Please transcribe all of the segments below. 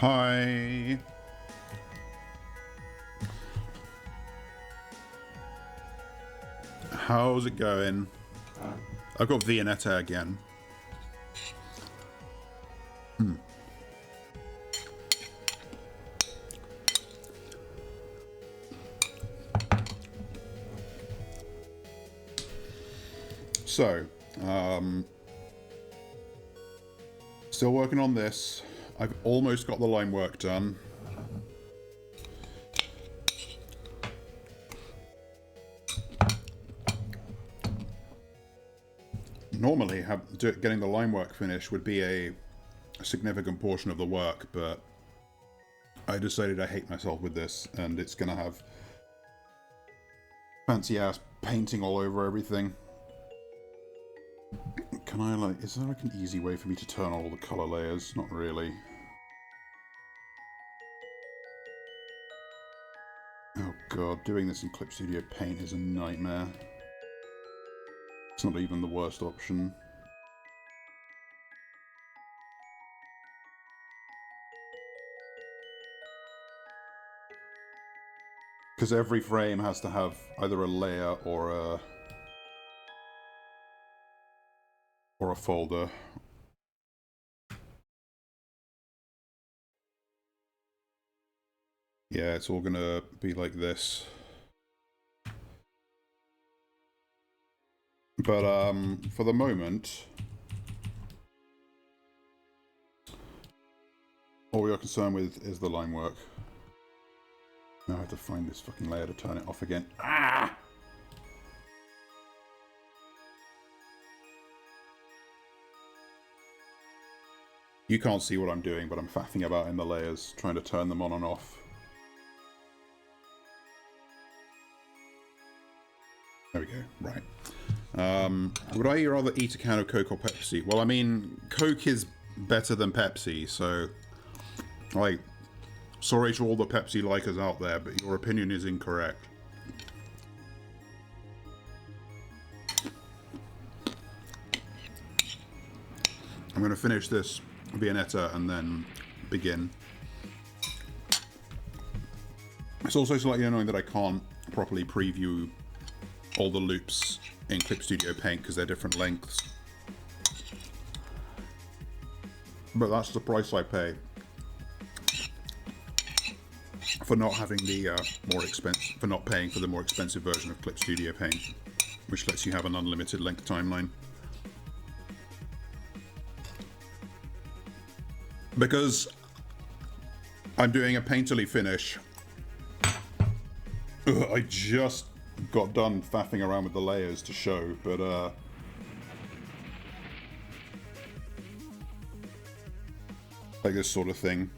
Hi. How's it going? I've got Viennetta again. So, still working on this. I've almost got the line work done. Normally, getting the line work finished would be a significant portion of the work, but I decided I hate myself with this, and it's gonna have fancy-ass painting all over everything. Can I, like, is there like an easy way for me to turn on all the color layers? Not really. Oh god, doing this in Clip Studio Paint is a nightmare. It's not even the worst option. Because every frame has to have either a layer or a folder. Yeah, it's all gonna be like this. But for the moment, all we are concerned with is the line work. Now I have to find this fucking layer to turn it off again. Ah! You can't see what I'm doing, but I'm faffing about in the layers, trying to turn them on and off. There we go, right. Would I rather eat a can of Coke or Pepsi? Well, I mean, Coke is better than Pepsi, so... Like, sorry to all the Pepsi likers out there, but your opinion is incorrect. I'm going to finish this Viennetta and then begin. It's also slightly annoying that I can't properly preview all the loops in Clip Studio Paint because they're different lengths. But that's the price I pay for not having the for not paying for the more expensive version of Clip Studio Paint, which lets you have an unlimited length timeline. Because I'm doing a painterly finish. Ugh, I just got done faffing around with the layers to show, but like this sort of thing.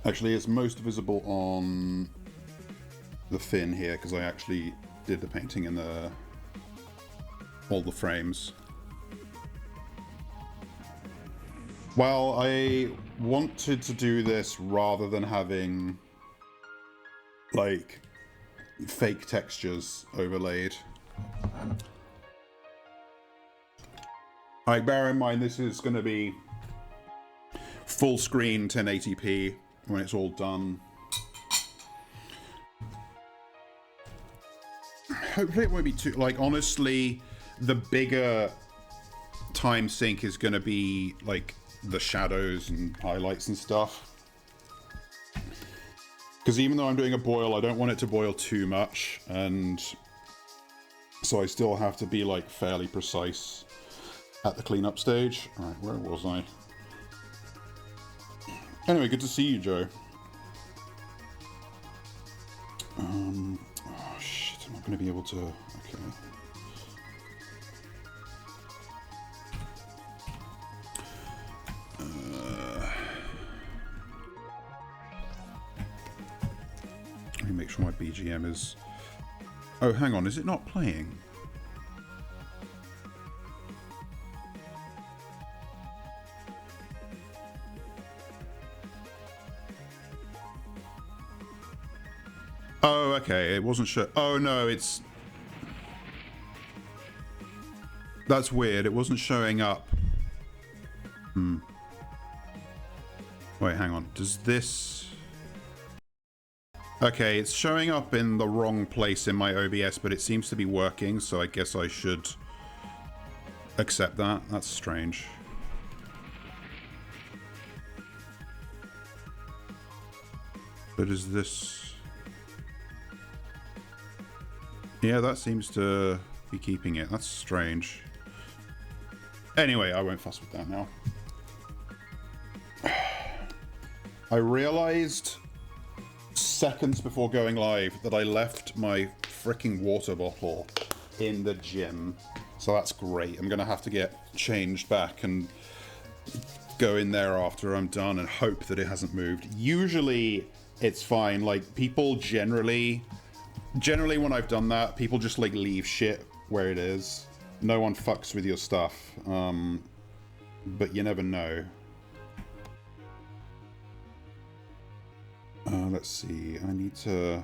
Actually, it's most visible on the fin here because I actually did the painting in all the frames. Well, I wanted to do this rather than having like fake textures overlaid. Like, bear in mind this is going to be full screen 1080p when it's all done. Hopefully it won't be too, like, honestly, the bigger time sink is going to be like the shadows and highlights and stuff. Because even though I'm doing a boil, I don't want it to boil too much, and so I still have to be like fairly precise at the cleanup stage. Alright, where was I? Anyway, good to see you, Joe. Oh shit, I'm not going to be able to... Okay. Let me make sure my BGM is... Oh, hang on, is it not playing? Oh, okay, it wasn't sure. Oh, no, it's... That's weird, it wasn't showing up. Wait, hang on. Does this... Okay, it's showing up in the wrong place in my OBS, but it seems to be working, so I guess I should accept that. That's strange. But is this... Yeah, that seems to be keeping it. That's strange. Anyway, I won't fuss with that now. I realized seconds before going live that I left my freaking water bottle in the gym. So that's great. I'm going to have to get changed back and go in there after I'm done and hope that it hasn't moved. Usually it's fine. Like, people generally when I've done that, people just like leave shit where it is. No one fucks with your stuff. But you never know. Let's see. I need to...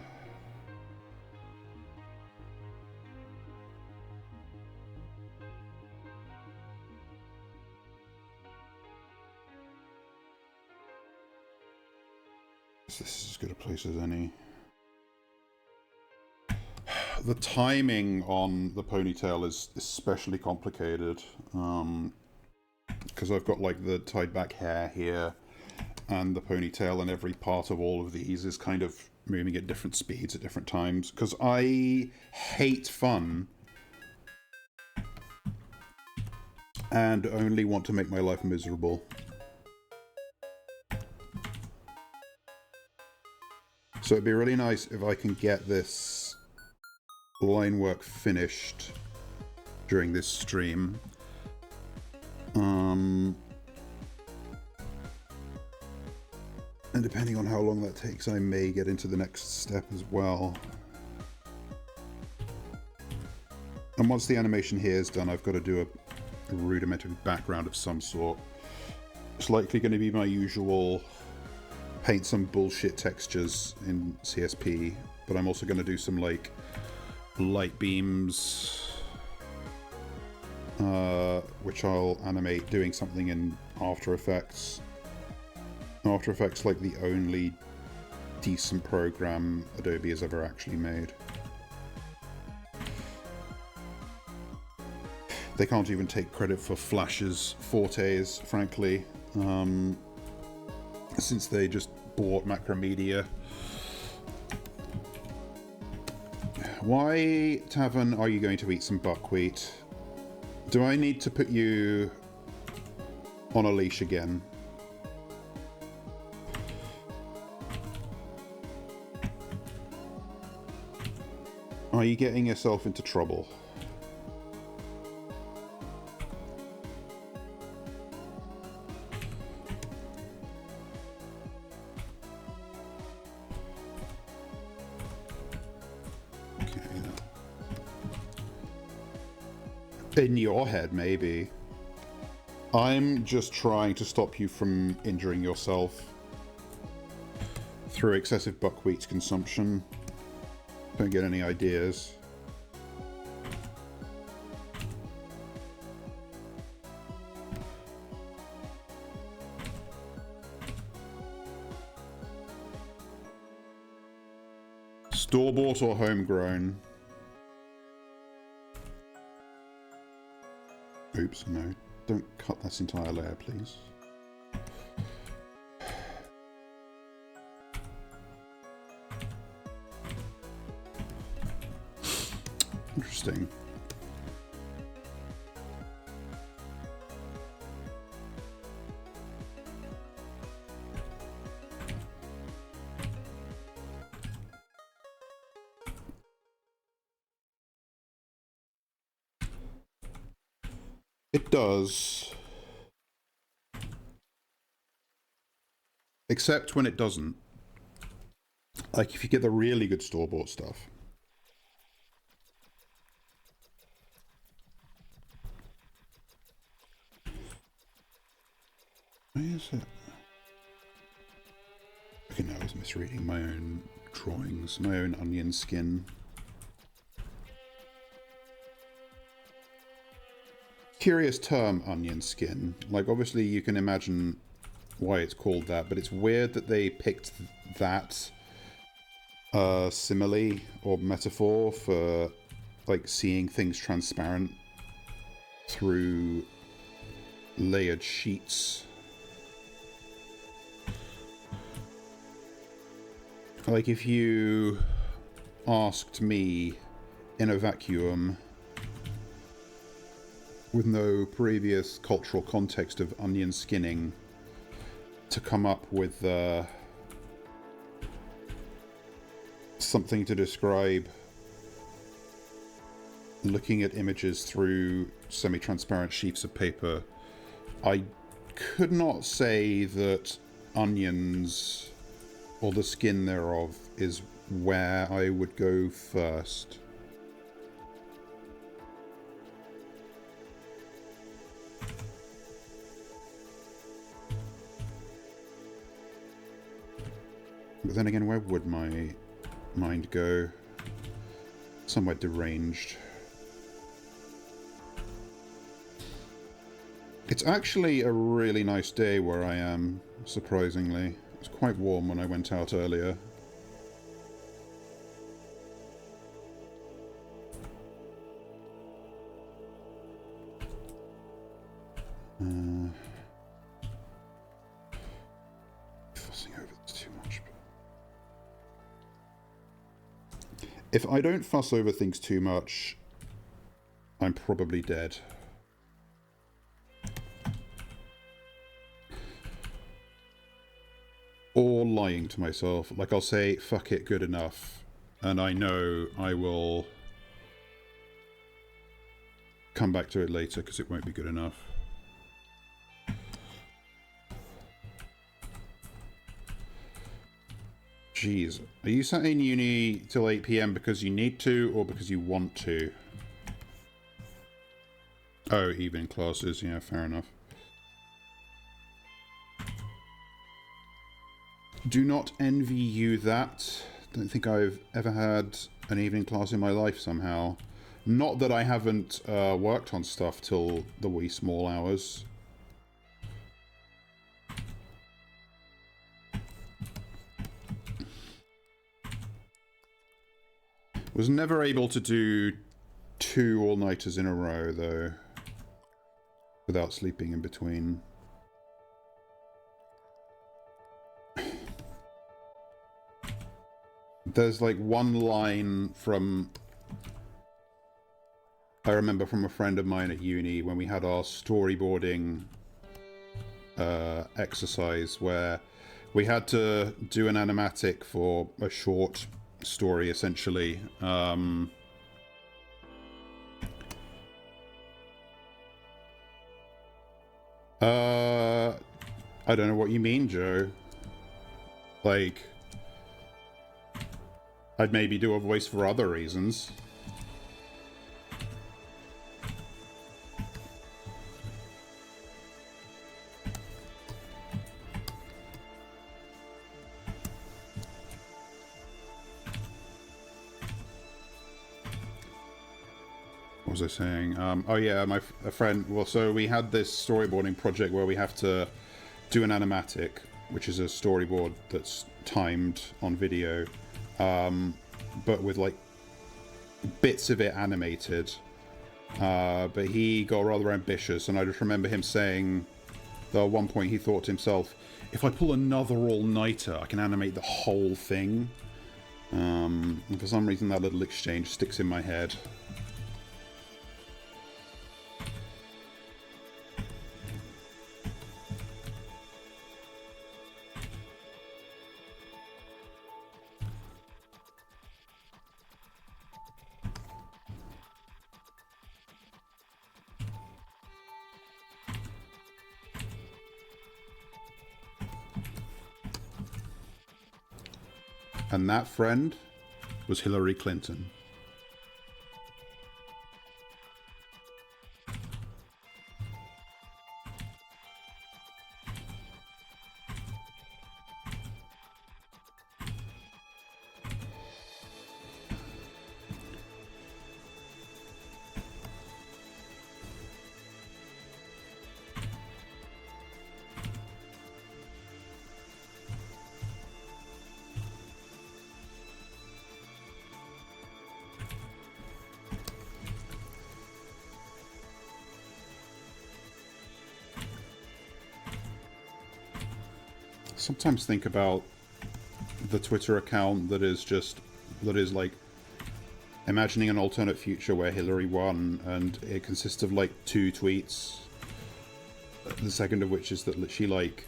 This is as good a place as any. The timing on the ponytail is especially complicated. Because I've got like the tied back hair here and the ponytail, and every part of all of these is kind of moving at different speeds at different times. Because I hate fun and only want to make my life miserable. So it'd be really nice if I can get this line work finished during this stream. And depending on how long that takes, I may get into the next step as well. And once the animation here is done, I've got to do a rudimentary background of some sort. It's likely going to be my usual paint some bullshit textures in CSP, but I'm also going to do some like light beams, which I'll animate doing something in After Effects. After Effects, like the only decent program Adobe has ever actually made. They can't even take credit for Flash's fortes, frankly, since they just bought Macromedia. Why, Tavern, are you going to eat some buckwheat? Do I need to put you on a leash again? Are you getting yourself into trouble? Okay. In your head, maybe. I'm just trying to stop you from injuring yourself through excessive buckwheat consumption. Don't get any ideas. Store-bought or homegrown? Oops, no. Don't cut this entire layer, please. Interesting. It does. Except when it doesn't. Like if you get the really good store-bought stuff. Where is it? Okay, no, I was misreading my own drawings, my own onion skin. Curious term, onion skin. Like, obviously you can imagine why it's called that, but it's weird that they picked that simile or metaphor for like seeing things transparent through layered sheets. Like if you asked me in a vacuum with no previous cultural context of onion skinning to come up with something to describe looking at images through semi-transparent sheets of paper, I could not say that onions or the skin thereof is where I would go first. But then again, where would my mind go? Somewhere deranged. It's actually a really nice day where I am, surprisingly. It was quite warm when I went out earlier. Fussing over this too much. If I don't fuss over things too much, I'm probably dead. Or lying to myself. Like I'll say, fuck it, good enough. And I know I will come back to it later because it won't be good enough. Jeez. Are you sat in uni till 8 PM because you need to or because you want to? Oh, evening classes. Yeah, fair enough. Do not envy you that. Don't think I've ever had an evening class in my life somehow. Not that I haven't worked on stuff till the wee small hours. Was never able to do 2 all-nighters in a row, though, without sleeping in between. There's like one line from, I remember from a friend of mine at uni when we had our storyboarding exercise where we had to do an animatic for a short story, essentially. I don't know what you mean, Joe. Like, I'd maybe do a voice for other reasons. What was I saying? Oh yeah, a friend. Well, so we had this storyboarding project where we have to do an animatic, which is a storyboard that's timed on video. But with like bits of it animated. But he got rather ambitious, and I just remember him saying that at one point he thought to himself, if I pull another all-nighter, I can animate the whole thing. And for some reason that little exchange sticks in my head. And that friend was Hillary Clinton. sometimes think about the Twitter account that is like imagining an alternate future where Hillary won, and it consists of like 2 tweets. The second of which is that she like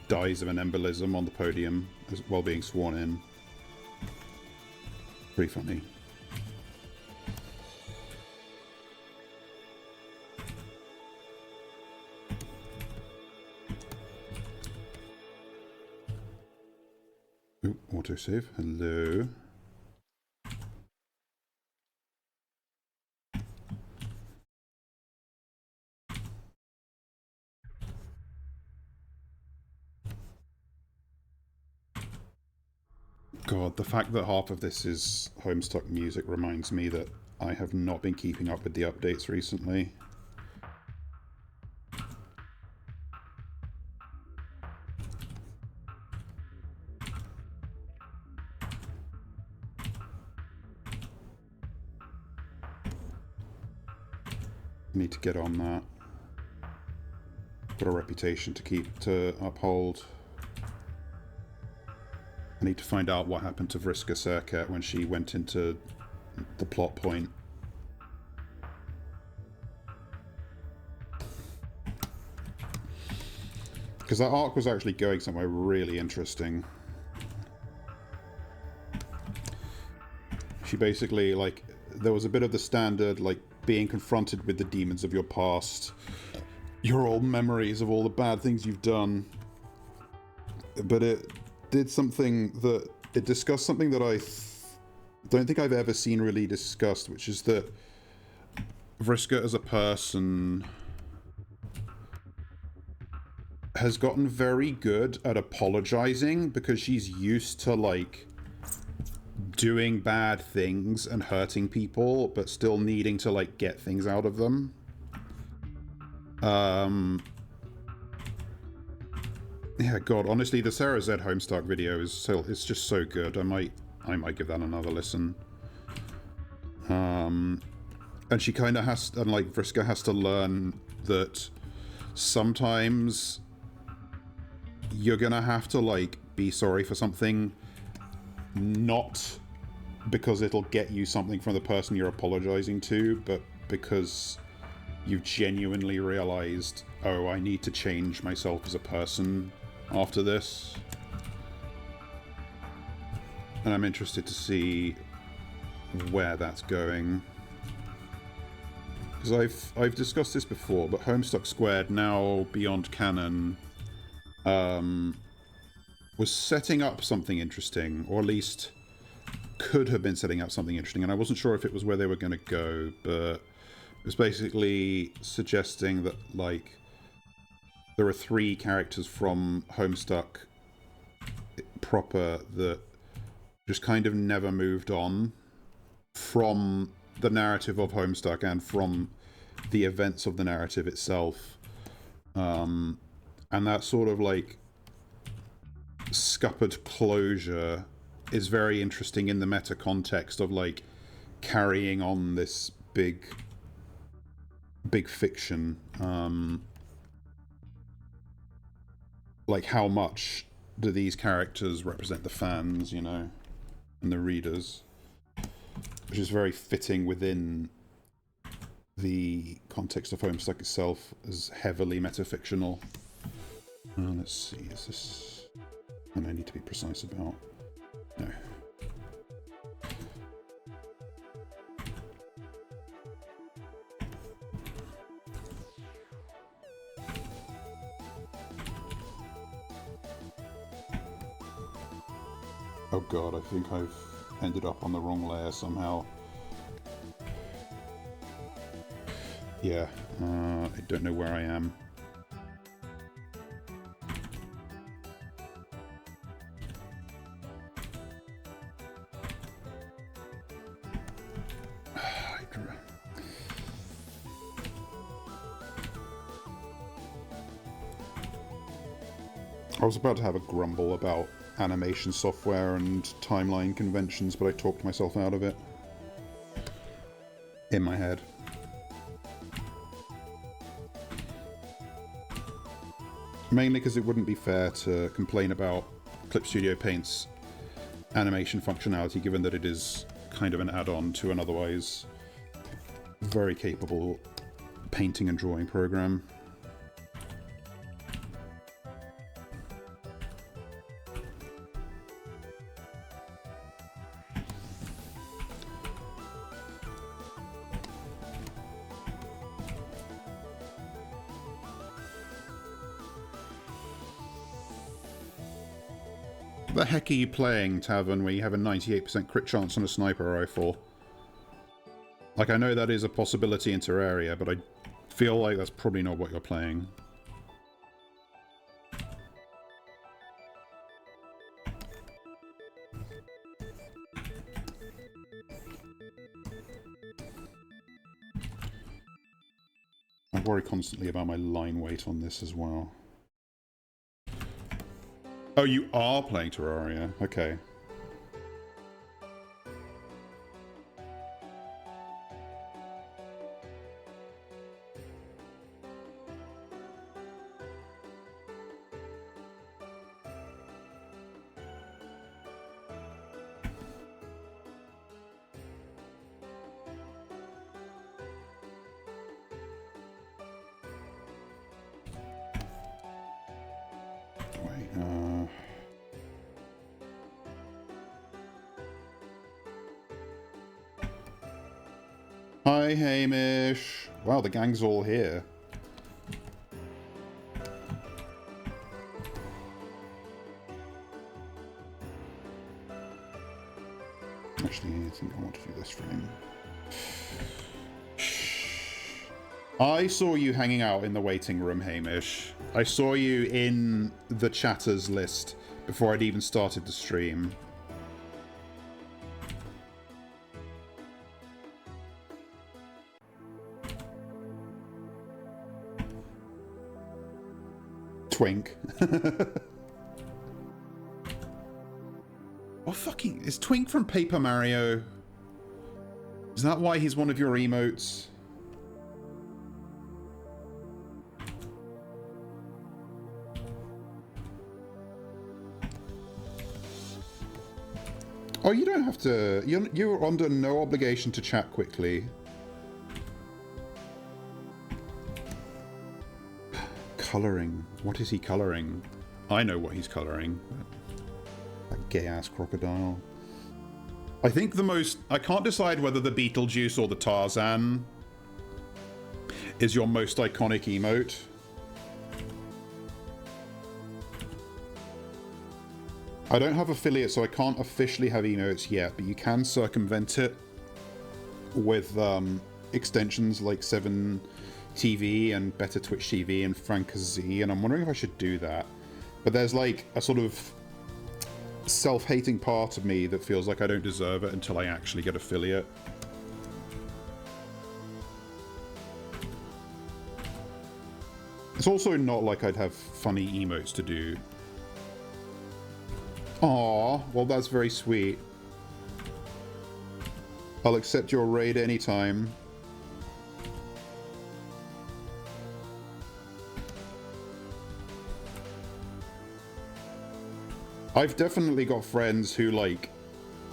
dies of an embolism on the podium while being sworn in. Pretty funny. Ooh, autosave. Hello. God, the fact that half of this is Homestuck music reminds me that I have not been keeping up with the updates recently. I need to get on that. Got a reputation to uphold. I need to find out what happened to Vriska Serket when she went into the plot point. Because that arc was actually going somewhere really interesting. She basically, like, there was a bit of the standard, like, being confronted with the demons of your past, your old memories of all the bad things you've done. But it did something that... It discussed something that I don't think I've ever seen really discussed, which is that Vriska as a person has gotten very good at apologizing because she's used to, like, doing bad things and hurting people, but still needing to, like, get things out of them. Yeah, God, honestly, the Sarah Z Homestuck video it's just so good. I might give that another listen. And she kind of has, and like Vriska has to learn that sometimes you're gonna have to like be sorry for something, not because it'll get you something from the person you're apologizing to, but because you've genuinely realized, oh, I need to change myself as a person after this. And I'm interested to see where that's going. Because I've discussed this before, but Homestuck Squared, now beyond canon, was setting up something interesting, or at least could have been setting up something interesting, and I wasn't sure if it was where they were going to go, but it was basically suggesting that, like, there are 3 characters from Homestuck proper that just kind of never moved on from the narrative of Homestuck and from the events of the narrative itself. And that sort of, like, scuppered closure is very interesting in the meta context of, like, carrying on this big fiction. Like, how much do these characters represent the fans, you know, and the readers? Which is very fitting within the context of Homestuck itself as heavily metafictional. Let's see, is this... And I need to be precise about... No. Oh god, I think I've ended up on the wrong layer somehow. Yeah, I don't know where I am. I was about to have a grumble about animation software and timeline conventions, but I talked myself out of it. In my head. Mainly because it wouldn't be fair to complain about Clip Studio Paint's animation functionality, given that it is kind of an add-on to an otherwise very capable painting and drawing program. What the heck are you playing, Tavern, where you have a 98% crit chance on a sniper rifle? Like, I know that is a possibility in Terraria, but I feel like that's probably not what you're playing. I worry constantly about my line weight on this as well. Oh, you are playing Terraria? Okay. Hi, Hamish. Wow, the gang's all here. Actually, I think I want to do this frame. I saw you hanging out in the waiting room, Hamish. I saw you in the chatters list before I'd even started the stream. Twink. Oh, fucking... Is Twink from Paper Mario? Is that why he's one of your emotes? Oh, you don't have to... You're under no obligation to chat quickly. Colouring. What is he colouring? I know what he's colouring. That gay-ass crocodile. I think the most... I can't decide whether the Beetlejuice or the Tarzan is your most iconic emote. I don't have affiliate, so I can't officially have emotes yet, but you can circumvent it with extensions like 7TV and Better Twitch TV and FrancaZ, and I'm wondering if I should do that. But there's like a sort of self-hating part of me that feels like I don't deserve it until I actually get affiliate. It's also not like I'd have funny emotes to do. Aw, well that's very sweet. I'll accept your raid anytime. I've definitely got friends who, like,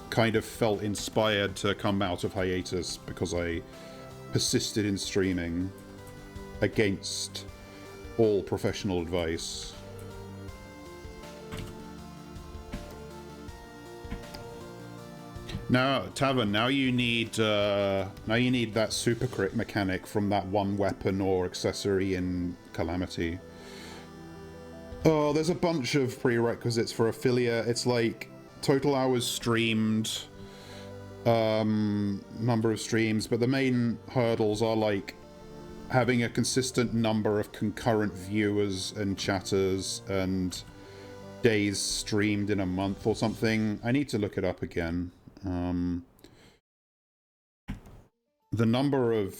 kind of felt inspired to come out of hiatus because I persisted in streaming against all professional advice. Now, Tavern, now you need that super crit mechanic from that one weapon or accessory in Calamity. Oh, there's a bunch of prerequisites for affiliate. It's like total hours streamed, number of streams, but the main hurdles are like having a consistent number of concurrent viewers and chatters and days streamed in a month or something. I need to look it up again. The number of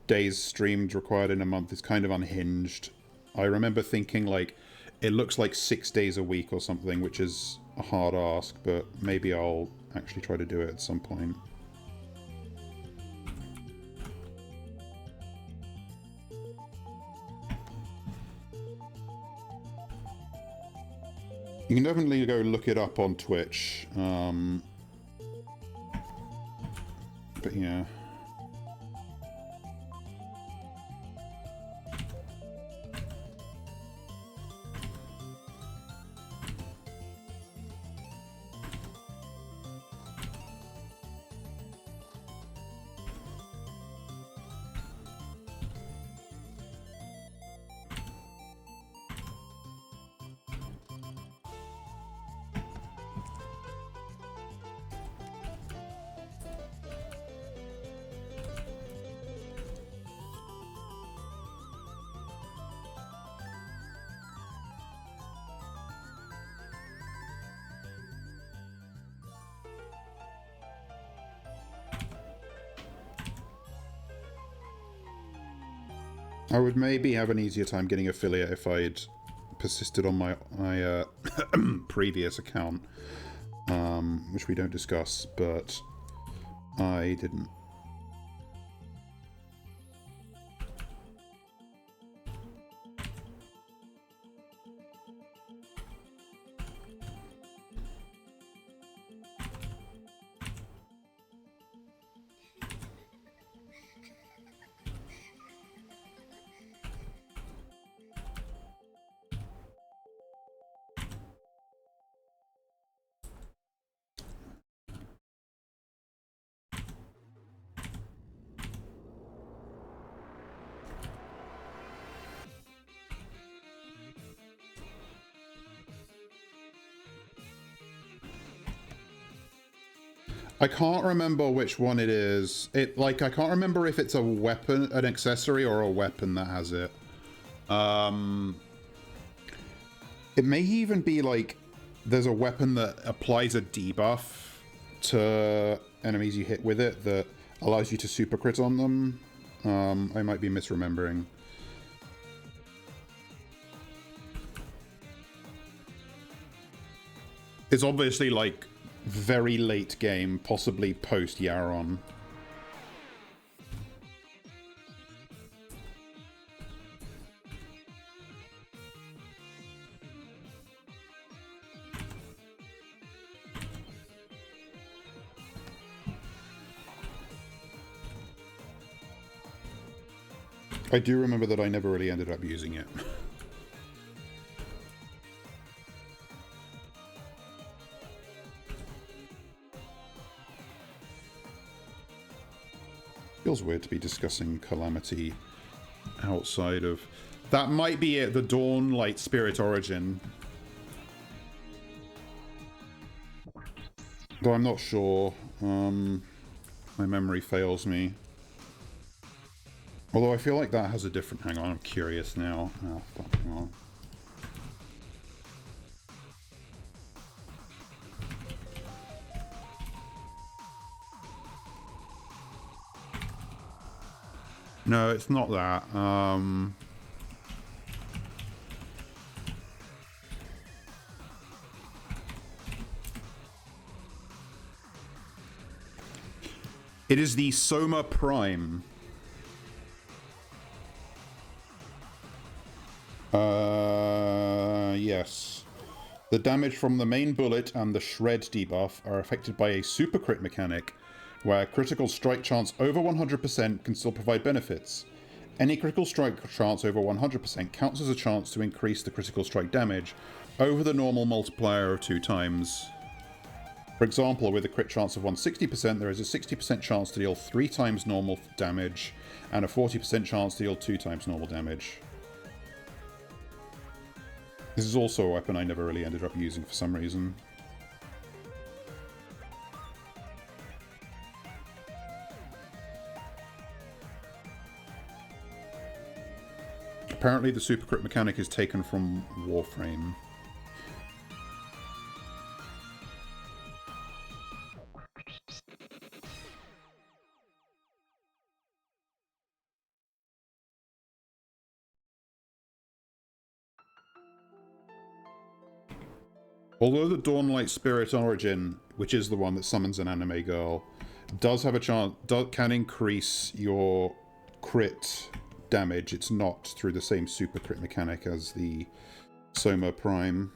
days streamed required in a month is kind of unhinged. I remember thinking like it looks like 6 days a week or something, which is a hard ask, but maybe I'll actually try to do it at some point. You can definitely go look it up on Twitch. But yeah. I would maybe have an easier time getting affiliate if I'd persisted on my previous account, which we don't discuss, but I didn't. I can't remember which one it is. I can't remember if it's a weapon, an accessory, or a weapon that has it. It may even be like there's a weapon that applies a debuff to enemies you hit with it that allows you to super crit on them. I might be misremembering. It's obviously like very late game, possibly post Yaron. I do remember that I never really ended up using it. Feels weird to be discussing Calamity outside of... That might be it, the Dawnlight Spirit Origin. Though I'm not sure. My memory fails me. Although I feel like that has a different... Hang on, I'm curious now. Oh, fuck, hang on. No, it's not that. It is the Soma Prime. Yes. The damage from the main bullet and the shred debuff are affected by a super crit mechanic, where critical strike chance over 100% can still provide benefits. Any critical strike chance over 100% counts as a chance to increase the critical strike damage over the normal multiplier of 2 times. For example, with a crit chance of 160%, there is a 60% chance to deal 3 times normal damage, and a 40% chance to deal 2 times normal damage. This is also a weapon I never really ended up using for some reason. Apparently the super crit mechanic is taken from Warframe. Although the Dawnlight Spirit Origin, which is the one that summons an anime girl, does have a chance, can increase your crit damage, it's not through the same super crit mechanic as the Soma Prime.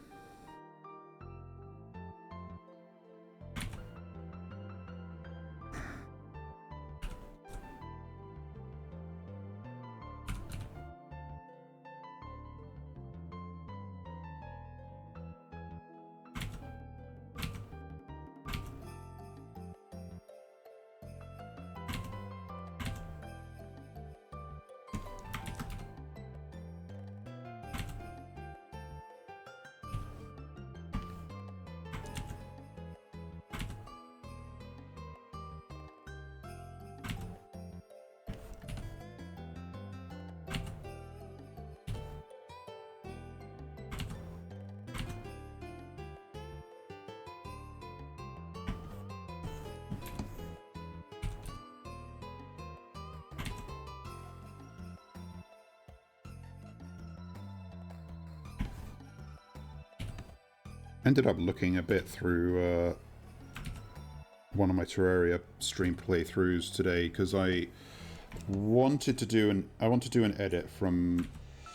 ended up looking a bit through one of my Terraria stream playthroughs today because I wanted to do an edit from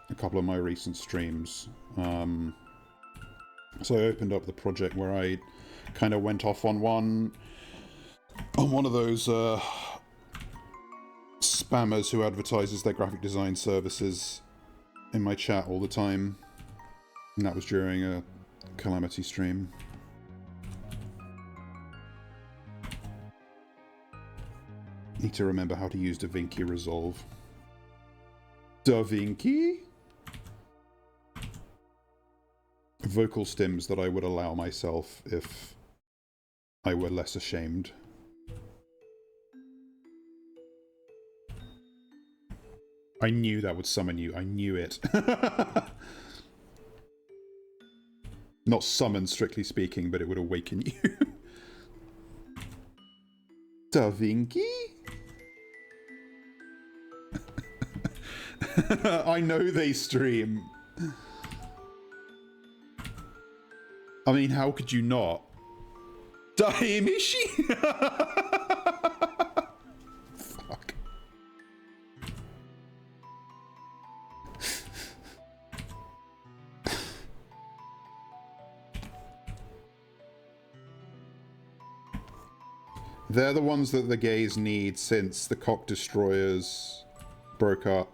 a couple of my recent streams. So I opened up the project where I kind of went off on one of those spammers who advertises their graphic design services in my chat all the time, and that was during a Calamity stream. Need to remember how to use DaVinci Resolve. DaVinci? Vocal stims that I would allow myself if I were less ashamed. I knew that would summon you. I knew it. Not summon, strictly speaking, but it would awaken you. DaVinci? I know they stream. I mean, how could you not? animaShion? Fuck. They're the ones that the gays need since the cock destroyers broke up.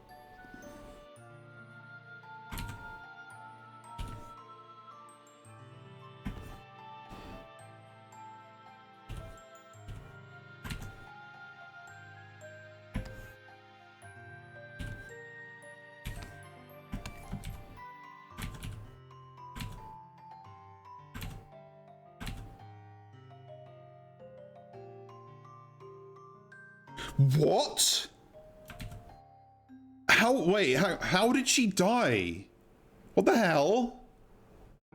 What? How did she die? What the hell?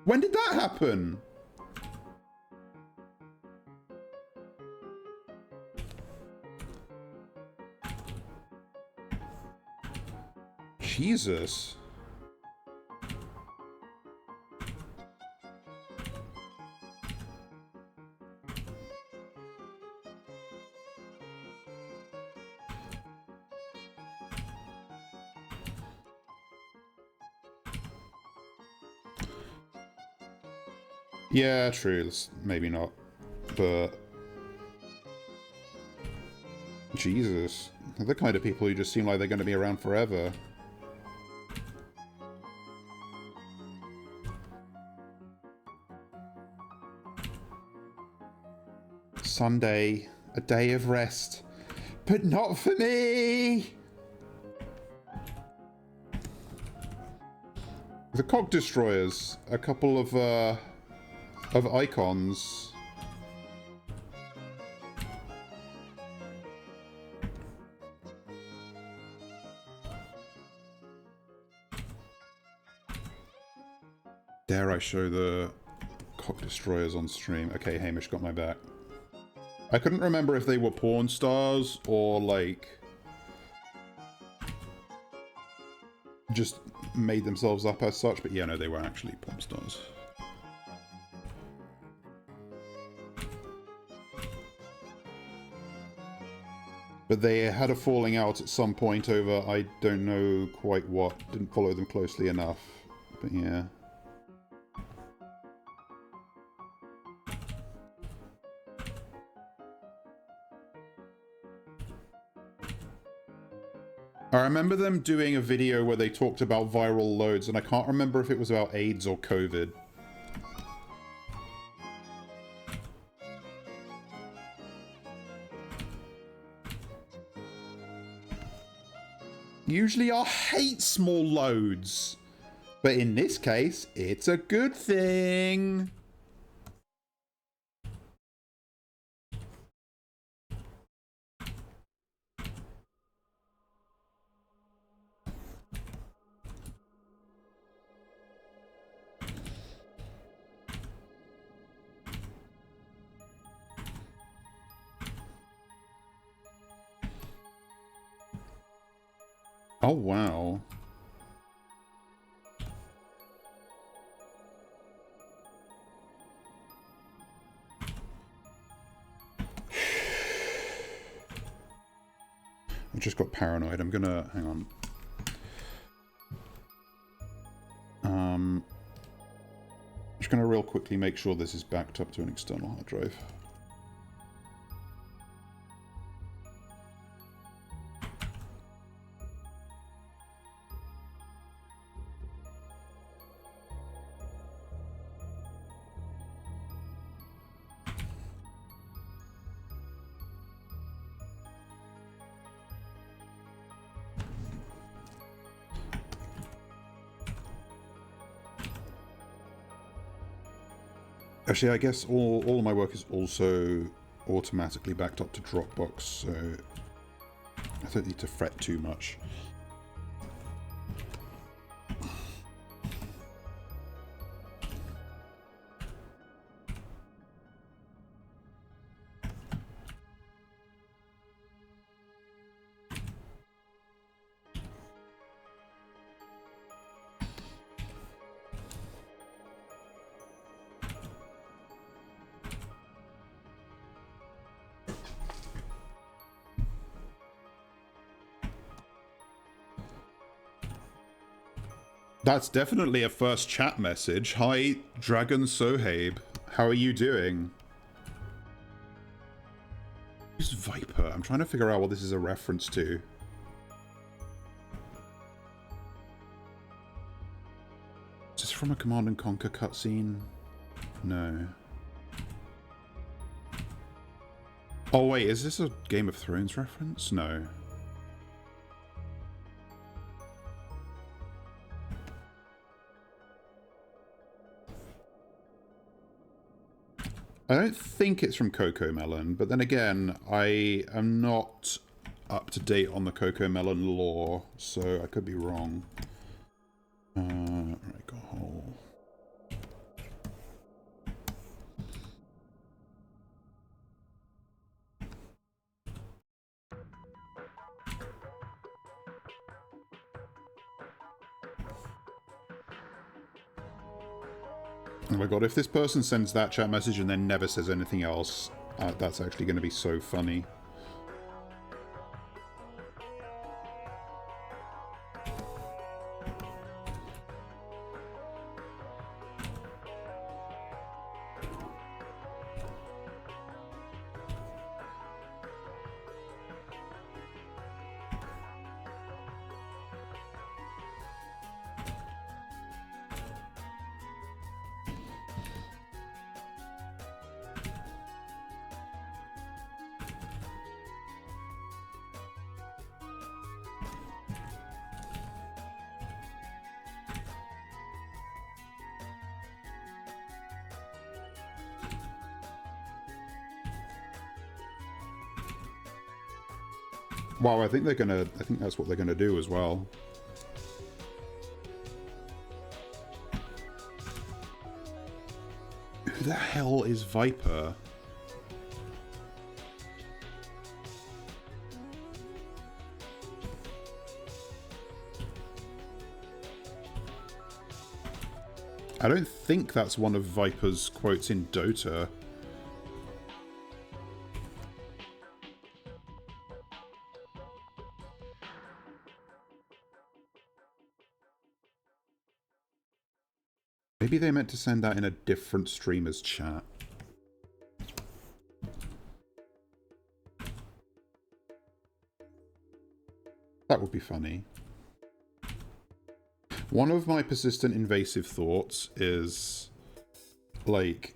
When did that happen? Jesus. Yeah, true. Maybe not. But... Jesus. They're the kind of people who just seem like they're going to be around forever. Sunday. A day of rest. But not for me! The Cog Destroyers. A couple of icons. Dare I show the Cog Destroyers on stream? Okay, Hamish got my back. I couldn't remember if they were porn stars or, like, just made themselves up as such, but yeah, no, they were actually porn stars. But they had a falling out at some point over, I don't know quite what, didn't follow them closely enough, but yeah. I remember them doing a video where they talked about viral loads, and I can't remember if it was about AIDS or COVID. Usually I hate small loads, but in this case, it's a good thing. Oh, wow. just got paranoid. I'm gonna... hang on. Just gonna real quickly make sure this is backed up to an external hard drive. Actually, I guess all of my work is also automatically backed up to Dropbox, so I don't need to fret too much. That's definitely a first chat message. Hi, Dragon Sohabe. How are you doing? Who's Viper? I'm trying to figure out what this is a reference to. Is this from a Command and Conquer cutscene? No. Oh wait, is this a Game of Thrones reference? No. I don't think it's from Coco Melon, but then again, I am not up to date on the Coco Melon lore, so I could be wrong. Right, go hole. Oh my god, if this person sends that chat message and then never says anything else, that's actually going to be so funny. Wow, I think that's what they're gonna do as well. Who the hell is Viper? I don't think that's one of Viper's quotes in Dota. Maybe they meant to send that in a different streamer's chat. That would be funny. One of my persistent invasive thoughts is, like,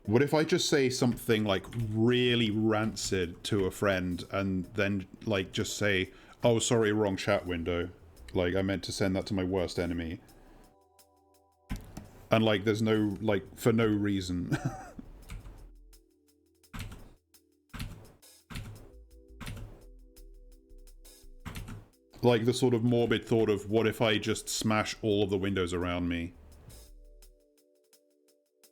what if I just say something, like, really rancid to a friend and then, like, just say, oh, sorry, wrong chat window. Like, I meant to send that to my worst enemy. And, like, there's no, like, for no reason. Like, the sort of morbid thought of, what if I just smash all of the windows around me?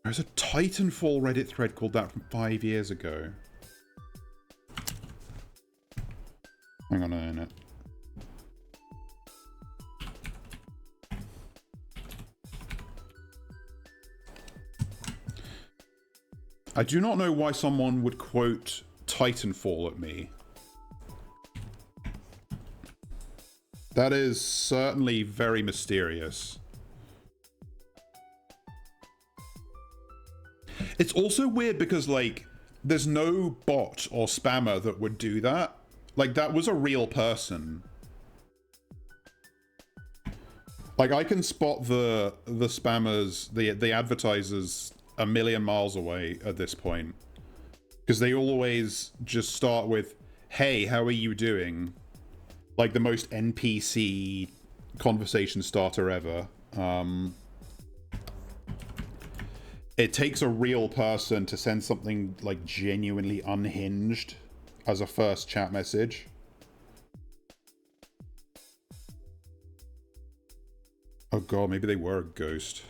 There's a Titanfall Reddit thread called that from 5 years ago. Hang on a minute. I do not know why someone would quote Titanfall at me. That is certainly very mysterious. It's also weird because, like, there's no bot or spammer that would do that. Like, that was a real person. Like, I can spot the spammers, the advertisers a million miles away at this point. Because they always just start with, hey, how are you doing? Like the most NPC conversation starter ever. It takes a real person to send something like genuinely unhinged as a first chat message. Oh god, maybe they were a ghost.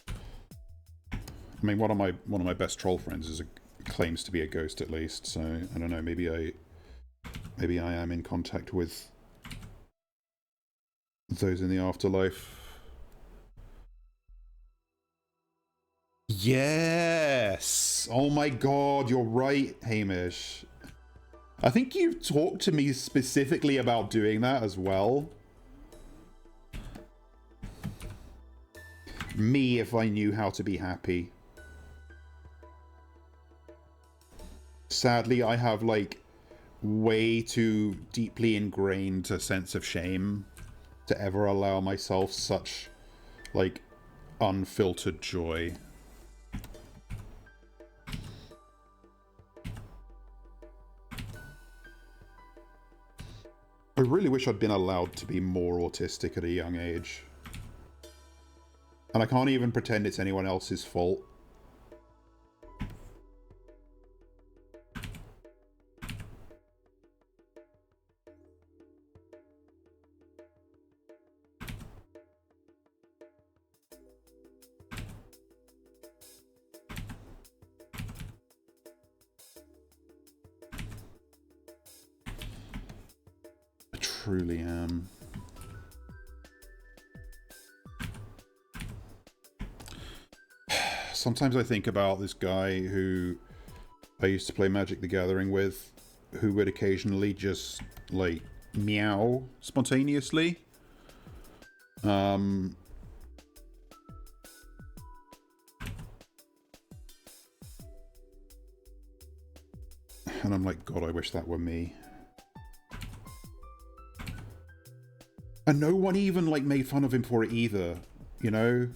I mean, one of my best troll friends claims to be a ghost at least, so I don't know, maybe I am in contact with those in the afterlife. Yes! Oh my god, you're right, Hamish. I think you've talked to me specifically about doing that as well. Me if I knew how to be happy. Sadly, I have, like, way too deeply ingrained a sense of shame to ever allow myself such, like, unfiltered joy. I really wish I'd been allowed to be more autistic at a young age. And I can't even pretend it's anyone else's fault. I truly am. Sometimes I think about this guy who I used to play Magic the Gathering with, who would occasionally just, like, meow spontaneously. And I'm like, God, I wish that were me. And no one even, like, made fun of him for it either, you know?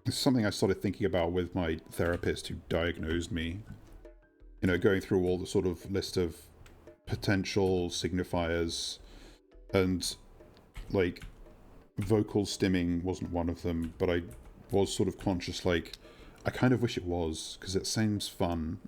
It's something I started thinking about with my therapist who diagnosed me. You know, going through all the sort of list of potential signifiers, and, like, vocal stimming wasn't one of them, but I was sort of conscious, like, I kind of wish it was, because it sounds fun.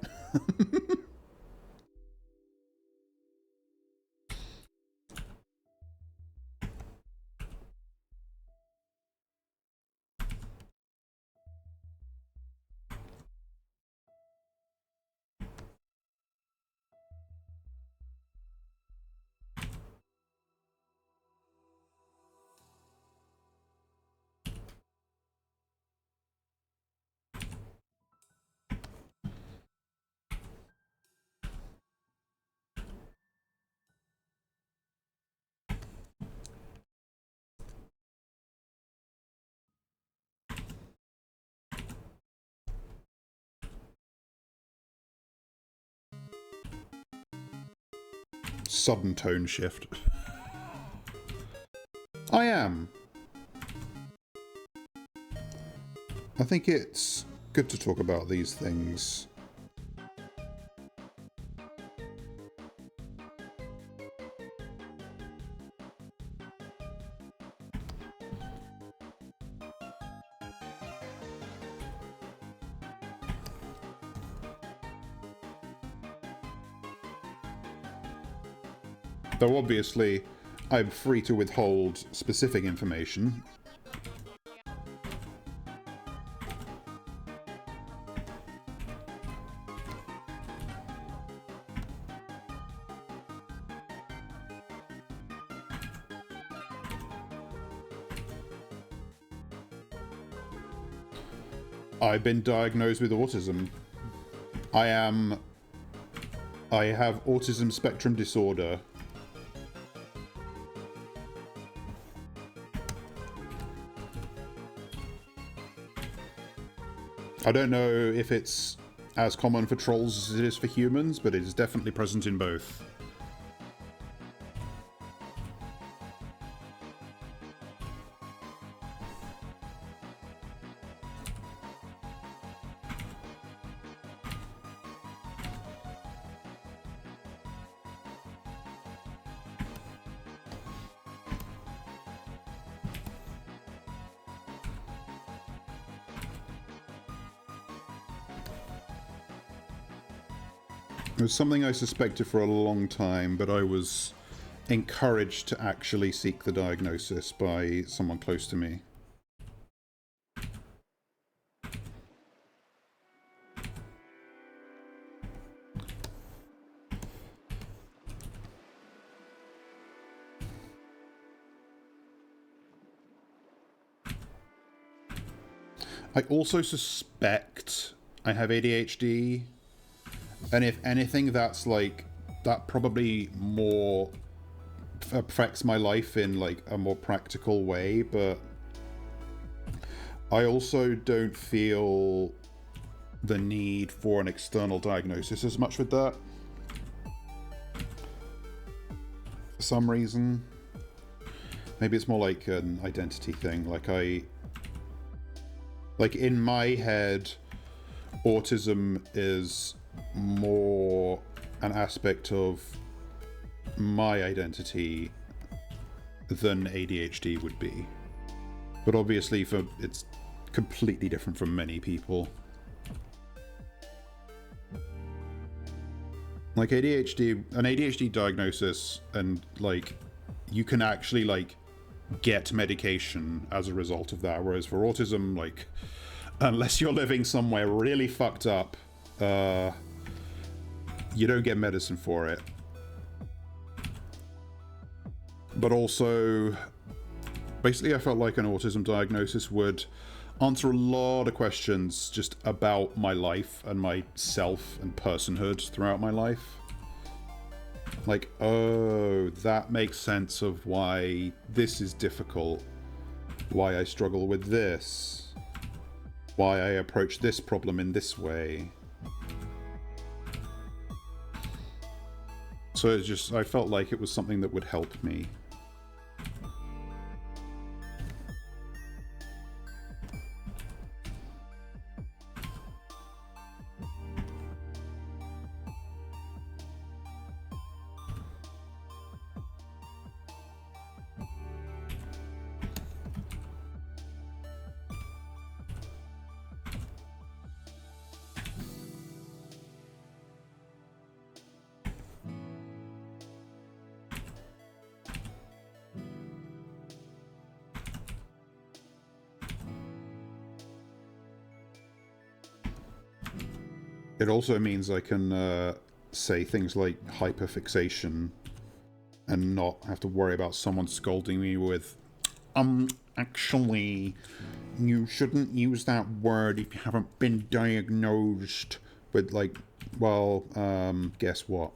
Sudden tone shift. I am. I think it's good to talk about these things. Though obviously, I'm free to withhold specific information. I've been diagnosed with autism. I have autism spectrum disorder. I don't know if it's as common for trolls as it is for humans, but it is definitely present in both. It was something I suspected for a long time, but I was encouraged to actually seek the diagnosis by someone close to me. I also suspect I have ADHD. And if anything, that's like, that probably more affects my life in like a more practical way, but I also don't feel the need for an external diagnosis as much with that. For some reason. Maybe it's more like an identity thing. Like in my head, autism is more an aspect of my identity than ADHD would be. But obviously it's completely different from many people. Like an ADHD diagnosis, and like you can actually like get medication as a result of that, whereas for autism, like unless you're living somewhere really fucked up, you don't get medicine for it. But also, basically I felt like an autism diagnosis would answer a lot of questions just about my life and myself and personhood throughout my life. Like, oh, that makes sense of why this is difficult, why I struggle with this, why I approach this problem in this way. So it's just, I felt like it was something that would help me. It also means I can say things like hyperfixation and not have to worry about someone scolding me with, actually, you shouldn't use that word if you haven't been diagnosed with, like, well, guess what?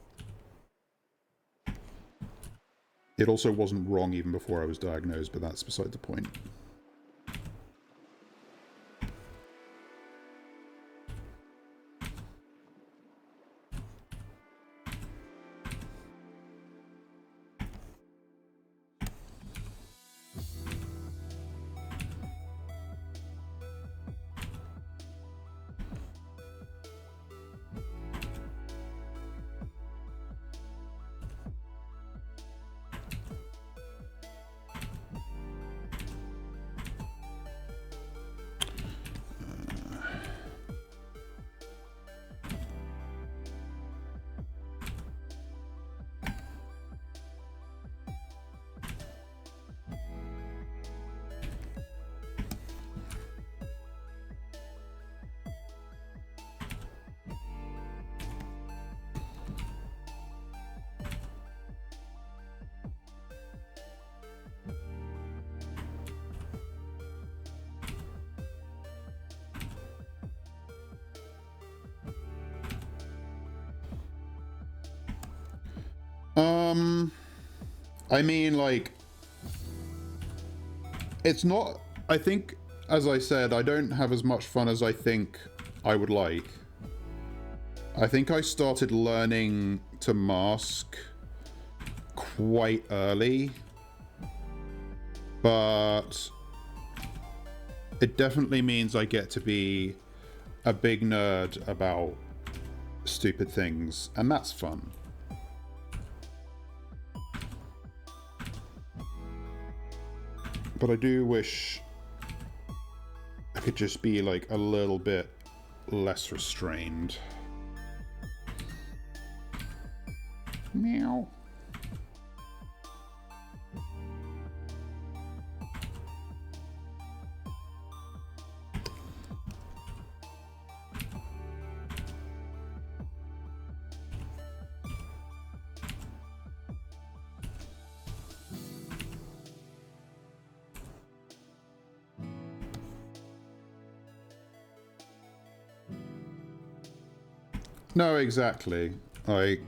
It also wasn't wrong even before I was diagnosed, but that's beside the point. I mean, like, it's not, I think, as I said, I don't have as much fun as I think I would like. I think I started learning to mask quite early, but it definitely means I get to be a big nerd about stupid things, and that's fun. But I do wish I could just be like a little bit less restrained. Meow. No, exactly. Like,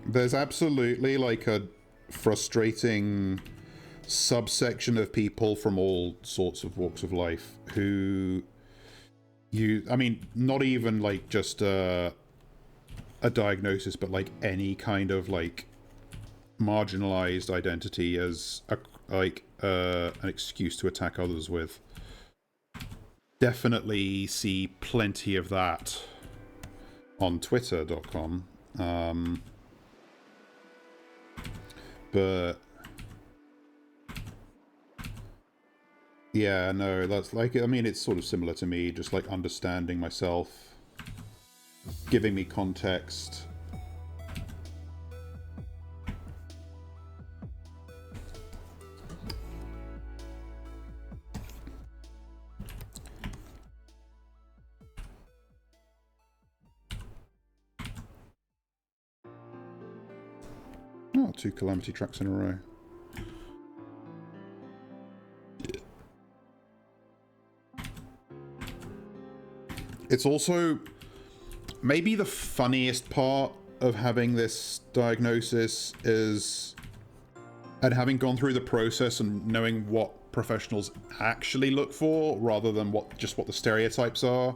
there's absolutely like a frustrating subsection of people from all sorts of walks of life who I mean, not even like just a diagnosis, but like any kind of like marginalized identity as an excuse to attack others with. Definitely see plenty of that on twitter.com. But yeah, no, that's like, I mean, it's sort of similar to me, just like understanding myself, giving me context. Oh, 2 calamity tracks in a row. It's also maybe the funniest part of having this diagnosis is, and having gone through the process and knowing what professionals actually look for rather than what the stereotypes are,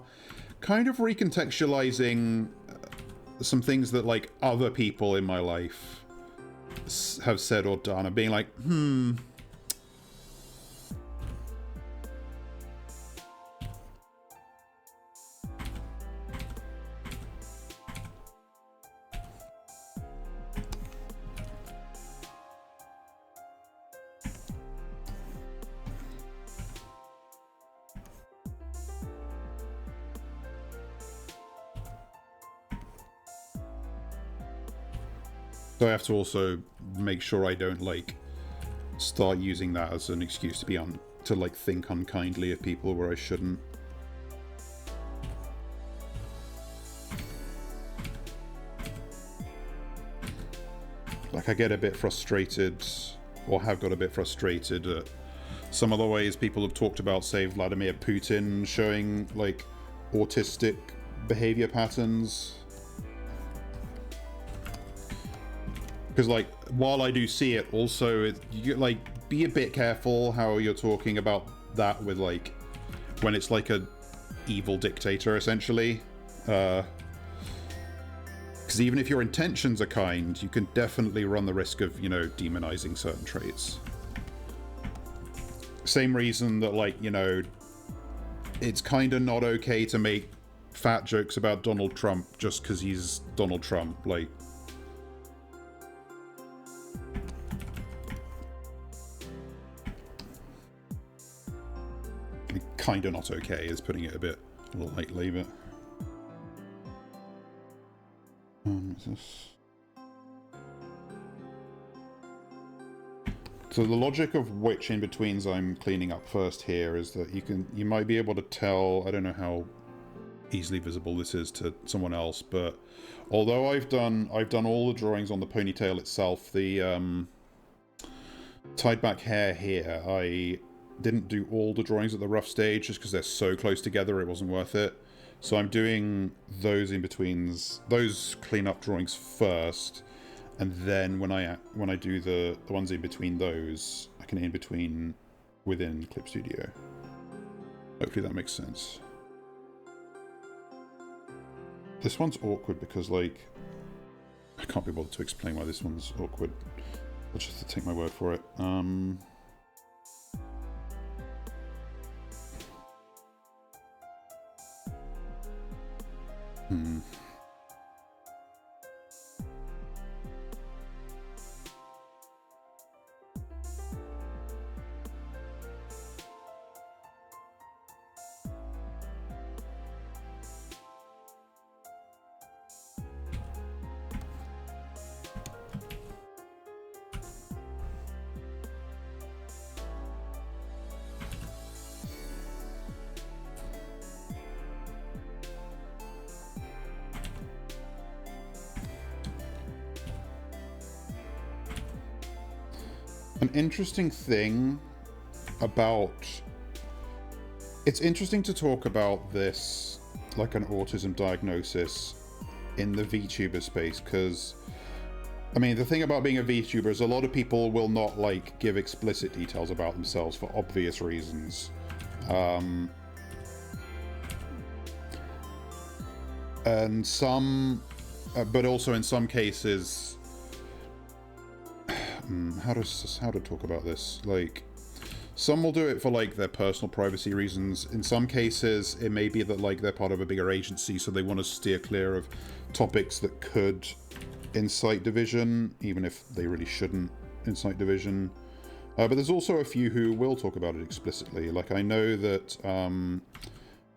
kind of recontextualizing some things that like other people in my life have said or done, and being like, So I have to also make sure I don't like start using that as an excuse to be to like think unkindly of people where I shouldn't. Like, I get a bit frustrated, or have got a bit frustrated at some of the ways people have talked about, say, Vladimir Putin showing like autistic behavior patterns. Because, like, while I do see it, also, you like, be a bit careful how you're talking about that with, like, when it's like a evil dictator, essentially. Because even if your intentions are kind, you can definitely run the risk of, you know, demonizing certain traits. Same reason that, like, you know, it's kind of not okay to make fat jokes about Donald Trump just because he's Donald Trump. Like, kind of not okay is putting it a bit lightly, but what's this? So the logic of which in-betweens I'm cleaning up first here is that you might be able to tell, I don't know how easily visible this is to someone else, but although I've done all the drawings on the ponytail itself, the tied back hair here, I didn't do all the drawings at the rough stage just because they're so close together it wasn't worth it. So I'm doing those in-betweens, those clean-up drawings first, and then when I do the ones in between those, I can in between within Clip Studio. Hopefully that makes sense. This one's awkward because, like, I can't be bothered to explain why this one's awkward. I'll just have to take my word for it. An interesting thing about... It's interesting to talk about this, like an autism diagnosis, in the VTuber space, because, I mean, the thing about being a VTuber is a lot of people will not, like, give explicit details about themselves for obvious reasons. And some... but also in some cases... how to talk about this? Like, some will do it for, like, their personal privacy reasons. In some cases, it may be that, like, they're part of a bigger agency, so they want to steer clear of topics that could incite division, even if they really shouldn't incite division. But there's also a few who will talk about it explicitly. Like, I know that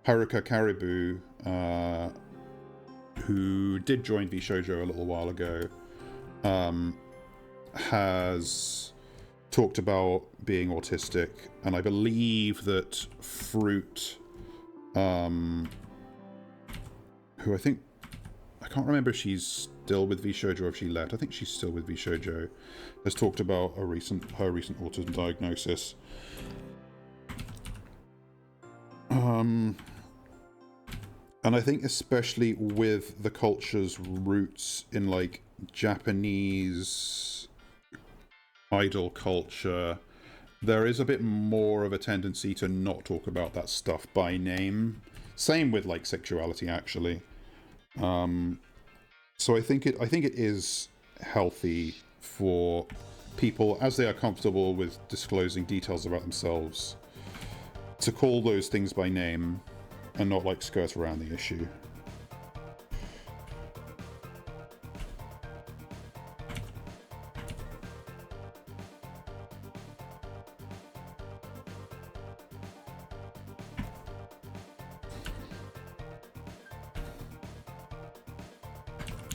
Haruka Caribou, who did join VShojo a little while ago, has talked about being autistic, and I believe that Fruit, who I think, I can't remember if she's still with VShojo or if she left. I think she's still with VShojo, has talked about her recent autism diagnosis. And I think especially with the culture's roots in, like, Japanese idol culture, there is a bit more of a tendency to not talk about that stuff by name. Same with, like, sexuality, actually. So I think it is healthy for people, as they are comfortable with disclosing details about themselves, to call those things by name and not, like, skirt around the issue.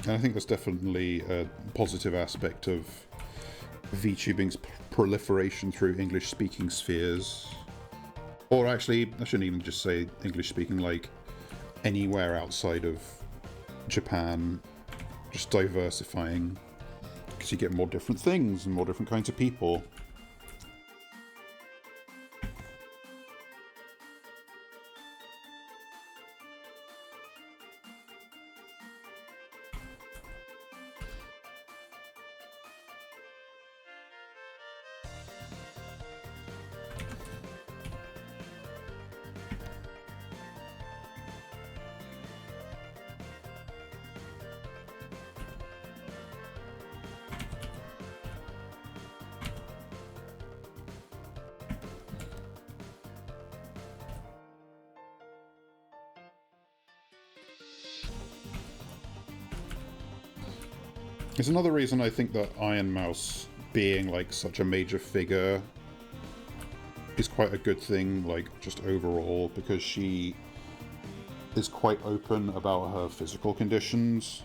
And I think that's definitely a positive aspect of VTubing's proliferation through English-speaking spheres. Or actually, I shouldn't even just say English-speaking, like, anywhere outside of Japan. Just diversifying, because you get more different things and more different kinds of people. It's another reason I think that Iron Mouse being, like, such a major figure is quite a good thing, like, just overall, because she is quite open about her physical conditions.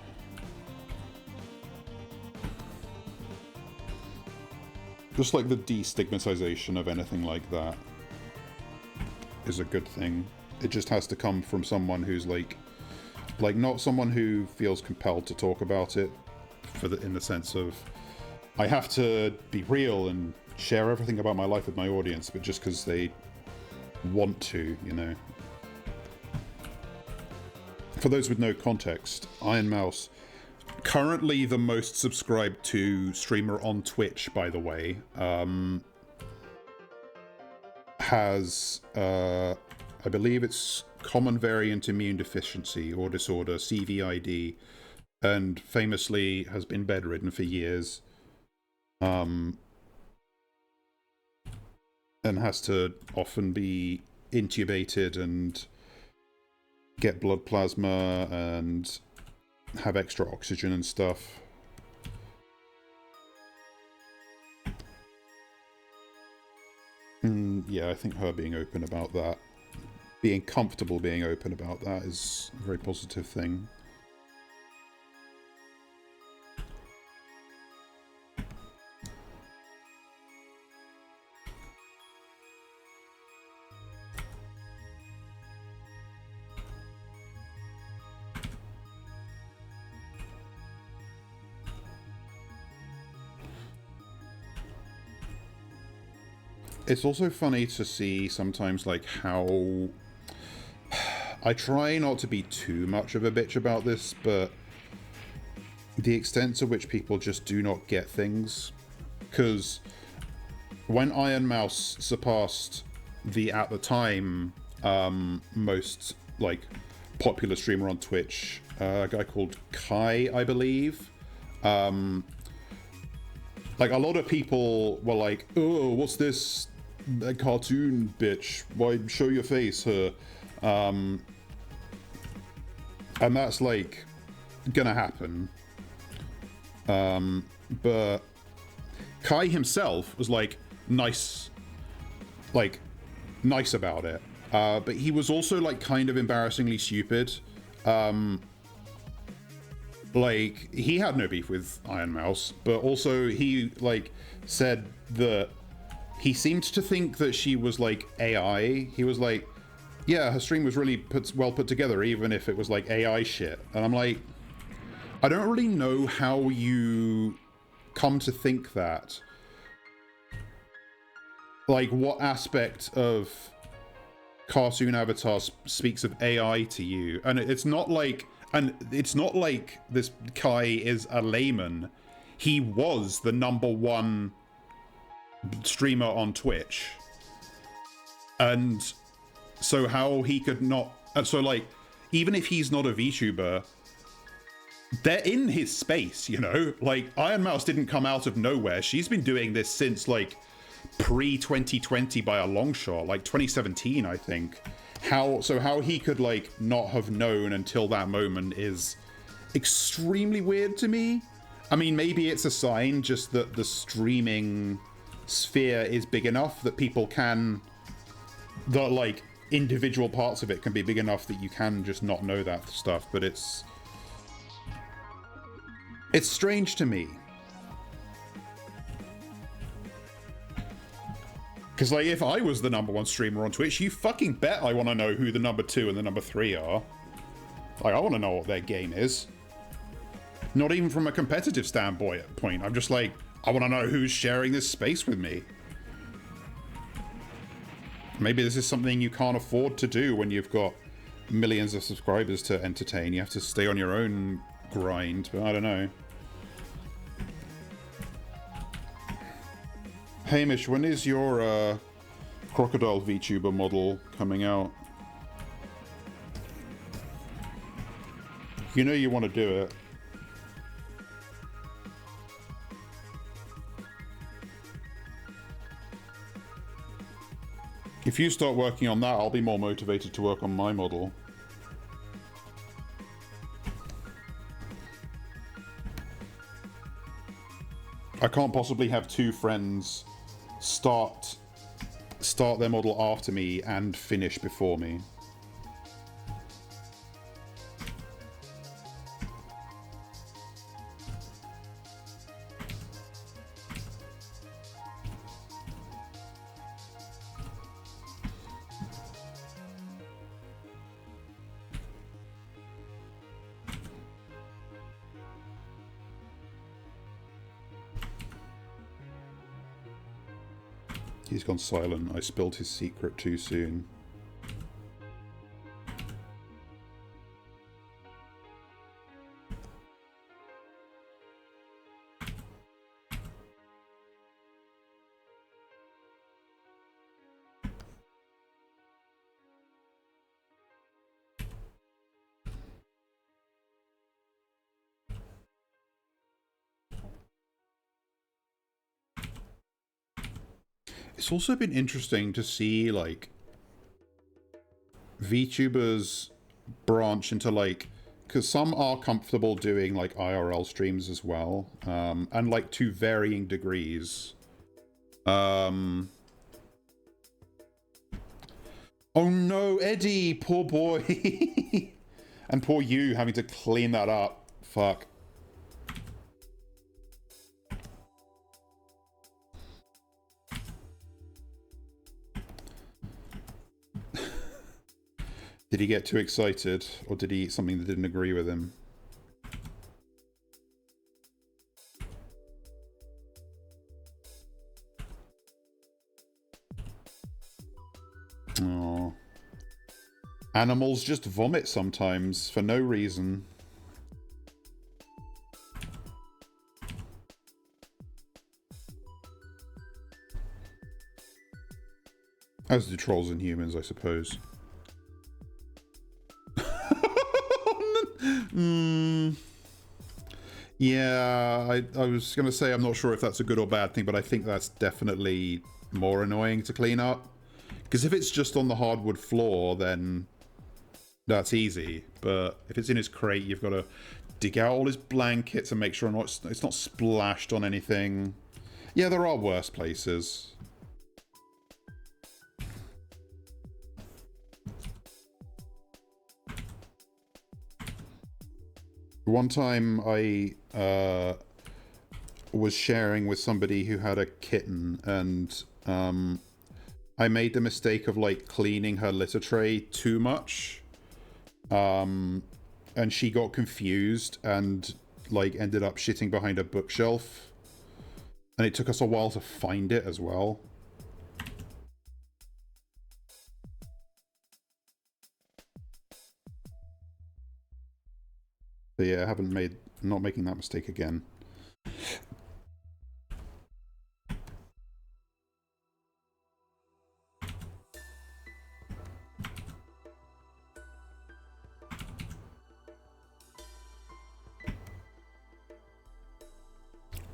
Just, like, the destigmatization of anything like that is a good thing. It just has to come from someone who's, like, not someone who feels compelled to talk about it, in the sense of, I have to be real and share everything about my life with my audience, but just because they want to, you know. For those with no context, Iron Mouse currently the most subscribed to streamer on Twitch, by the way, has, I believe it's common variant immune deficiency or disorder, CVID, and famously has been bedridden for years. And has to often be intubated and get blood plasma and have extra oxygen and stuff. Yeah, I think her being open about that, being comfortable being open about that, is a very positive thing. It's also funny to see sometimes, like, how... I try not to be too much of a bitch about this, but the extent to which people just do not get things. Because when Iron Mouse surpassed the, at the time, most, like, popular streamer on Twitch, a guy called Kai, I believe, like, a lot of people were like, oh, what's this cartoon bitch? Why show your face, her? And that's, like, gonna happen. But Kai himself was, like, nice about it. But he was also, like, kind of embarrassingly stupid. Like, he had no beef with Iron Mouse, but also he, like, said that he seemed to think that she was, like, AI. He was like, yeah, her stream was really well put together, even if it was, like, AI shit. And I'm like, I don't really know how you come to think that. Like, what aspect of cartoon avatar speaks of AI to you? And it's not like... And it's not like this Kai is a layman. He was the #1 streamer on Twitch. And so how he could not... So, like, even if he's not a VTuber, they're in his space, you know? Like, Iron Mouse didn't come out of nowhere. She's been doing this since, like, pre-2020 by a long shot. Like, 2017, I think. How he could, like, not have known until that moment is extremely weird to me. I mean, maybe it's a sign just that the streaming sphere is big enough that people can... That, like, individual parts of it can be big enough that you can just not know that stuff, but it's strange to me. Because, like, if I was the #1 streamer on Twitch, you fucking bet I want to know who the #2 and the #3 are. Like, I want to know what their game is. Not even from a competitive standpoint. I'm just like, I want to know who's sharing this space with me. Maybe this is something you can't afford to do when you've got millions of subscribers to entertain. You have to stay on your own grind, but I don't know. Hamish, when is your crocodile VTuber model coming out? You know you want to do it. If you start working on that, I'll be more motivated to work on my model. I can't possibly have two friends start their model after me and finish before me. He's gone silent. I spilled his secret too soon. It's also been interesting to see, like, VTubers branch into, like, because some are comfortable doing, like, IRL streams as well, and, like, to varying degrees. Oh no, Eddie! Poor boy! And poor you having to clean that up. Fuck. Did he get too excited, or did he eat something that didn't agree with him? Oh. Animals just vomit sometimes, for no reason. As do trolls and humans, I suppose. Yeah, I was going to say I'm not sure if that's a good or bad thing, but I think that's definitely more annoying to clean up. Because if it's just on the hardwood floor, then that's easy. But if it's in his crate, you've got to dig out all his blankets and make sure it's not splashed on anything. Yeah, there are worse places. One time I was sharing with somebody who had a kitten, and I made the mistake of, like, cleaning her litter tray too much. And she got confused and, like, ended up shitting behind a bookshelf. And it took us a while to find it as well. But yeah, I haven't made... I'm not making that mistake again.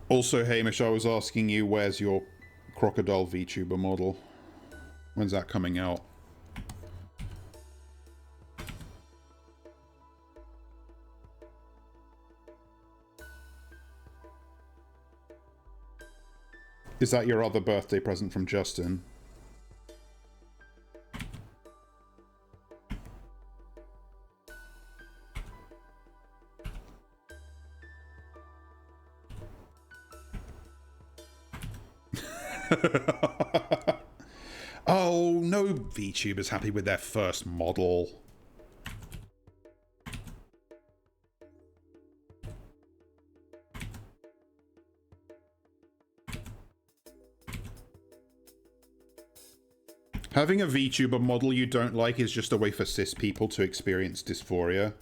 Also, Hamish, I was asking you, where's your crocodile VTuber model? When's that coming out? Is that your other birthday present from Justin? Oh, no VTuber's happy with their first model. Having a VTuber model you don't like is just a way for cis people to experience dysphoria.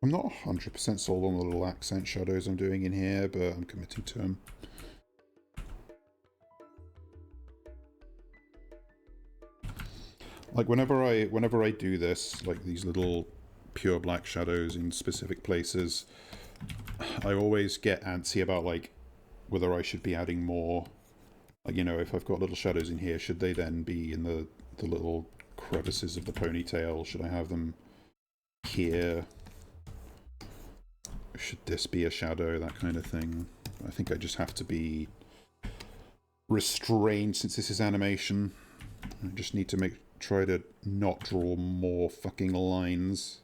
I'm not 100% sold on the little accent shadows I'm doing in here, but I'm committing to them. Like, whenever I do this, like these little pure black shadows in specific places, I always get antsy about, like, whether I should be adding more. Like, you know, if I've got little shadows in here, should they then be in the little crevices of the ponytail? Should I have them here. Should this be a shadow? That kind of thing. I think I just have to be restrained since this is animation. I just need to try to not draw more fucking lines.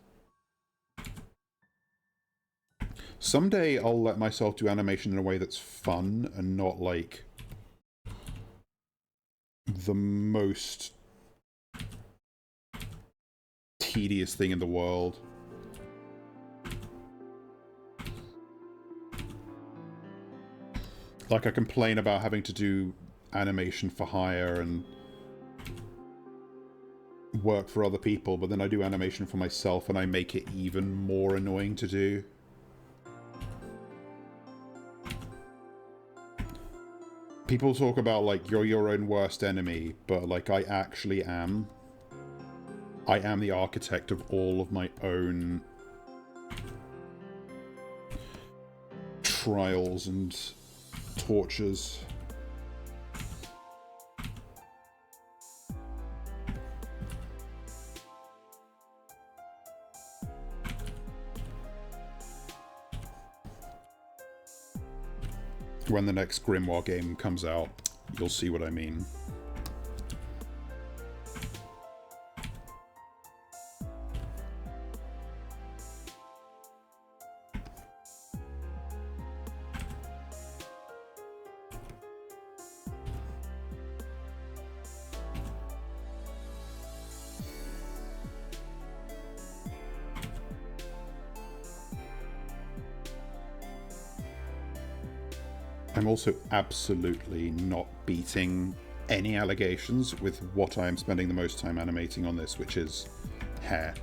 Someday I'll let myself do animation in a way that's fun and not like the most tedious thing in the world. Like, I complain about having to do animation for hire and work for other people, but then I do animation for myself and I make it even more annoying to do. People talk about, like, you're your own worst enemy, but, like, I actually am. I am the architect of all of my own trials and tortures. When the next Grimoire game comes out, you'll see what I mean. I'm also absolutely not beating any allegations with what I'm spending the most time animating on this, which is hair.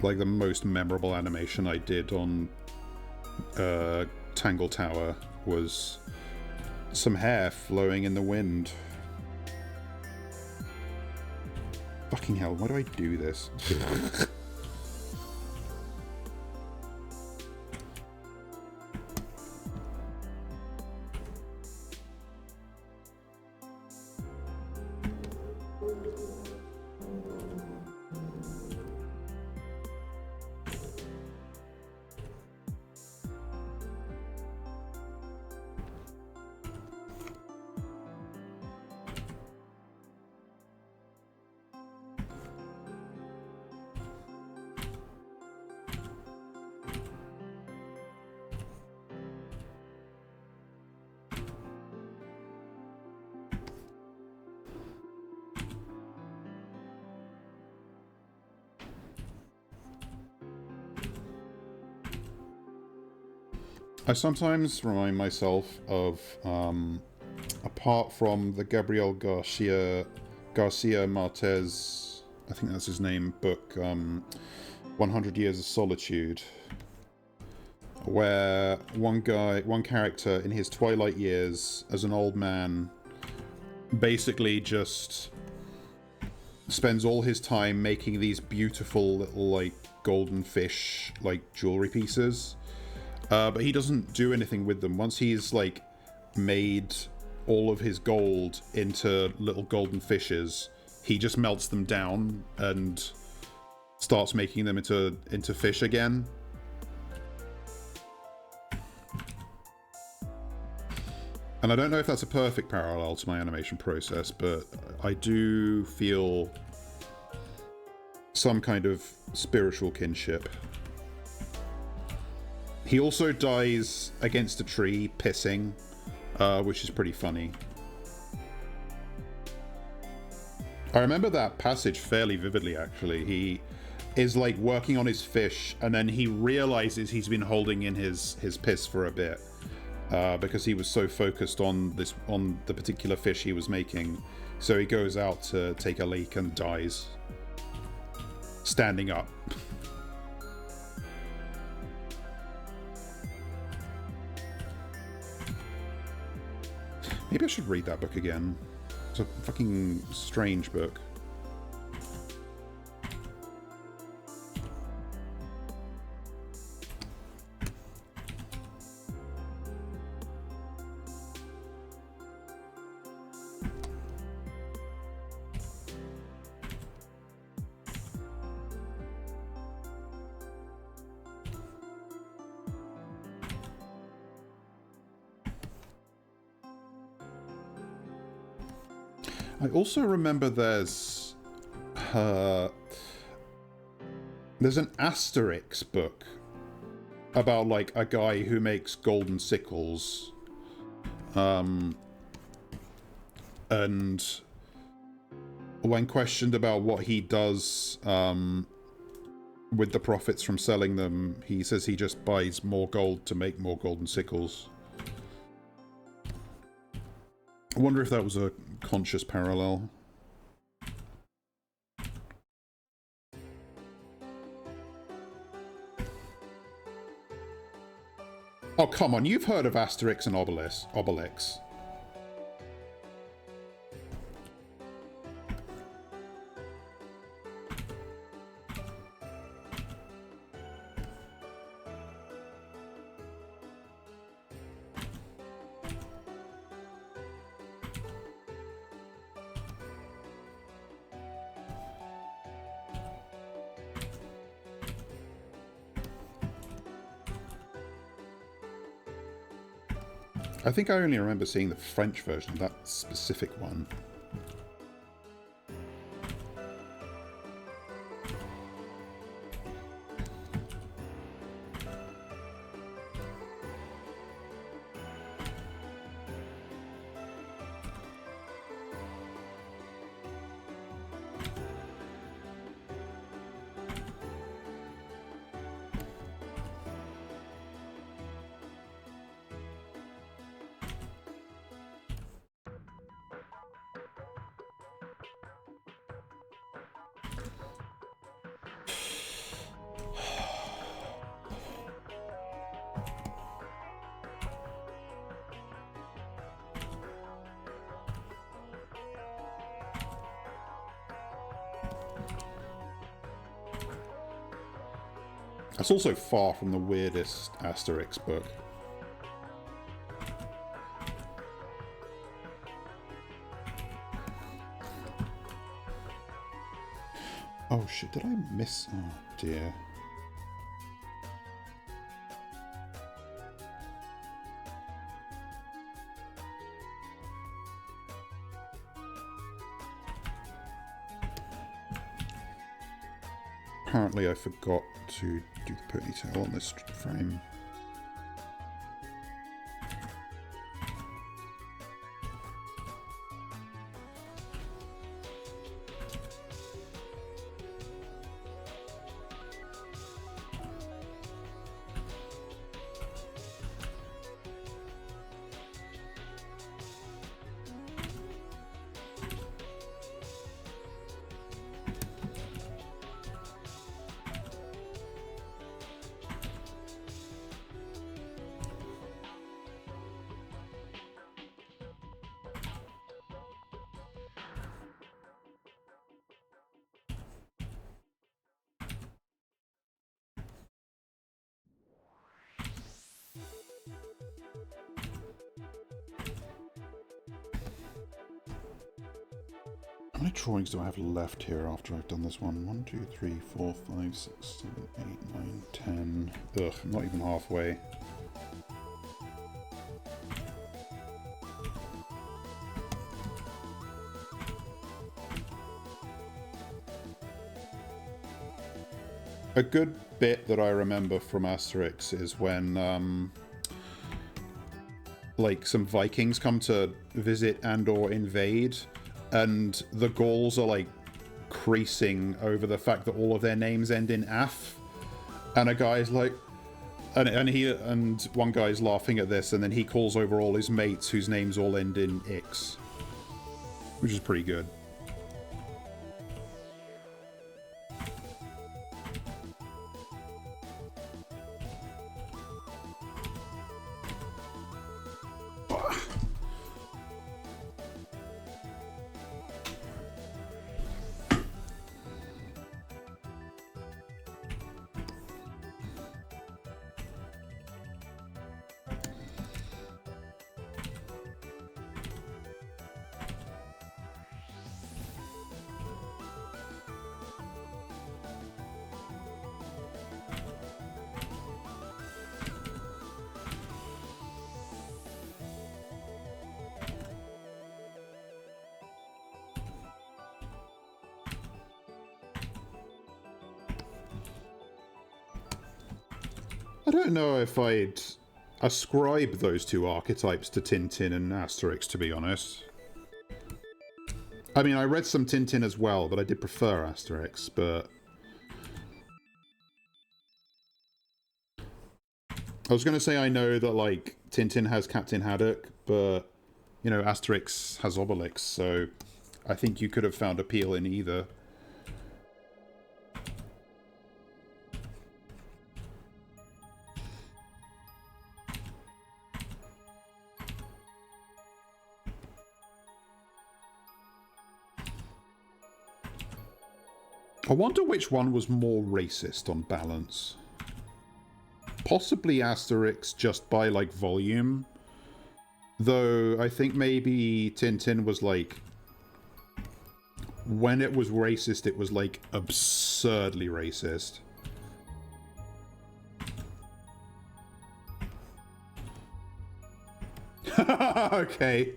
Like, the most memorable animation I did on Tangle Tower was some hair flowing in the wind. Fucking hell, why do I do this? I sometimes remind myself of, apart from the Gabriel Garcia Marquez, I think that's his name, book, 100 Years of Solitude, where one character in his twilight years as an old man basically just spends all his time making these beautiful little, like, golden fish, like, jewelry pieces. But he doesn't do anything with them. Once he's, like, made all of his gold into little golden fishes, he just melts them down and starts making them into fish again. And I don't know if that's a perfect parallel to my animation process, but I do feel some kind of spiritual kinship. He also dies against a tree, pissing, which is pretty funny. I remember that passage fairly vividly, actually. He is, like, working on his fish, and then he realizes he's been holding in his piss for a bit, because he was so focused on the particular fish he was making. So he goes out to take a leak and dies. Standing up. Maybe I should read that book again. It's a fucking strange book. I also remember there's an Asterix book about, like, a guy who makes golden sickles. And when questioned about what he does with the profits from selling them, he says he just buys more gold to make more golden sickles. I wonder if that was a conscious parallel. Oh, come on, you've heard of Asterix and Obelix. I think I only remember seeing the French version of that specific one. That's also far from the weirdest Asterix book. Oh shit, did I miss? Oh dear. Apparently I forgot to do the ponytail on this frame. How many drawings do I have left here after I've done this one? 1, 2, 3, 4, 5, 6, 7, 8, 9, 10. Ugh, I'm not even halfway. A good bit that I remember from Asterix is when, like, some Vikings come to visit and or invade, and the Gauls are, like, creasing over the fact that all of their names end in "af," and a guy's like, and one guy's laughing at this, and then he calls over all his mates whose names all end in "ix," which is pretty good. don't know if I'd ascribe those two archetypes to Tintin and Asterix, to be honest. I mean, I read some Tintin as well, but I did prefer Asterix, but... I was going to say I know that, like, Tintin has Captain Haddock, but, you know, Asterix has Obelix, so I think you could have found appeal in either. I wonder which one was more racist on balance. Possibly Asterix just by, like, volume. Though, I think maybe Tintin was, like... When it was racist, it was, like, absurdly racist. Okay.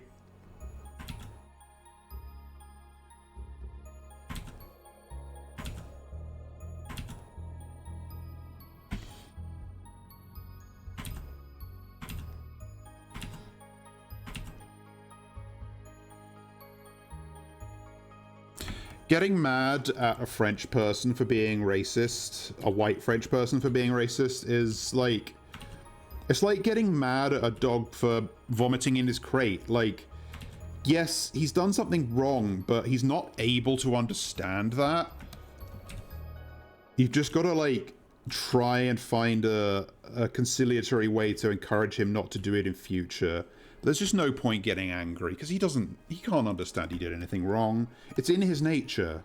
Getting mad at a French person for being racist, a white French person for being racist, is like... It's like getting mad at a dog for vomiting in his crate. Like, yes, he's done something wrong, but he's not able to understand that. You've just got to, like, try and find a conciliatory way to encourage him not to do it in future. There's just no point getting angry, because he can't understand he did anything wrong. It's in his nature.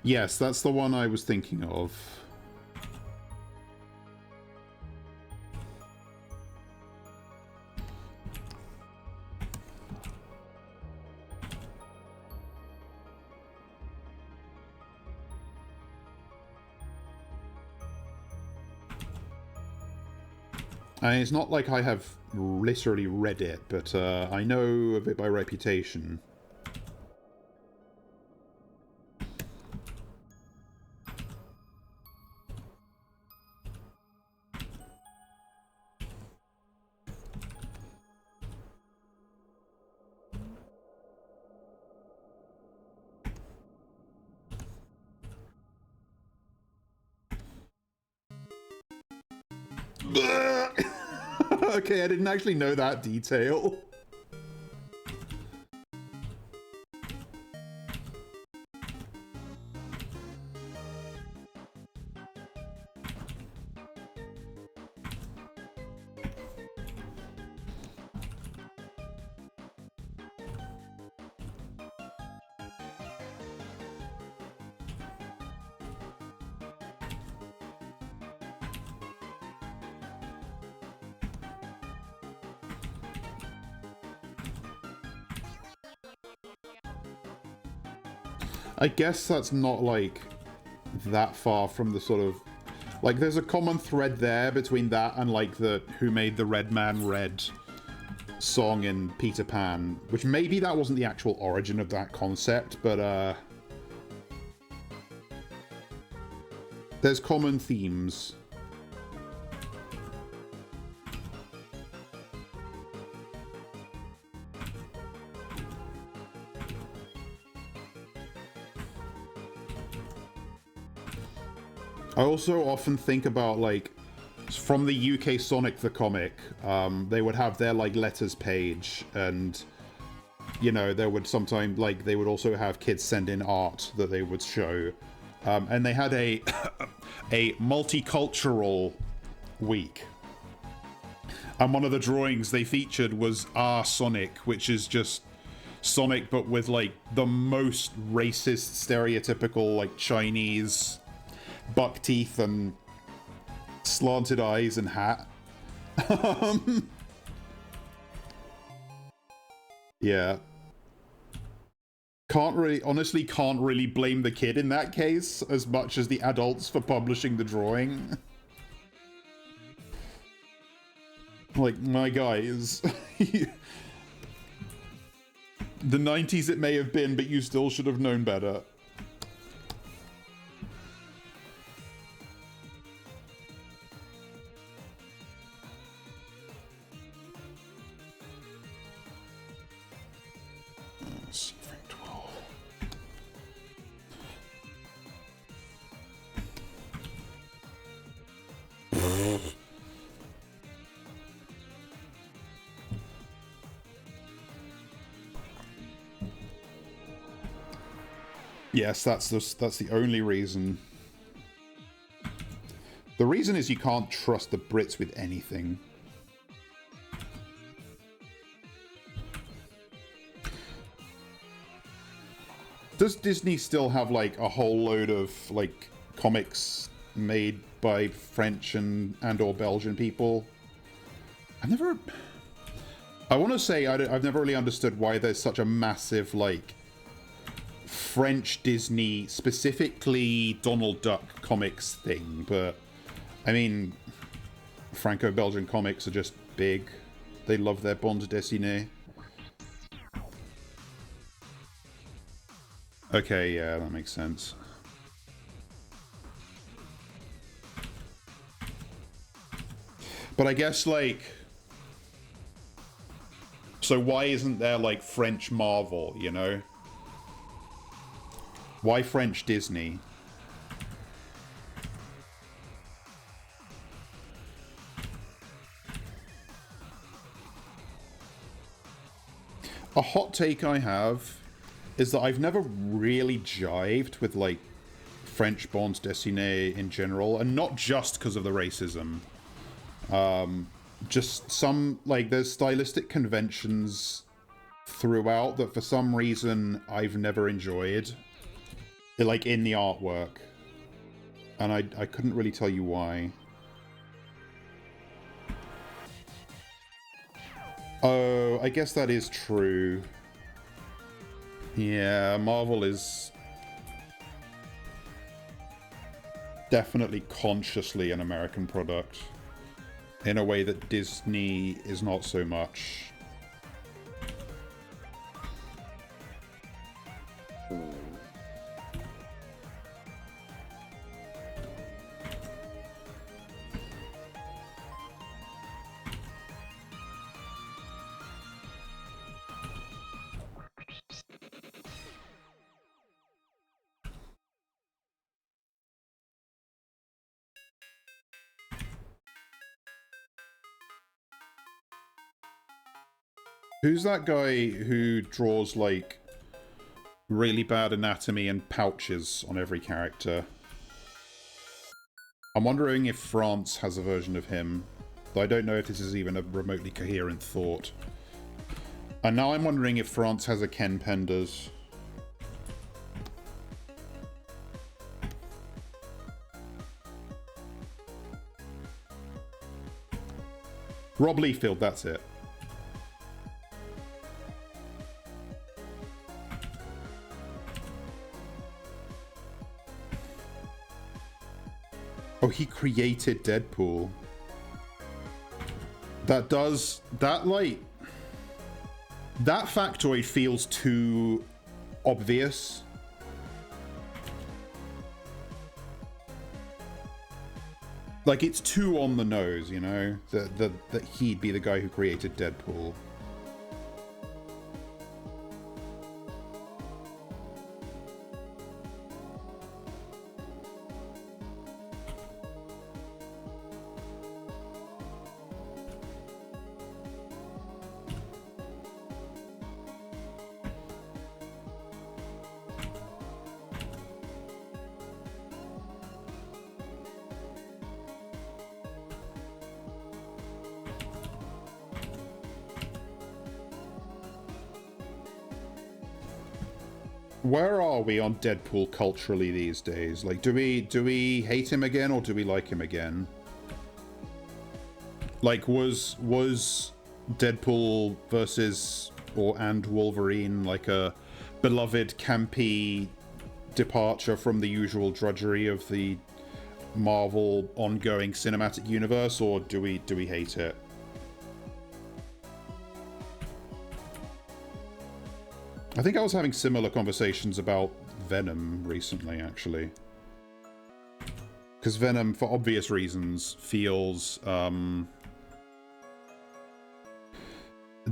Yes, that's the one I was thinking of. And it's not like I have literally read it, but I know of it by reputation. Okay, I didn't actually know that detail. I guess that's not, like, that far from the sort of... Like, there's a common thread there between that and, like, the Who Made the Red Man Red song in Peter Pan, which maybe that wasn't the actual origin of that concept, but, there's common themes. I also often think about, like, from the UK Sonic the comic, they would have their, like, letters page, and, you know, there would sometimes, like, they would also have kids send in art that they would show. And they had a multicultural week. And one of the drawings they featured was Our Sonic, which is just Sonic, but with, like, the most racist, stereotypical, like, Chinese... buck teeth and slanted eyes and hat. Yeah. honestly can't really blame the kid in that case as much as the adults for publishing the drawing. Like, my guys, the 90s it may have been, but you still should have known better. Yes, that's the only reason. The reason is you can't trust the Brits with anything. Does Disney still have like a whole load of like comics made by French and or Belgian people? I want to say I've never really understood why there's such a massive like French Disney, specifically Donald Duck comics thing, but I mean, Franco-Belgian comics are just big. They love their bande dessinée. Okay, yeah, that makes sense. But I guess, like... So why isn't there, like, French Marvel, you know? Why French Disney? A hot take I have is that I've never really jived with, like, French bande dessinée in general, and not just because of the racism. Just some, like, there's stylistic conventions throughout that for some reason I've never enjoyed. Like, in the artwork. And I couldn't really tell you why. Oh, I guess that is true. Yeah, Marvel is definitely consciously an American product in a way that Disney is not so much. Who's that guy who draws, like, really bad anatomy and pouches on every character? I'm wondering if France has a version of him. Though I don't know if this is even a remotely coherent thought. And now I'm wondering if France has a Ken Penders. Rob Liefeld, that's it. Oh, he created Deadpool. That does... That, like... That factoid feels too obvious. Like, it's too on the nose, you know? That he'd be the guy who created Deadpool. Where are we on Deadpool culturally these days? Like, do we hate him again or do we like him again? Like, was Deadpool versus and Wolverine like a beloved campy departure from the usual drudgery of the Marvel ongoing cinematic universe, or do we hate it? I think I was having similar conversations about Venom recently, actually. Because Venom, for obvious reasons, feels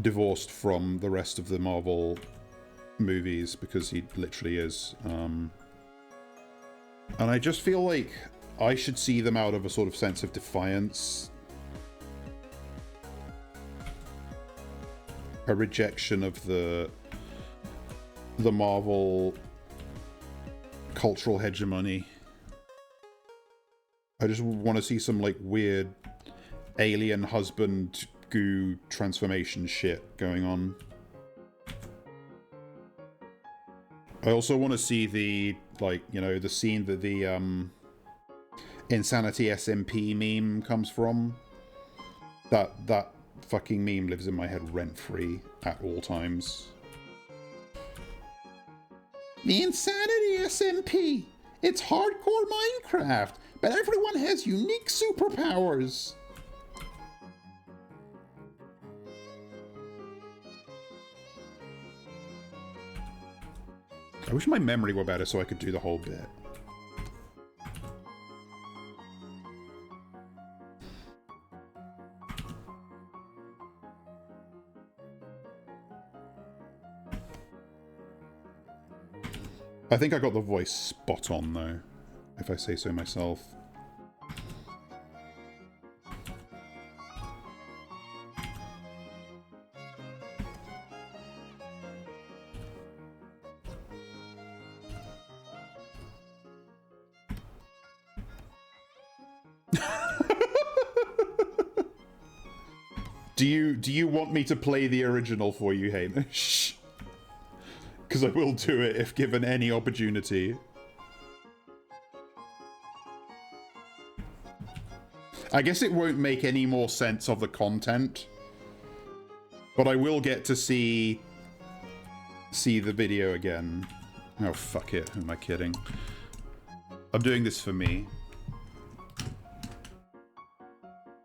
divorced from the rest of the Marvel movies, because he literally is. And I just feel like I should see them out of a sort of sense of defiance. A rejection of the Marvel cultural hegemony. I just want to see some, like, weird alien husband goo transformation shit going on. I also want to see the, like, you know, the scene that the Insanity SMP meme comes from. That fucking meme lives in my head rent-free at all times. The Insanity SMP! It's hardcore Minecraft, but everyone has unique superpowers! I wish my memory were better so I could do the whole bit. I think I got the voice spot on, though, if I say so myself. Do you want me to play the original for you, Hamish? Because I will do it if given any opportunity. I guess it won't make any more sense of the content, but I will get to see the video again. Oh, fuck it. Who am I kidding? I'm doing this for me.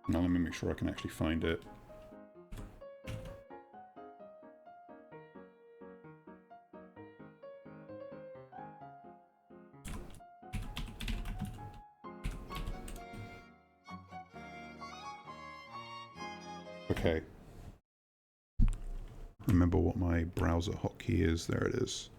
Now let me make sure I can actually find it. Okay. Remember what my browser hotkey is. There it is.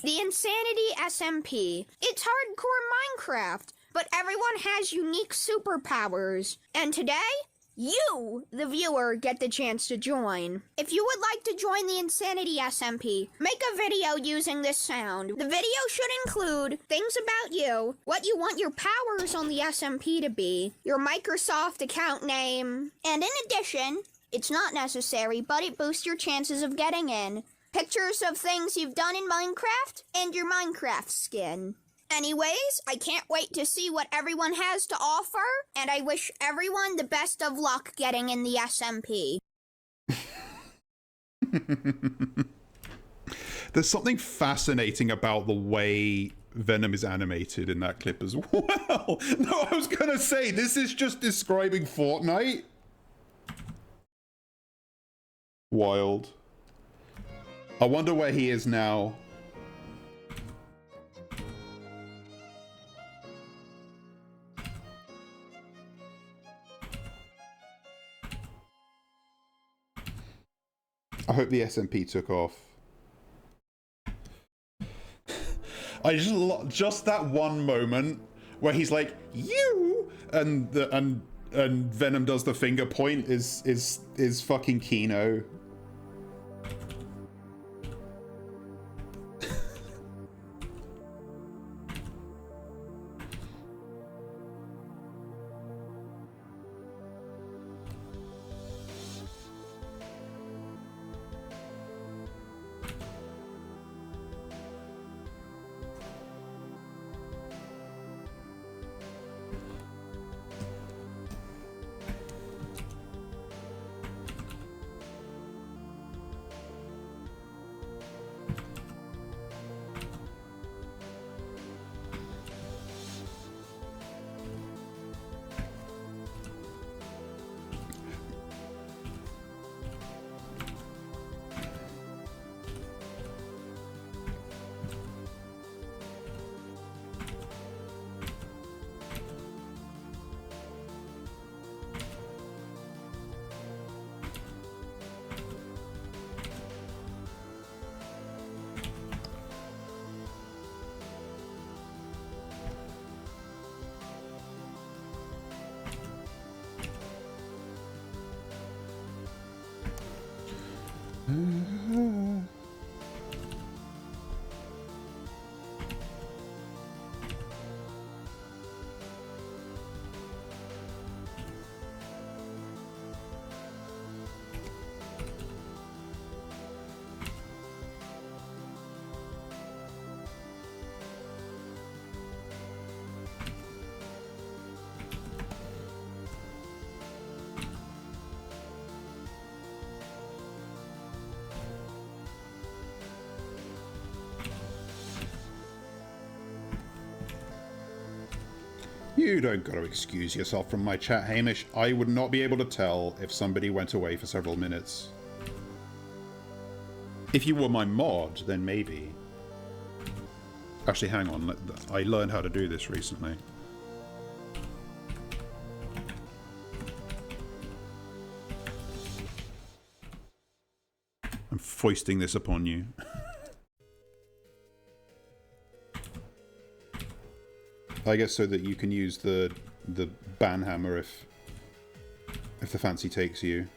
The Insanity SMP. It's hardcore Minecraft, but everyone has unique superpowers. And today, you, the viewer, get the chance to join. If you would like to join the Insanity SMP, make a video using this sound. The video should include things about you, what you want your powers on the SMP to be, your Microsoft account name, and in addition, it's not necessary, but it boosts your chances of getting in, pictures of things you've done in Minecraft, and your Minecraft skin. Anyways, I can't wait to see what everyone has to offer, and I wish everyone the best of luck getting in the SMP. There's something fascinating about the way Venom is animated in that clip as well. No, I was gonna say, this is just describing Fortnite. Wild. I wonder where he is now. I hope the SMP took off. I just that one moment where he's like, "You," and Venom does the finger point is fucking Kino. You don't got to excuse yourself from my chat, Hamish. I would not be able to tell if somebody went away for several minutes. If you were my mod, then maybe. Actually, hang on. I learned how to do this recently. I'm foisting this upon you. I guess so that you can use the ban hammer if the fancy takes you.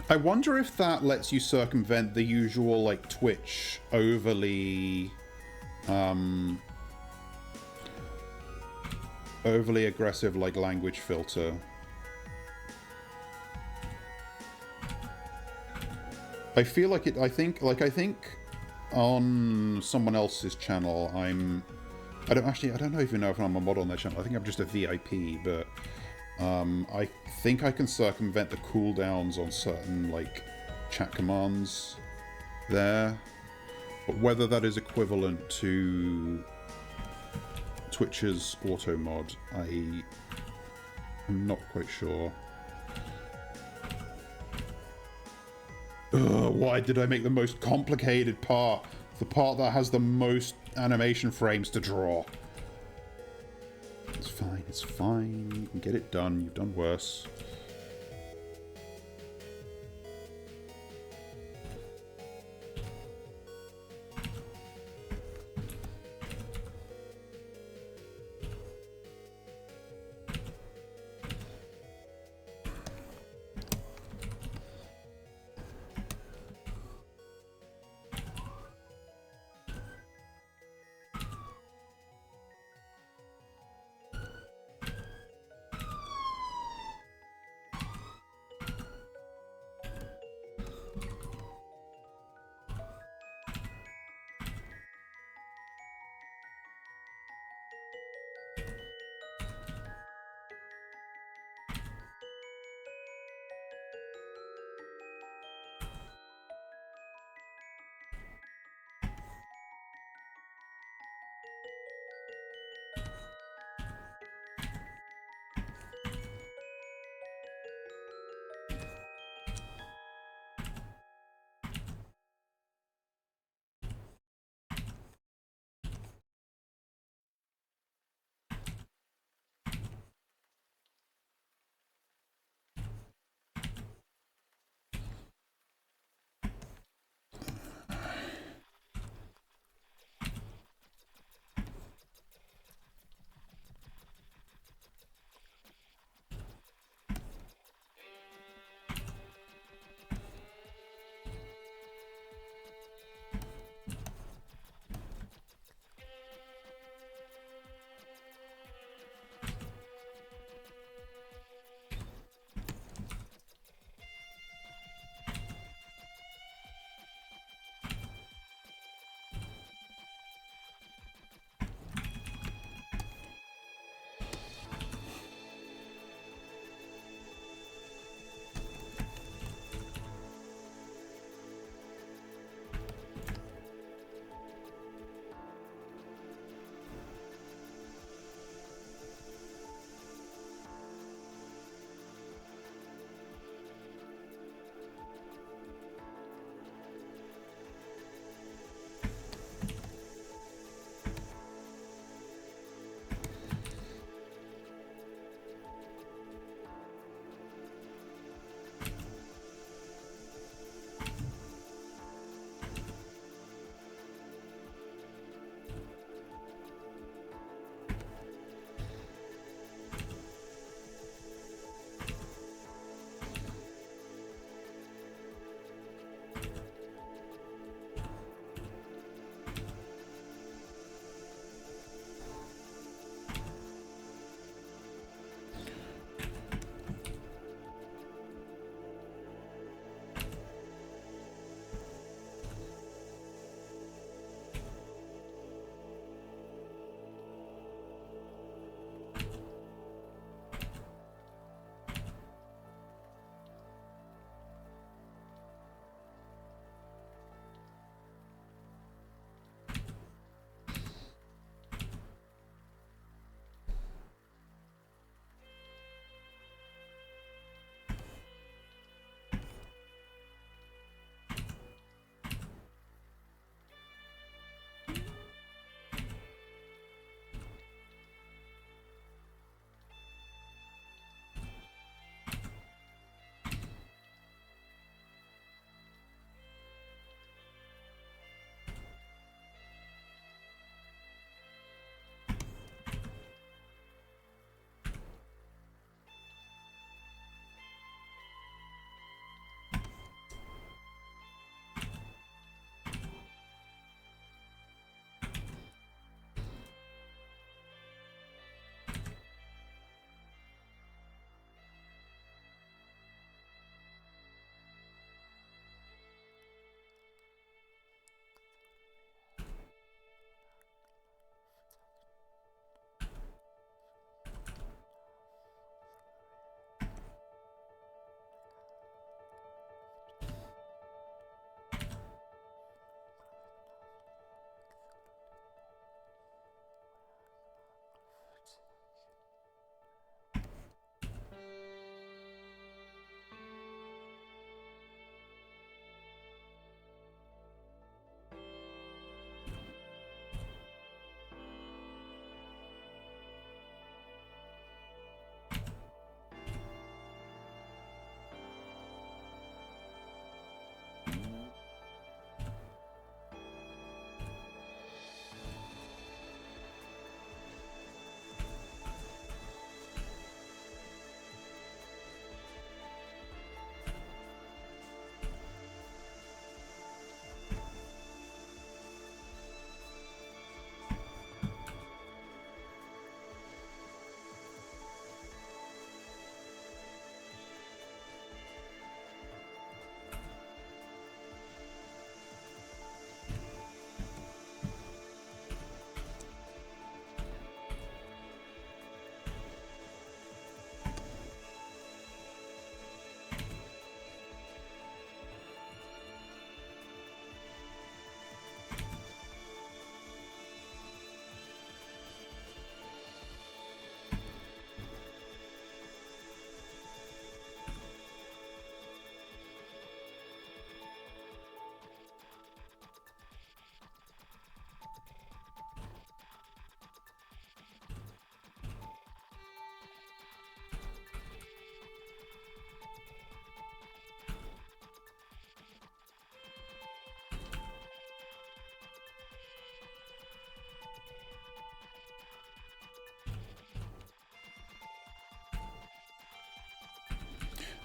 I wonder if that lets you circumvent the usual, like, Twitch overly aggressive, like, language filter. I feel like it, I think on someone else's channel, I don't even know if I'm a mod on their channel. I think I'm just a VIP, but I think I can circumvent the cooldowns on certain, like, chat commands there. But whether that is equivalent to Twitch's auto mod, I am not quite sure. Ugh, why did I make the most complicated part? The part that has the most animation frames to draw. It's fine, it's fine. You can get it done. You've done worse.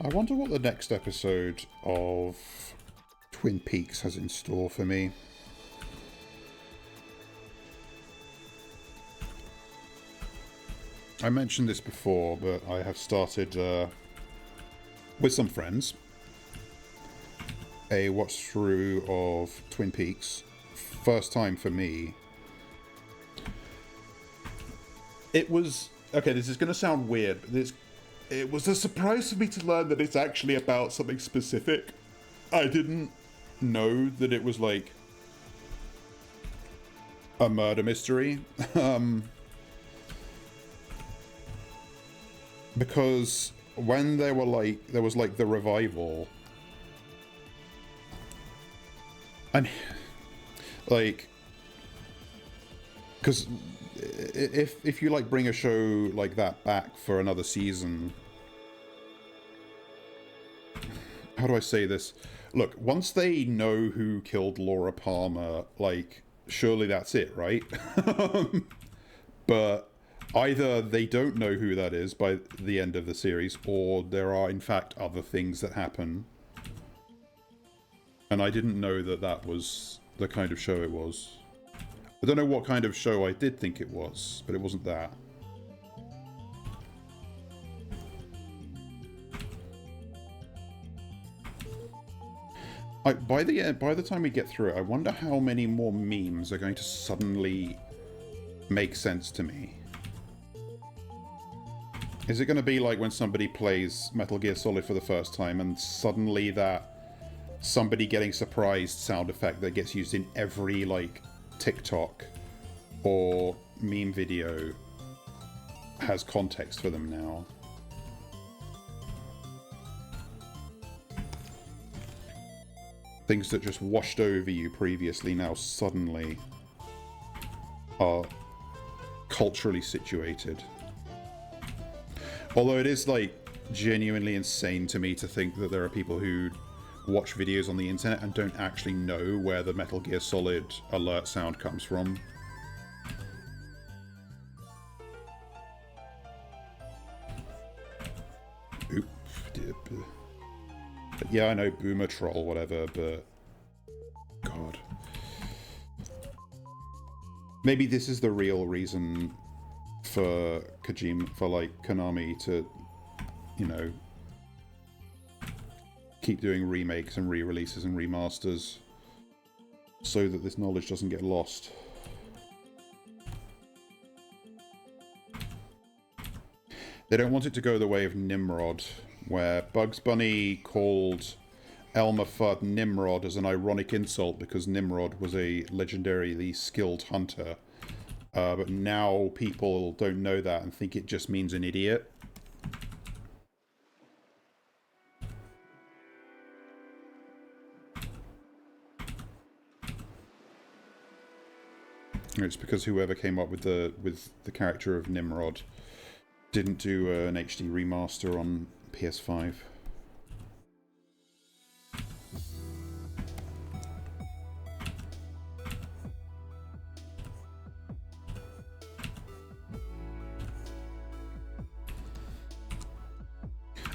I wonder what the next episode of Twin Peaks has in store for me. I mentioned this before, but I have started with some friends a watch through of Twin Peaks. First time for me. It was okay. This is going to sound weird, but it was a surprise for me to learn that it's actually about something specific. I didn't know that it was like a murder mystery. Because when they were like, there was like the revival, and like, because if you like bring a show like that back for another season, how do I say this? Look, once they know who killed Laura Palmer, like, surely that's it, right? But either they don't know who that is by the end of the series, or there are in fact other things that happen. And I didn't know that that was the kind of show it was. I don't know what kind of show I did think it was, but it wasn't that. By the time we get through it, I wonder how many more memes are going to suddenly make sense to me. Is it going to be like when somebody plays Metal Gear Solid for the first time and suddenly that somebody getting surprised sound effect that gets used in every like TikTok or meme video has context for them now? Things that just washed over you previously now suddenly are culturally situated. Although it is like genuinely insane to me to think that there are people who watch videos on the internet and don't actually know where the Metal Gear Solid alert sound comes from. Oop. Yeah, I know, Boomer Troll, whatever, but God. Maybe this is the real reason for Konami to, you know, keep doing remakes and re-releases and remasters so that this knowledge doesn't get lost. They don't want it to go the way of Nimrod, where Bugs Bunny called Elmer Fudd Nimrod as an ironic insult because Nimrod was a legendarily skilled hunter. But now people don't know that and think it just means an idiot. It's because whoever came up with the character of Nimrod didn't do an HD remaster on PS5.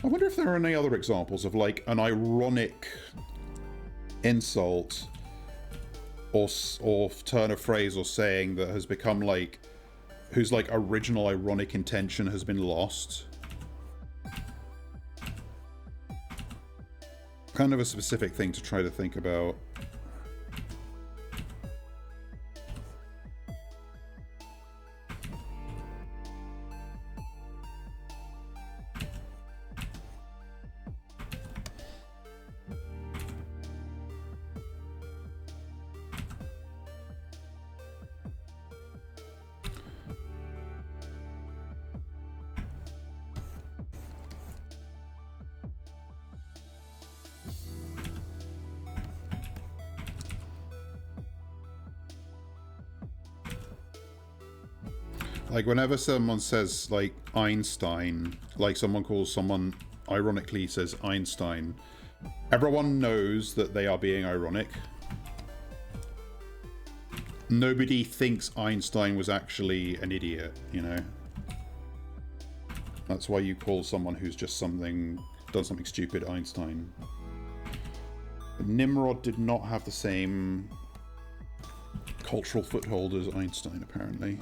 I wonder if there are any other examples of like an ironic insult or turn of phrase or saying that has become like, whose like original ironic intention has been lost. Kind of a specific thing to try to think about. Like, whenever someone says, like, Einstein, like someone calls someone, ironically says Einstein, everyone knows that they are being ironic. Nobody thinks Einstein was actually an idiot, you know? That's why you call someone who's just something, done something stupid, Einstein. But Nimrod did not have the same cultural foothold as Einstein, apparently.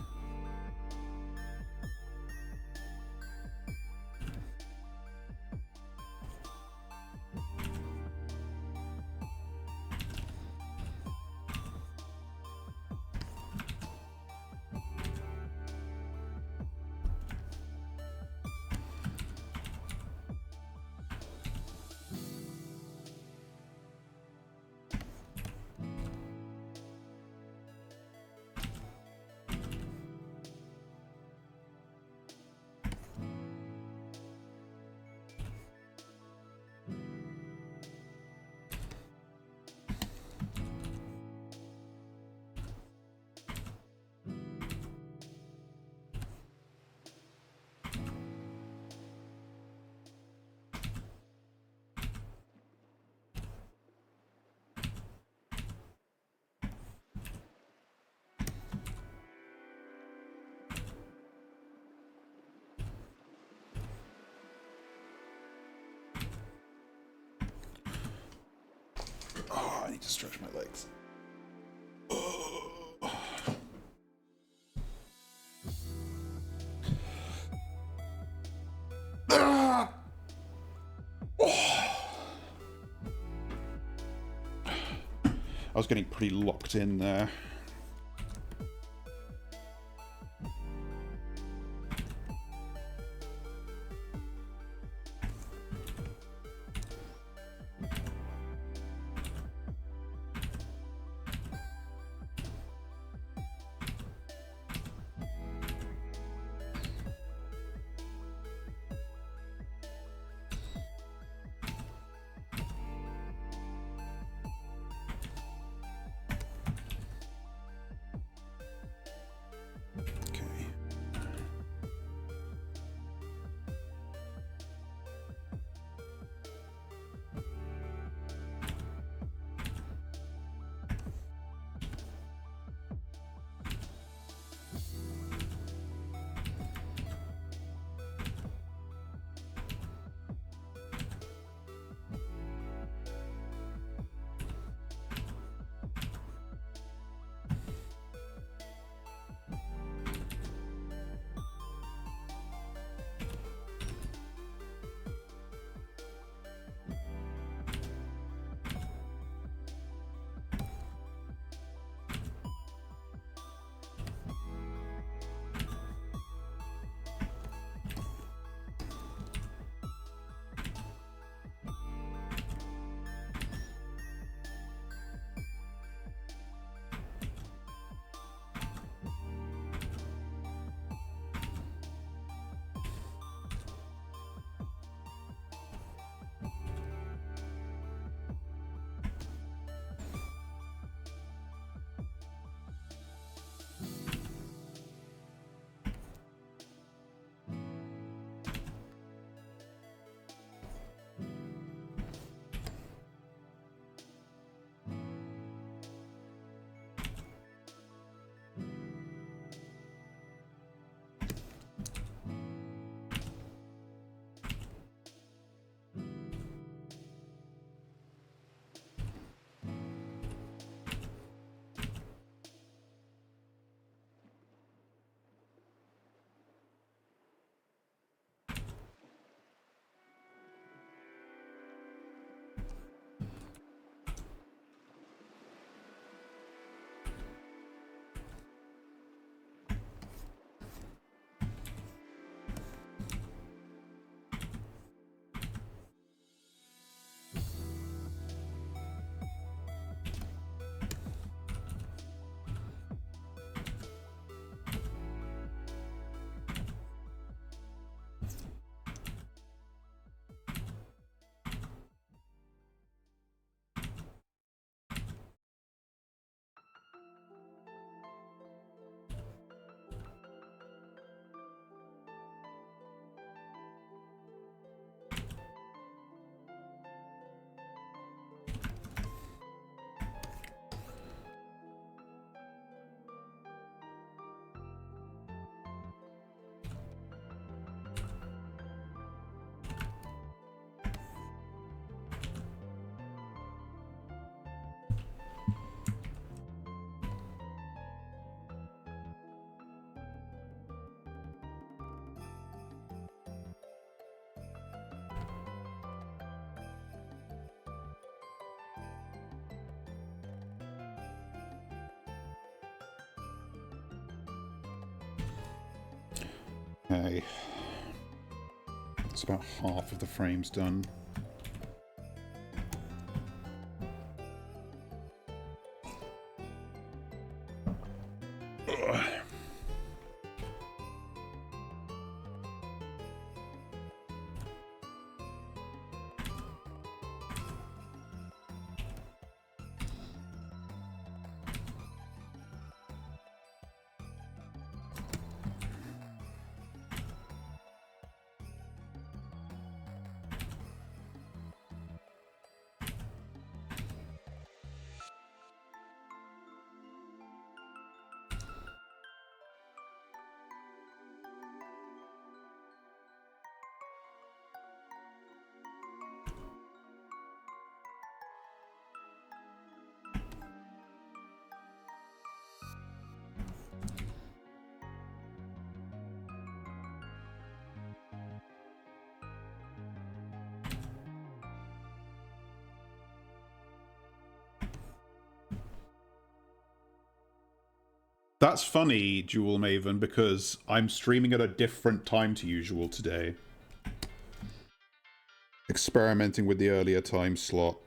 Oh, I need to stretch my legs. Ah! Oh. I was getting pretty locked in there. Okay. It's about half of the frames done. Ugh. That's funny, Jewel Maven, because I'm streaming at a different time to usual today. Experimenting with the earlier time slot.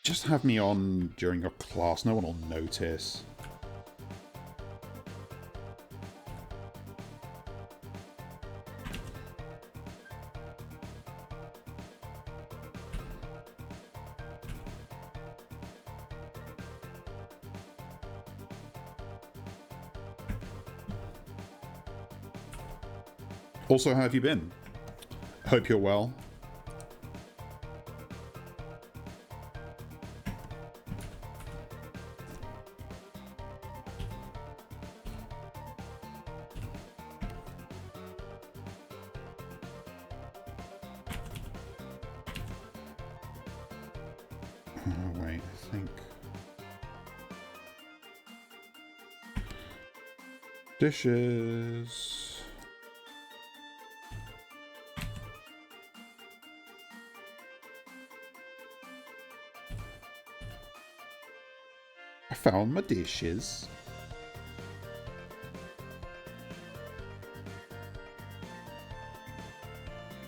Just have me on during your class, no one will notice. Also, how have you been? Hope you're well. Oh, wait, I think... Dishes... I found my dishes.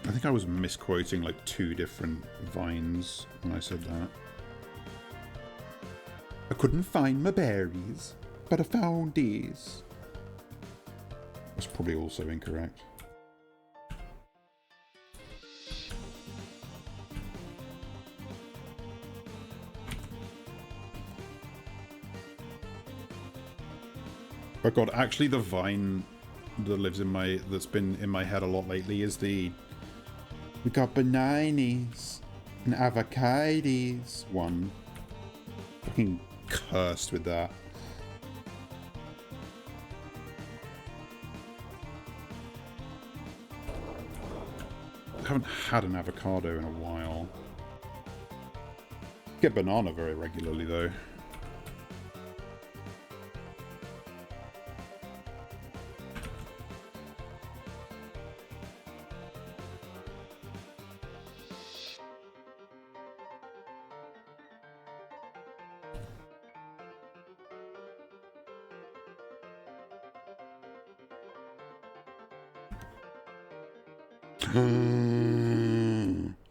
I think I was misquoting like 2 different vines when I said that. I couldn't find my berries, but I found these. That's probably also incorrect. Oh god, actually the vine that lives in that's been in my head a lot lately is the we got bananas and avocados one. Fucking cursed with that. I haven't had an avocado in a while. Get banana very regularly though.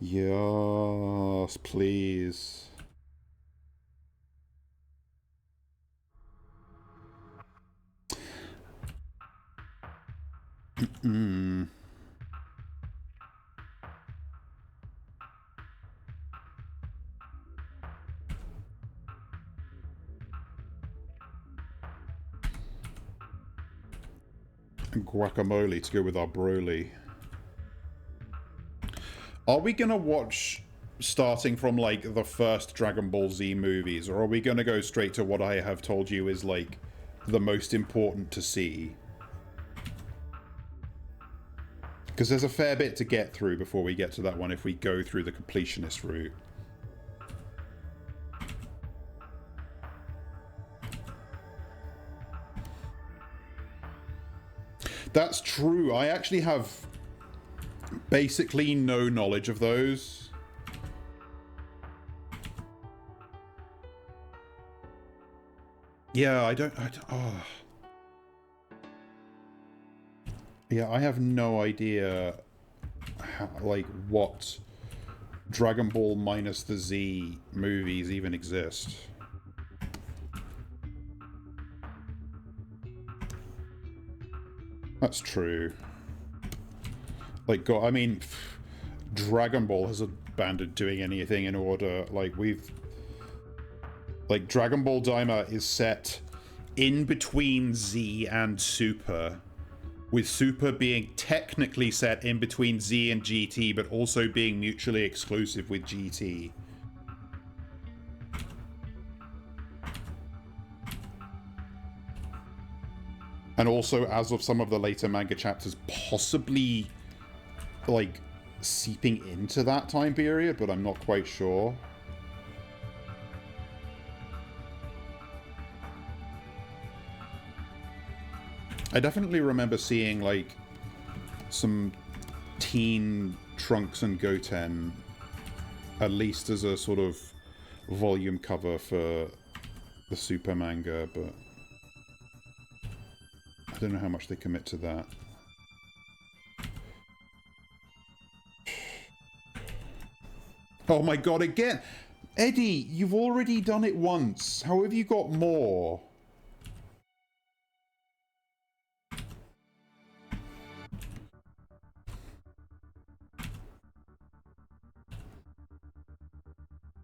Yes, please. Guacamole to go with our broly. Are we gonna watch starting from like the first Dragon Ball Z movies, or are we gonna go straight to what I have told you is like the most important to see? Because there's a fair bit to get through before we get to that one if we go through the completionist route. That's true. I actually have basically no knowledge of those. Yeah, oh. Yeah, I have no idea how, like, what Dragon Ball minus the Z movies even exist. That's true. Like, God, I mean, Dragon Ball has abandoned doing anything in order. Like, like, Dragon Ball Daima is set in between Z and Super, with Super being technically set in between Z and GT, but also being mutually exclusive with GT. And also, as of some of the later manga chapters, possibly, like, seeping into that time period, but I'm not quite sure. I definitely remember seeing, like, some teen Trunks and Goten, at least as a sort of volume cover for the Super manga, but I don't know how much they commit to that. Oh my god, again! Eddie, you've already done it once. How have you got more?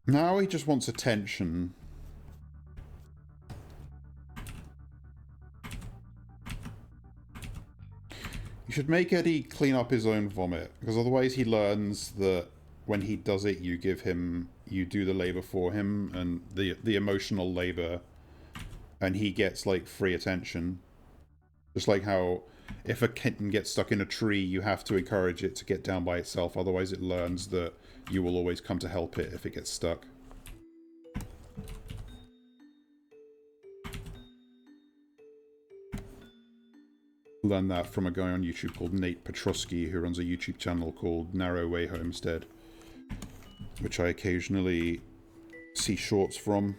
Now he just wants attention. You should make Eddie clean up his own vomit, because otherwise he learns that when he does it, you do the labor for him, and the emotional labor, and he gets, like, free attention. Just like how if a kitten gets stuck in a tree, you have to encourage it to get down by itself, otherwise it learns that you will always come to help it if it gets stuck. Learned that from a guy on YouTube called Nate Petrosky, who runs a YouTube channel called Narrow Way Homestead, which I occasionally see shorts from.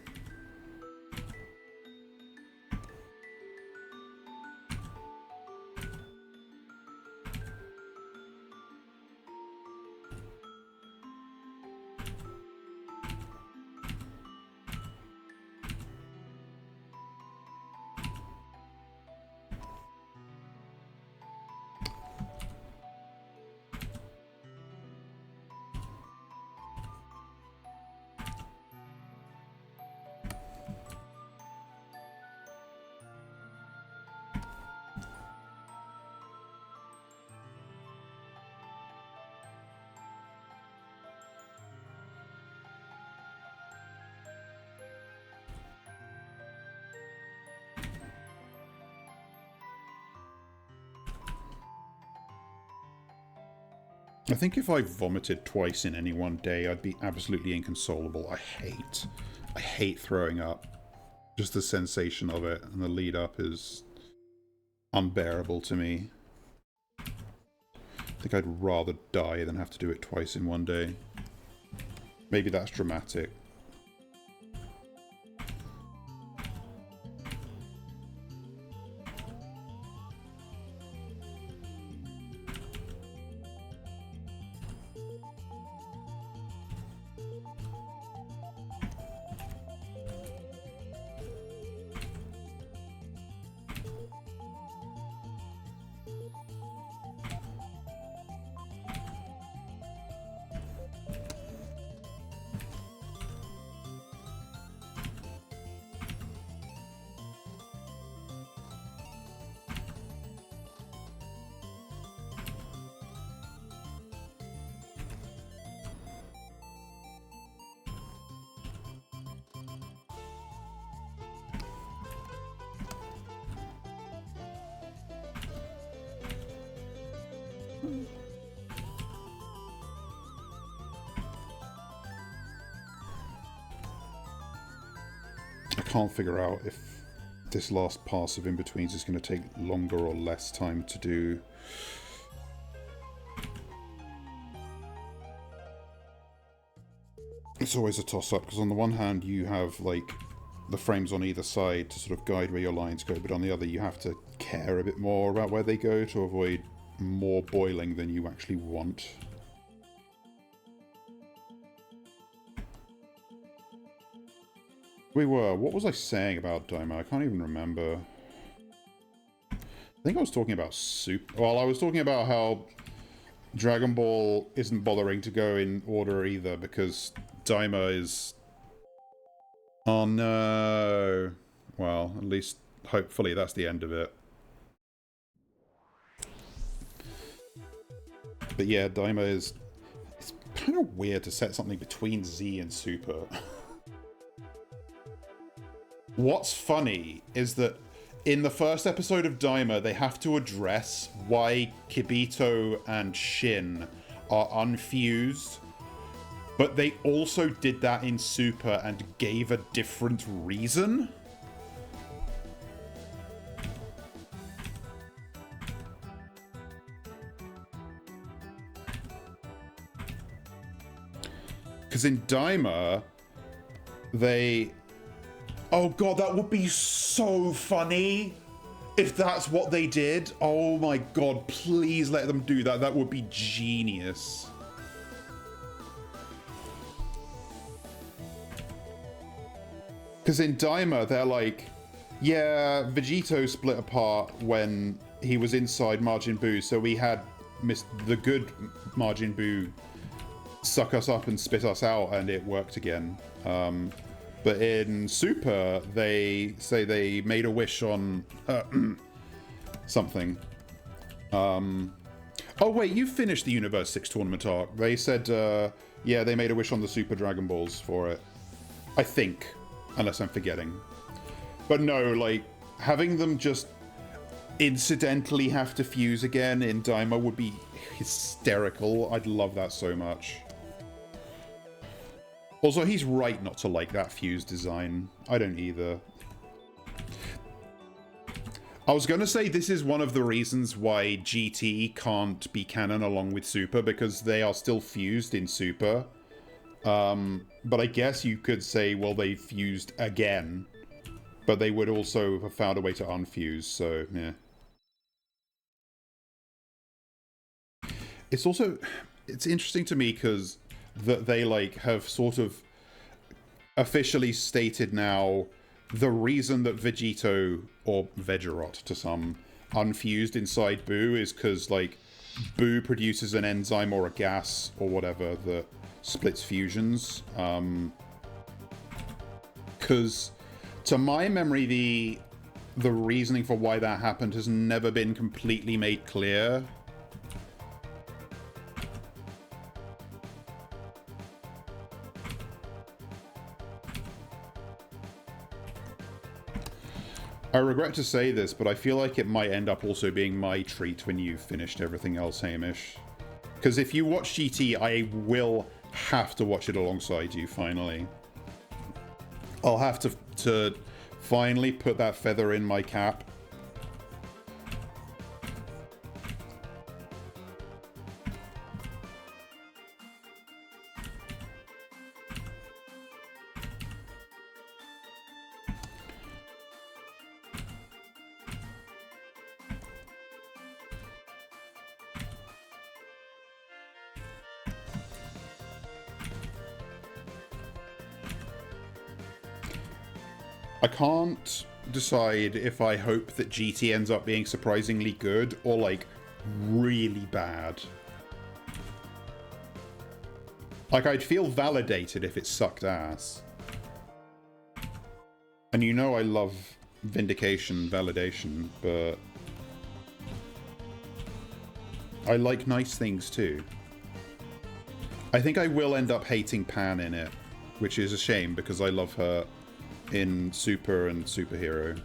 I think if I vomited twice in any one day, I'd be absolutely inconsolable. I hate throwing up. Just the sensation of it and the lead up is unbearable to me. I think I'd rather die than have to do it twice in one day. Maybe that's dramatic. I can't figure out if this last pass of in-betweens is going to take longer or less time to do. It's always a toss-up, because on the one hand you have, like, the frames on either side to sort of guide where your lines go, but on the other you have to care a bit more about where they go to avoid more boiling than you actually want. What was I saying about Daima? I can't even remember. I think I was talking about Super. Well, I was talking about how Dragon Ball isn't bothering to go in order either because Daima is... Oh no. Well, at least hopefully that's the end of it. But yeah, Daima is... It's kind of weird to set something between Z and Super. What's funny is that in the first episode of Daima, they have to address why Kibito and Shin are unfused, but they also did that in Super and gave a different reason. Because in Daima, they... Oh god, that would be so funny if that's what they did. Oh my god, please let them do that. That would be genius. Because in Daima, they're like, yeah, Vegito split apart when he was inside Majin Buu, so we had the good Majin Buu suck us up and spit us out, and it worked again. But in Super, they say they made a wish on something. Oh wait, you finished the Universe 6 tournament arc. They said, yeah, they made a wish on the Super Dragon Balls for it. I think, unless I'm forgetting. But no, like, having them just incidentally have to fuse again in Daima would be hysterical. I'd love that so much. Also, he's right not to like that fuse design. I don't either. I was going to say this is one of the reasons why GT can't be canon along with Super, because they are still fused in Super. But I guess you could say, well, they fused again. But they would also have found a way to unfuse, so, yeah. It's also... It's interesting to me because... that they like have sort of officially stated now the reason that Vegito, or Vegerot to some, unfused inside Buu is because like Buu produces an enzyme or a gas or whatever that splits fusions. Because to my memory, the reasoning for why that happened has never been completely made clear. I regret to say this, but I feel like it might end up also being my treat when you've finished everything else, Hamish. Because if you watch GT, I will have to watch it alongside you, finally. I'll have to finally put that feather in my cap. I can't decide if I hope that GT ends up being surprisingly good or, like, really bad. Like, I'd feel validated if it sucked ass. And you know I love vindication, validation, but... I like nice things too. I think I will end up hating Pan in it, which is a shame because I love her in Super and Superhero.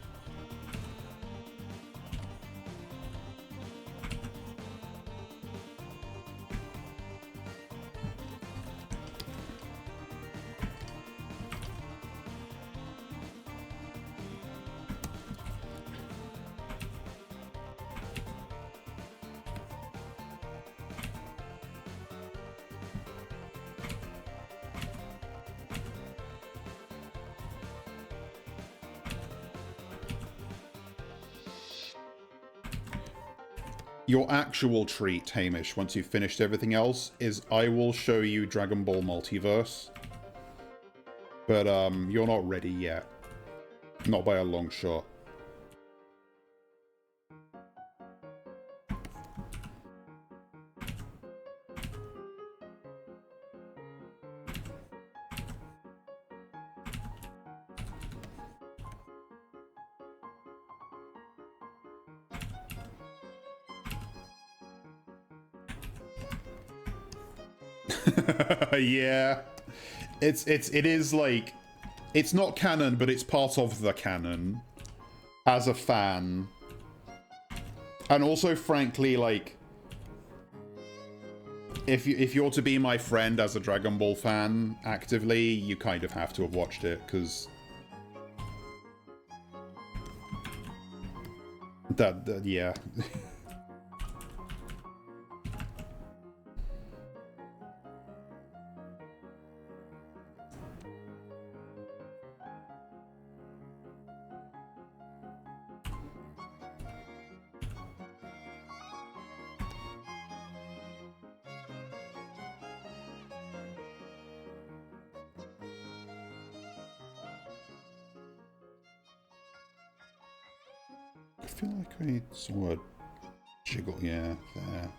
Your actual treat, Hamish, once you've finished everything else, is I will show you Dragon Ball Multiverse. But, you're not ready yet. Not by a long shot. Yeah. It is like, it's not canon, but it's part of the canon as a fan. And also, frankly, like, if you're to be my friend as a Dragon Ball fan actively, you kind of have to have watched it, because that yeah. I feel like I saw a jiggle, yeah, there.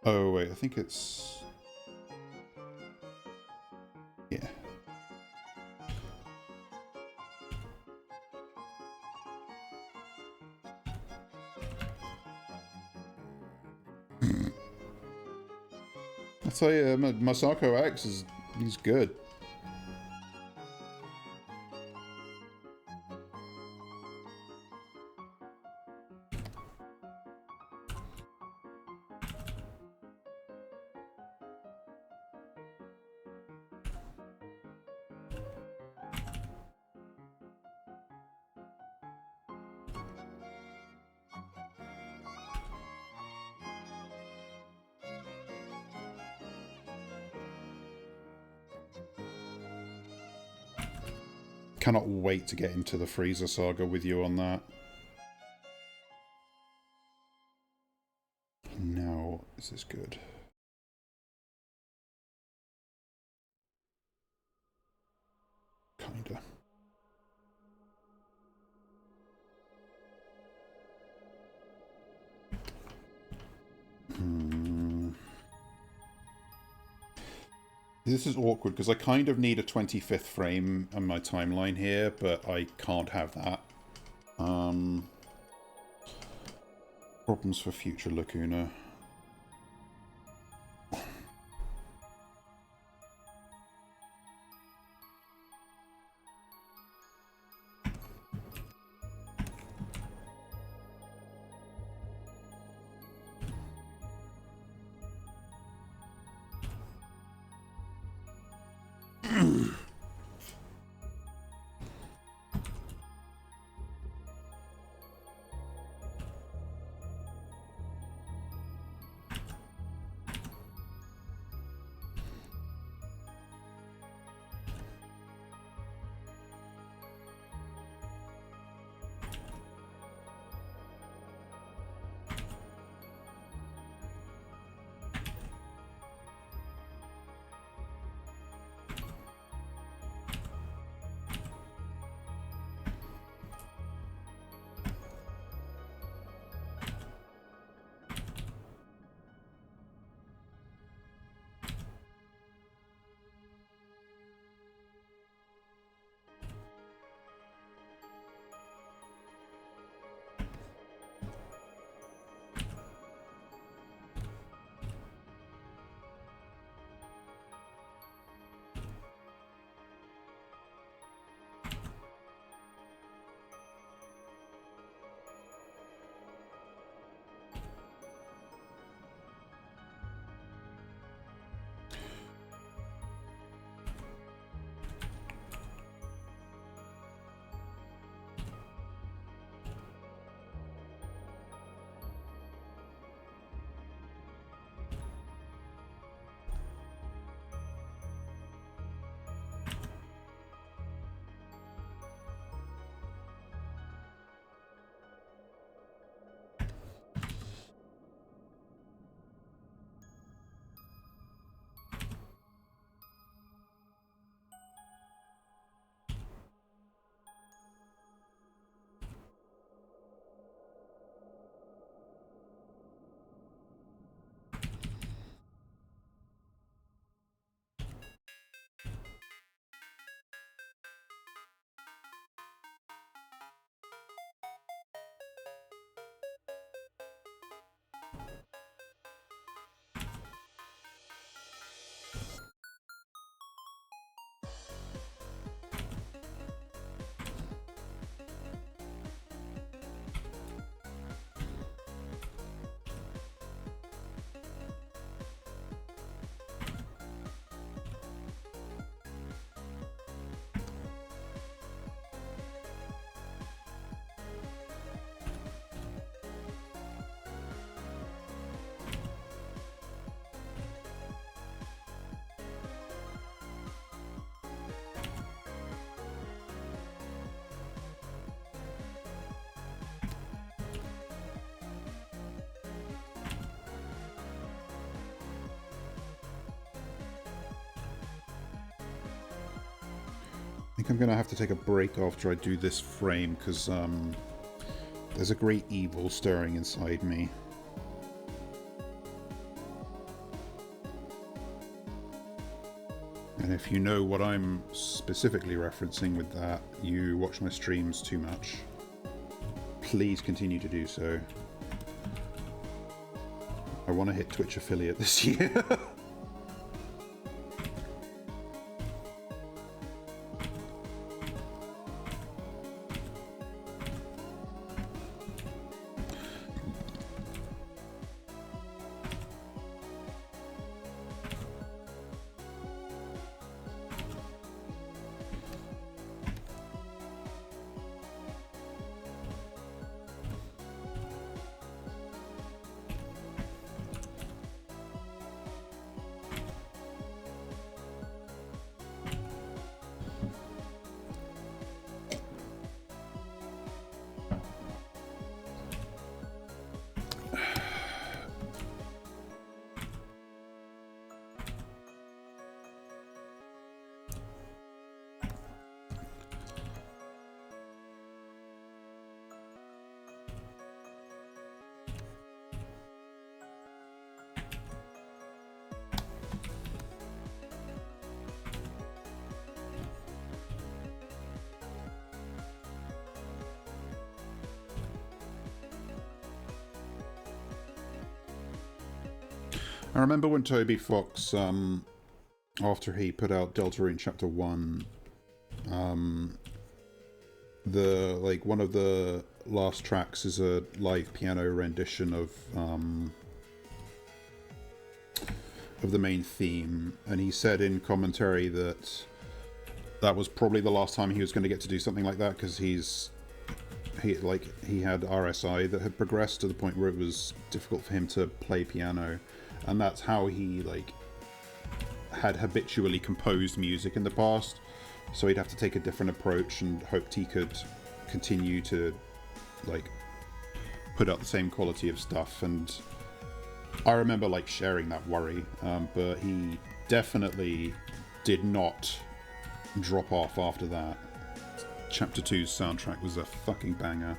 Oh wait, I think it's... yeah. I tell you, Masako X he's good. Cannot wait to get into the Frieza saga with you on that. Now, this is good. Kinda. This is awkward because I kind of need a 25th frame on my timeline here, but I can't have that. Problems for future Lacuna. think I'm going to have to take a break after I do this frame, because there's a great evil stirring inside me. And if you know what I'm specifically referencing with that, you watch my streams too much. Please continue to do so. I want to hit Twitch affiliate this year. I remember when Toby Fox, after he put out Deltarune Chapter 1, one of the last tracks is a live piano rendition of the main theme, and he said in commentary that that was probably the last time he was going to get to do something like that, because he had RSI that had progressed to the point where it was difficult for him to play piano. And that's how he had habitually composed music in the past. So he'd have to take a different approach and hoped he could continue to put out the same quality of stuff. And I remember sharing that worry, but he definitely did not drop off after that. Chapter 2's soundtrack was a fucking banger.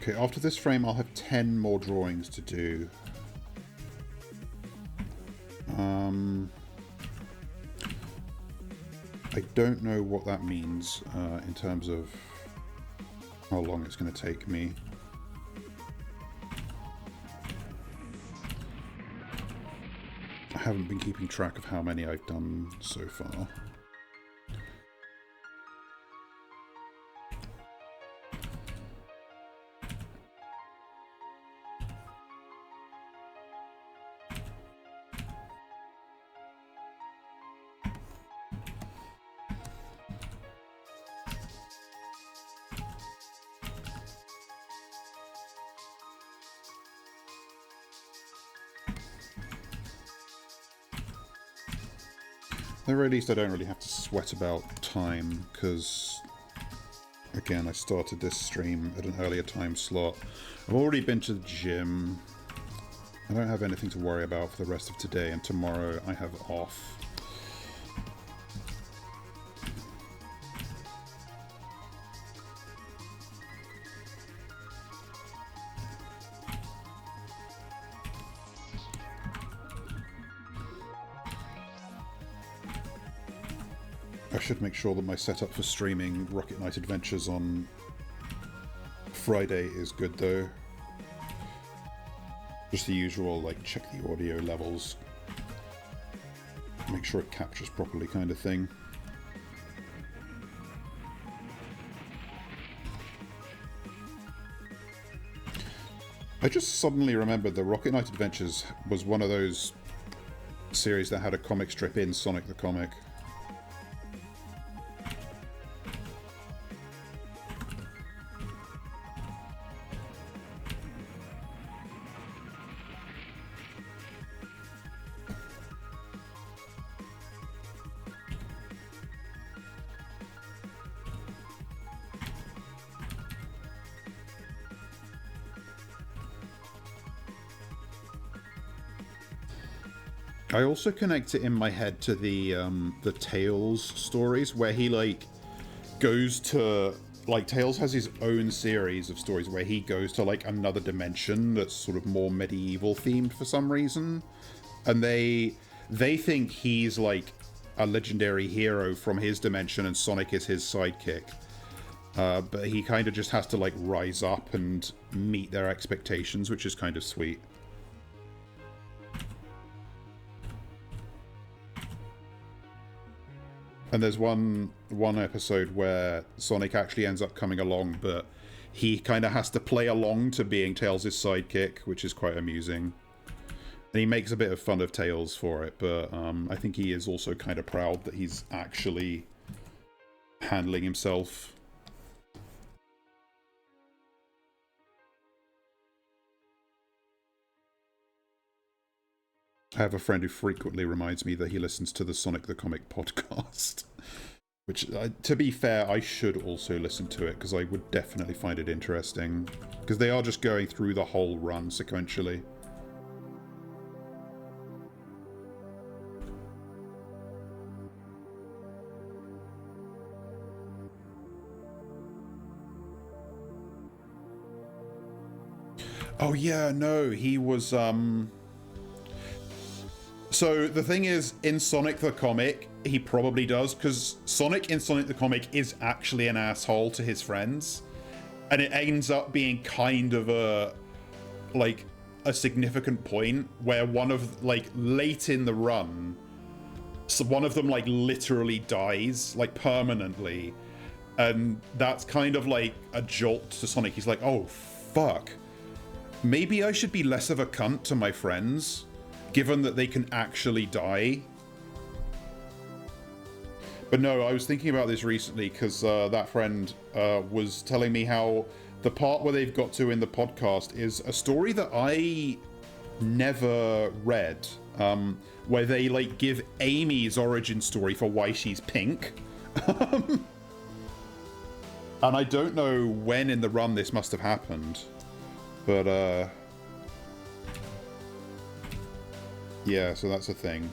Okay, after this frame, I'll have 10 more drawings to do. I don't know what that means in terms of how long it's going to take me. I haven't been keeping track of how many I've done so far. At the very least, I don't really have to sweat about time, because, again, I started this stream at an earlier time slot. I've already been to the gym. I don't have anything to worry about for the rest of today, and tomorrow I have off. I should make sure that my setup for streaming Rocket Knight Adventures on Friday is good, though. Just the usual, like, check the audio levels, make sure it captures properly kind of thing. I just suddenly remembered that Rocket Knight Adventures was one of those series that had a comic strip in Sonic the Comic. I also connect it in my head to the Tails stories, where he, like, goes to, like, Tails has his own series of stories where he goes to, like, another dimension that's sort of more medieval themed for some reason, and they think he's, like, a legendary hero from his dimension and Sonic is his sidekick, but he kind of just has to, like, rise up and meet their expectations, which is kind of sweet. And there's one episode where Sonic actually ends up coming along, but he kind of has to play along to being Tails' sidekick, which is quite amusing. And he makes a bit of fun of Tails for it, but I think he is also kind of proud that he's actually handling himself. I have a friend who frequently reminds me that he listens to the Sonic the Comic podcast. Which, to be fair, I should also listen to it, because I would definitely find it interesting. Because they are just going through the whole run sequentially. Oh yeah, no, he was, So the thing is, in Sonic the Comic, he probably does, because Sonic in Sonic the Comic is actually an asshole to his friends. And it ends up being kind of a significant point where one of, like, late in the run, so one of them, like, literally dies, like, permanently. And that's kind of like a jolt to Sonic. He's like, oh, fuck. Maybe I should be less of a cunt to my friends, given that they can actually die. But no, I was thinking about this recently because that friend was telling me how the part where they've got to in the podcast is a story that I never read, where they, like, give Amy's origin story for why she's pink. And I don't know when in the run this must have happened, but yeah, so that's a thing.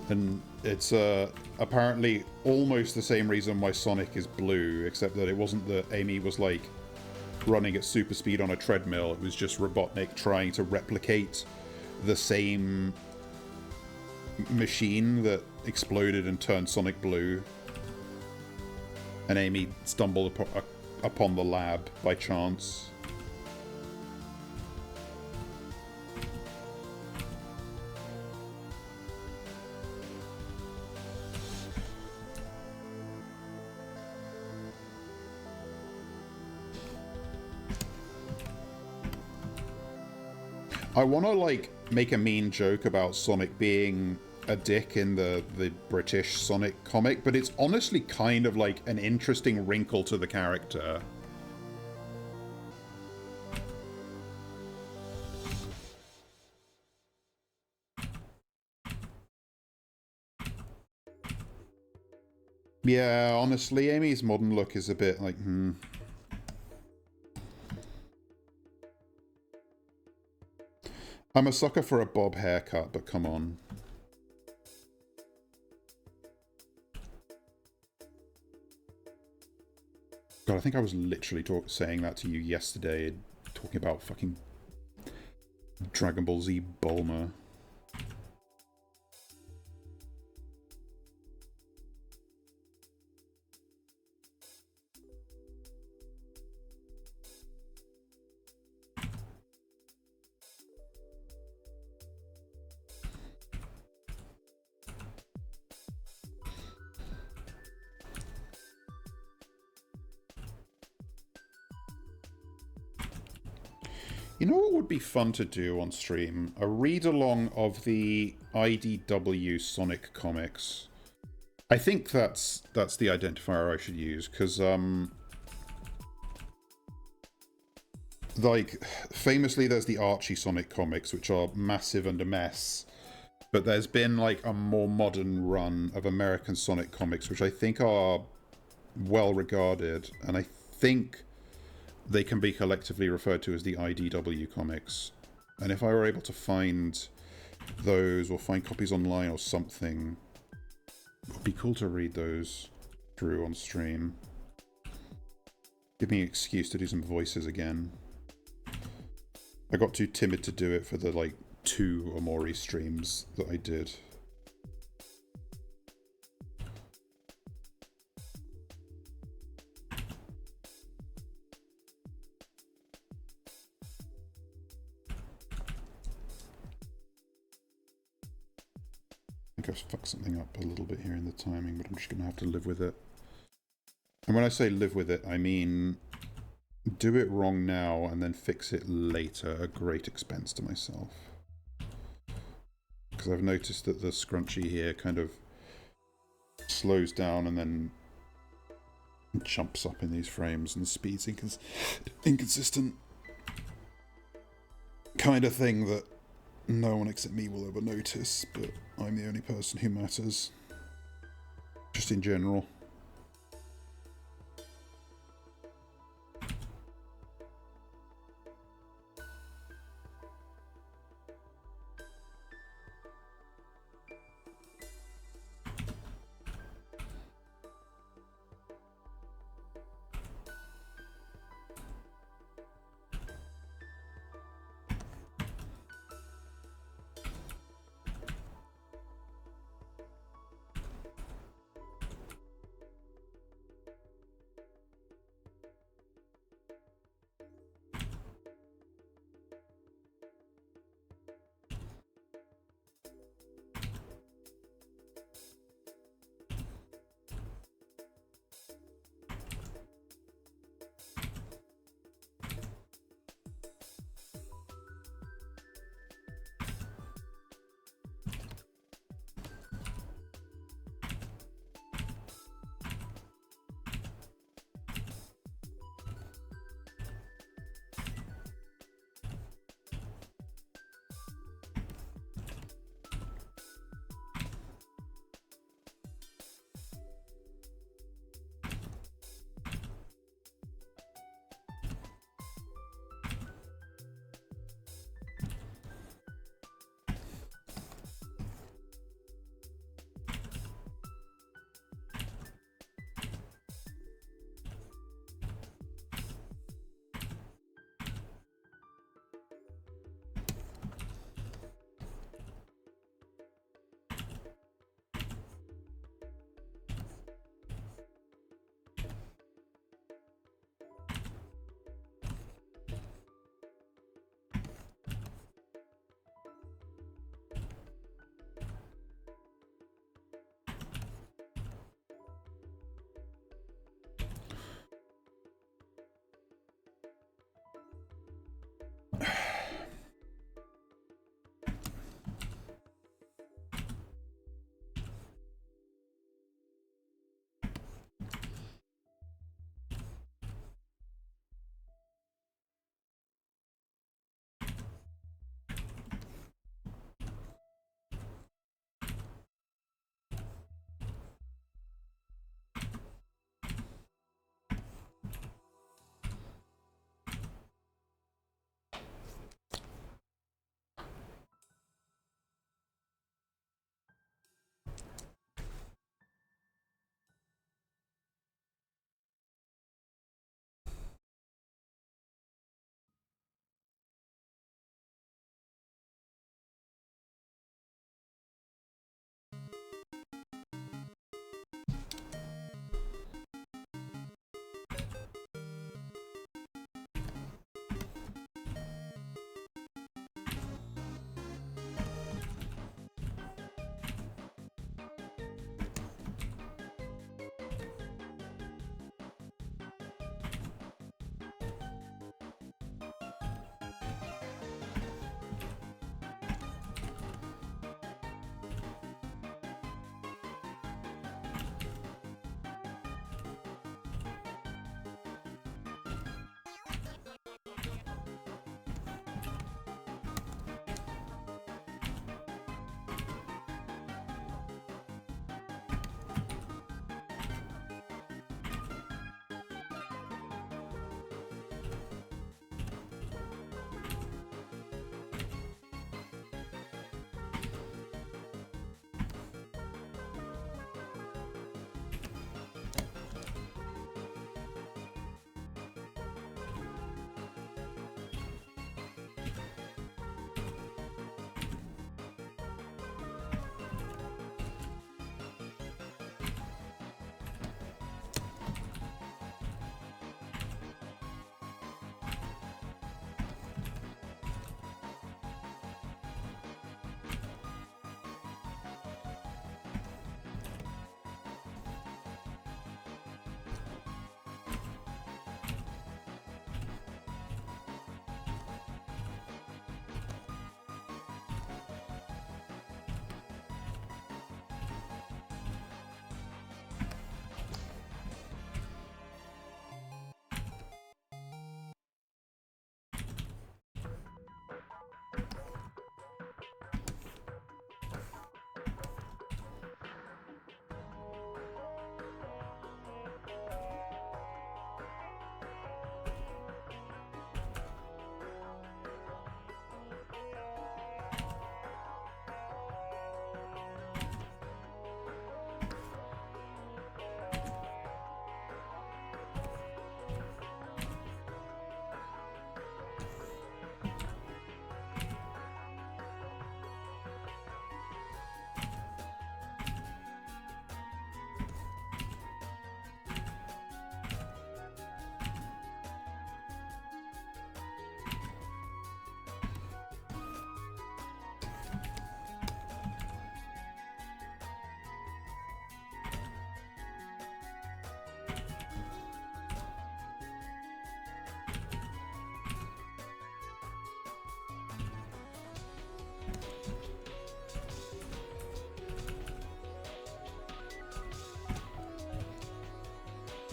And It's apparently almost the same reason why Sonic is blue, except that it wasn't that Amy was like running at super speed on a treadmill. It was just Robotnik trying to replicate the same machine that exploded and turned Sonic blue. And Amy stumbled upon the lab by chance. I want to, like, make a mean joke about Sonic being a dick in the British Sonic comic, but it's honestly kind of, like, an interesting wrinkle to the character. Yeah, honestly, Amy's modern look is a bit, like, I'm a sucker for a bob haircut, but come on. God, I think I was literally saying that to you yesterday, talking about fucking Dragon Ball Z Bulma. You know what would be fun to do on stream? A read-along of the IDW Sonic comics. I think that's the identifier I should use, because, like, famously there's the Archie Sonic comics, which are massive and a mess. But there's been, like, a more modern run of American Sonic comics, which I think are well regarded, and I think they can be collectively referred to as the IDW comics. And if I were able to find those, or find copies online or something, it would be cool to read those through on stream. Give me an excuse to do some voices again. I got too timid to do it for the, like, 2 Moorrrrre streams that I did. I think I've fucked something up a little bit here in the timing, but I'm just going to have to live with it. And when I say live with it, I mean do it wrong now and then fix it later at great expense to myself. Because I've noticed that the scrunchie here kind of slows down and then jumps up in these frames, and the speed's inconsistent. Kind of thing that no one except me will ever notice, but I'm the only person who matters. Just in general.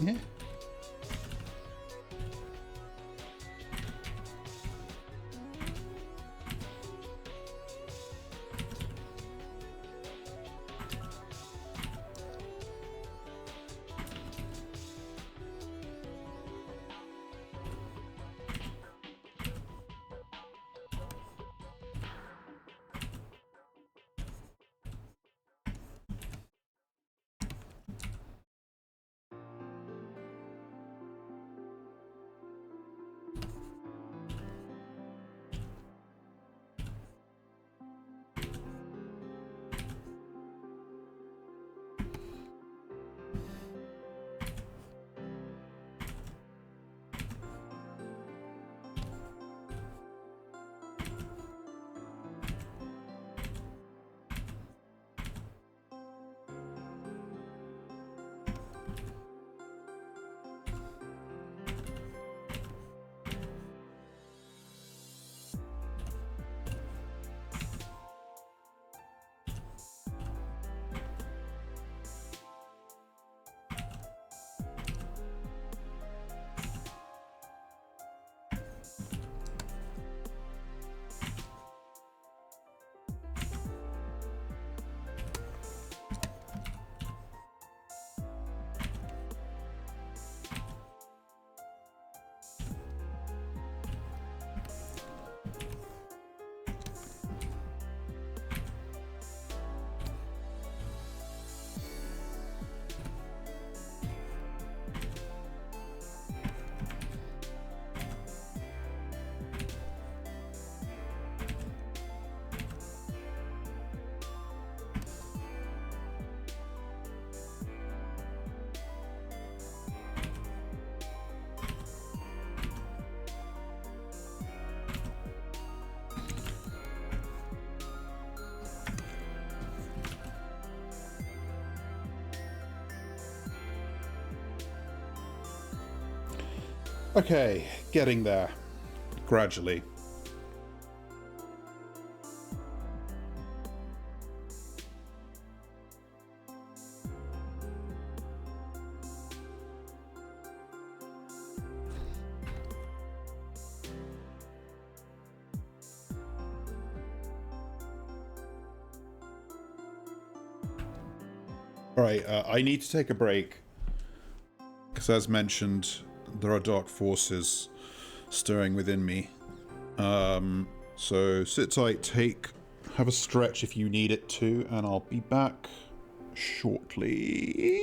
Yeah. Okay, getting there. Gradually. Alright, I need to take a break. Because as mentioned, there are dark forces stirring within me. So sit tight, have a stretch if you need it to, and I'll be back shortly.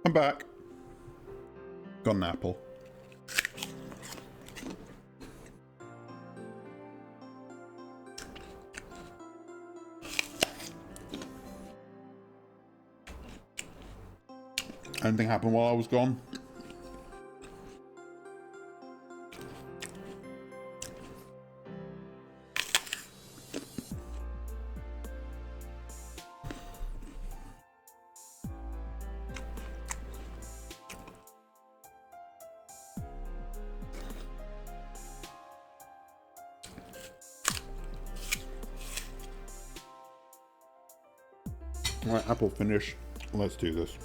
I'm back. Got an apple. Anything happened while I was gone? Alright, apple finish. Let's do this.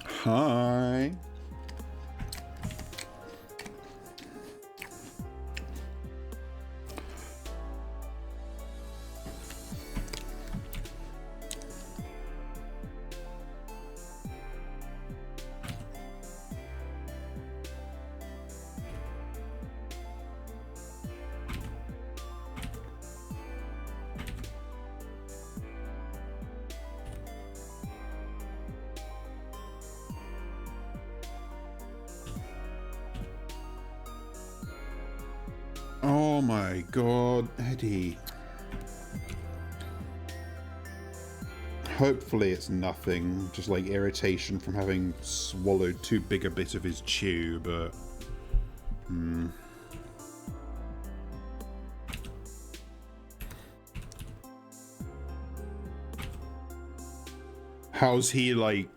Hi. Oh my god, Eddie. Hopefully it's nothing, just like irritation from having swallowed too big a bit of his chew, but... How's he, like,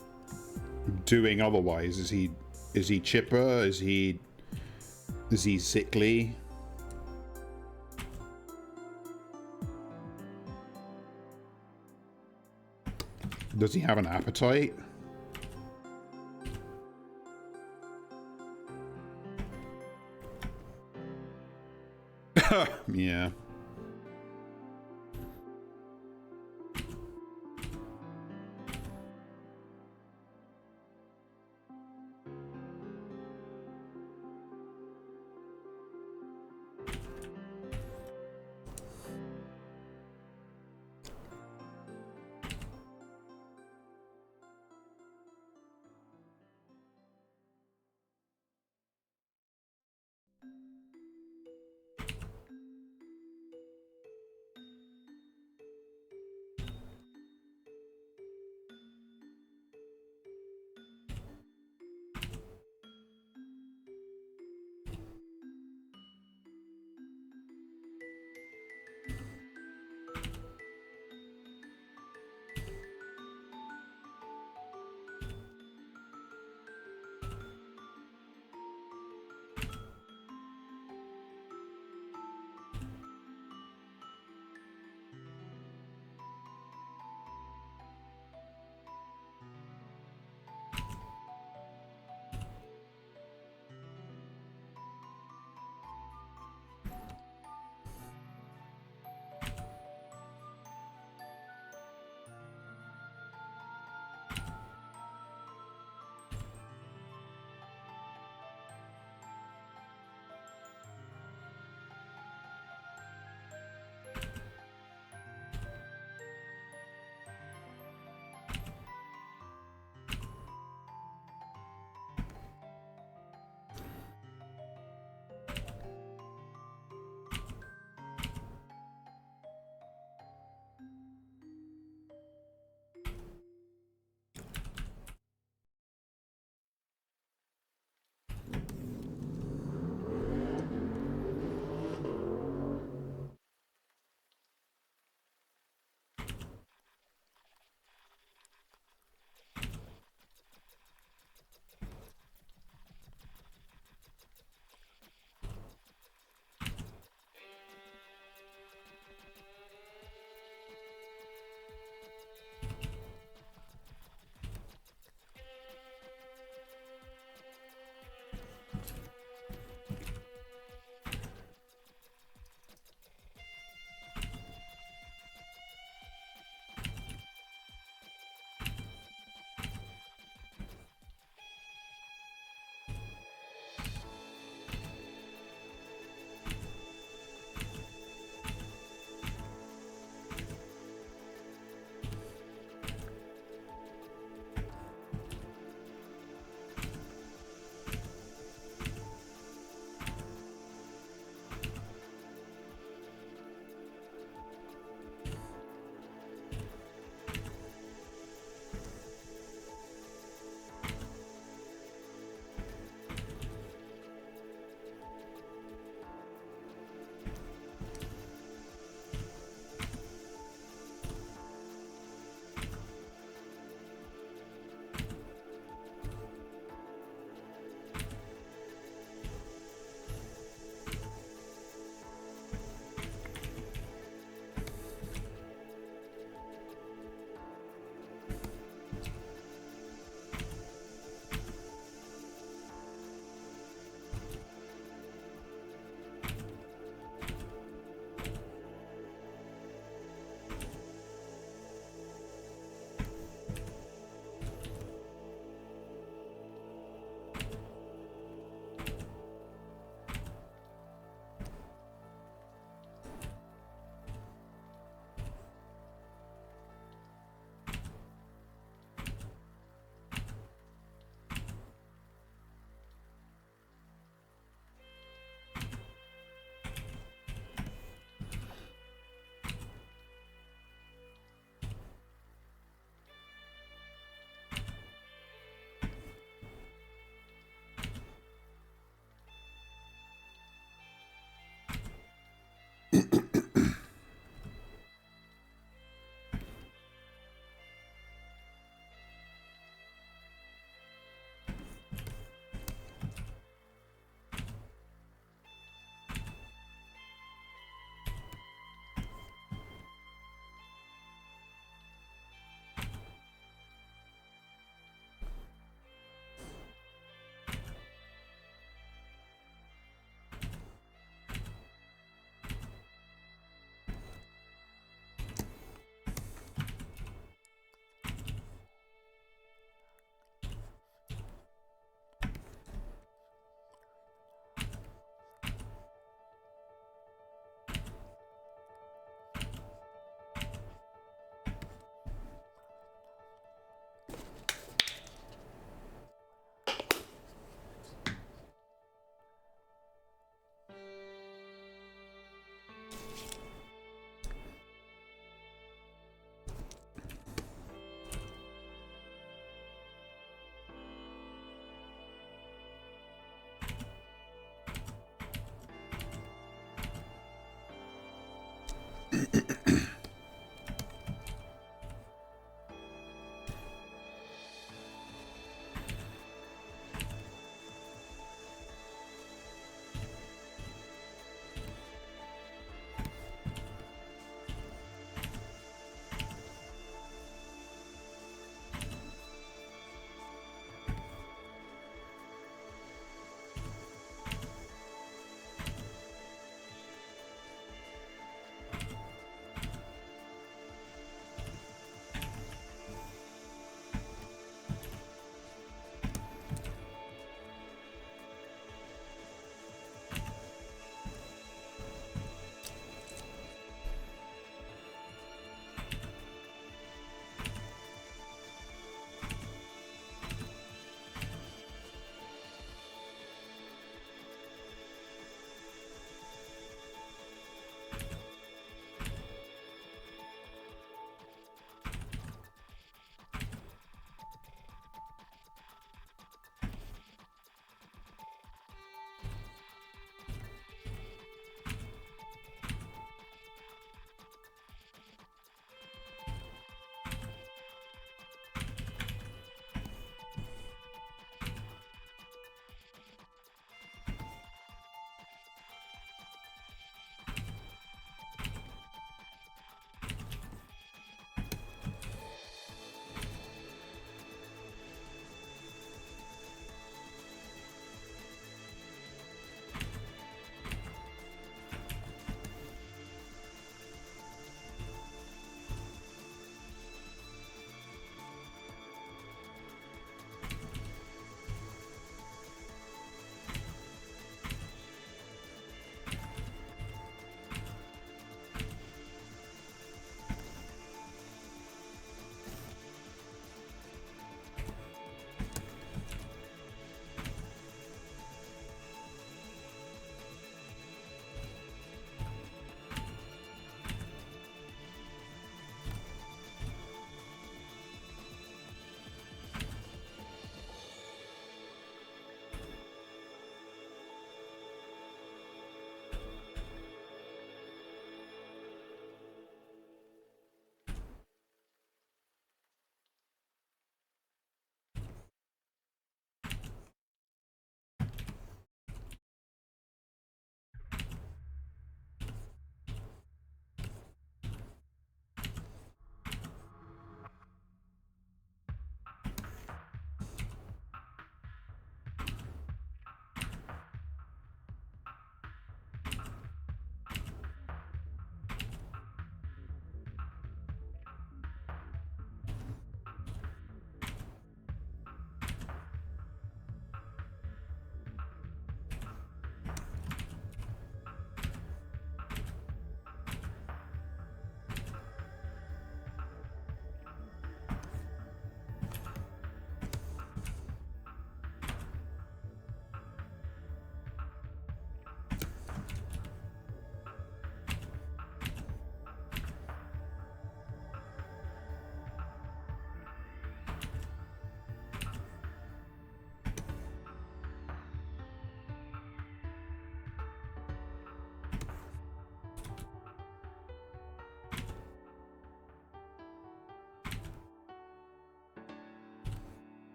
doing otherwise? Is he chipper? Is he sickly? Does he have an appetite? Yeah.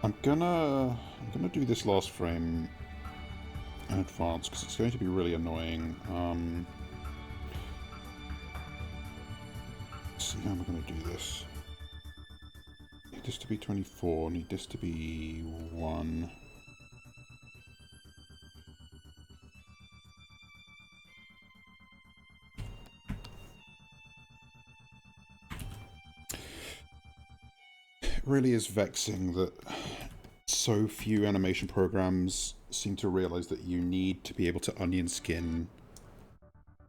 I'm gonna do this last frame in advance because it's going to be really annoying. Let's see how I'm going to do this. Need this to be 24. Need this to be 1. It really is vexing that so few animation programs seem to realize that you need to be able to onion skin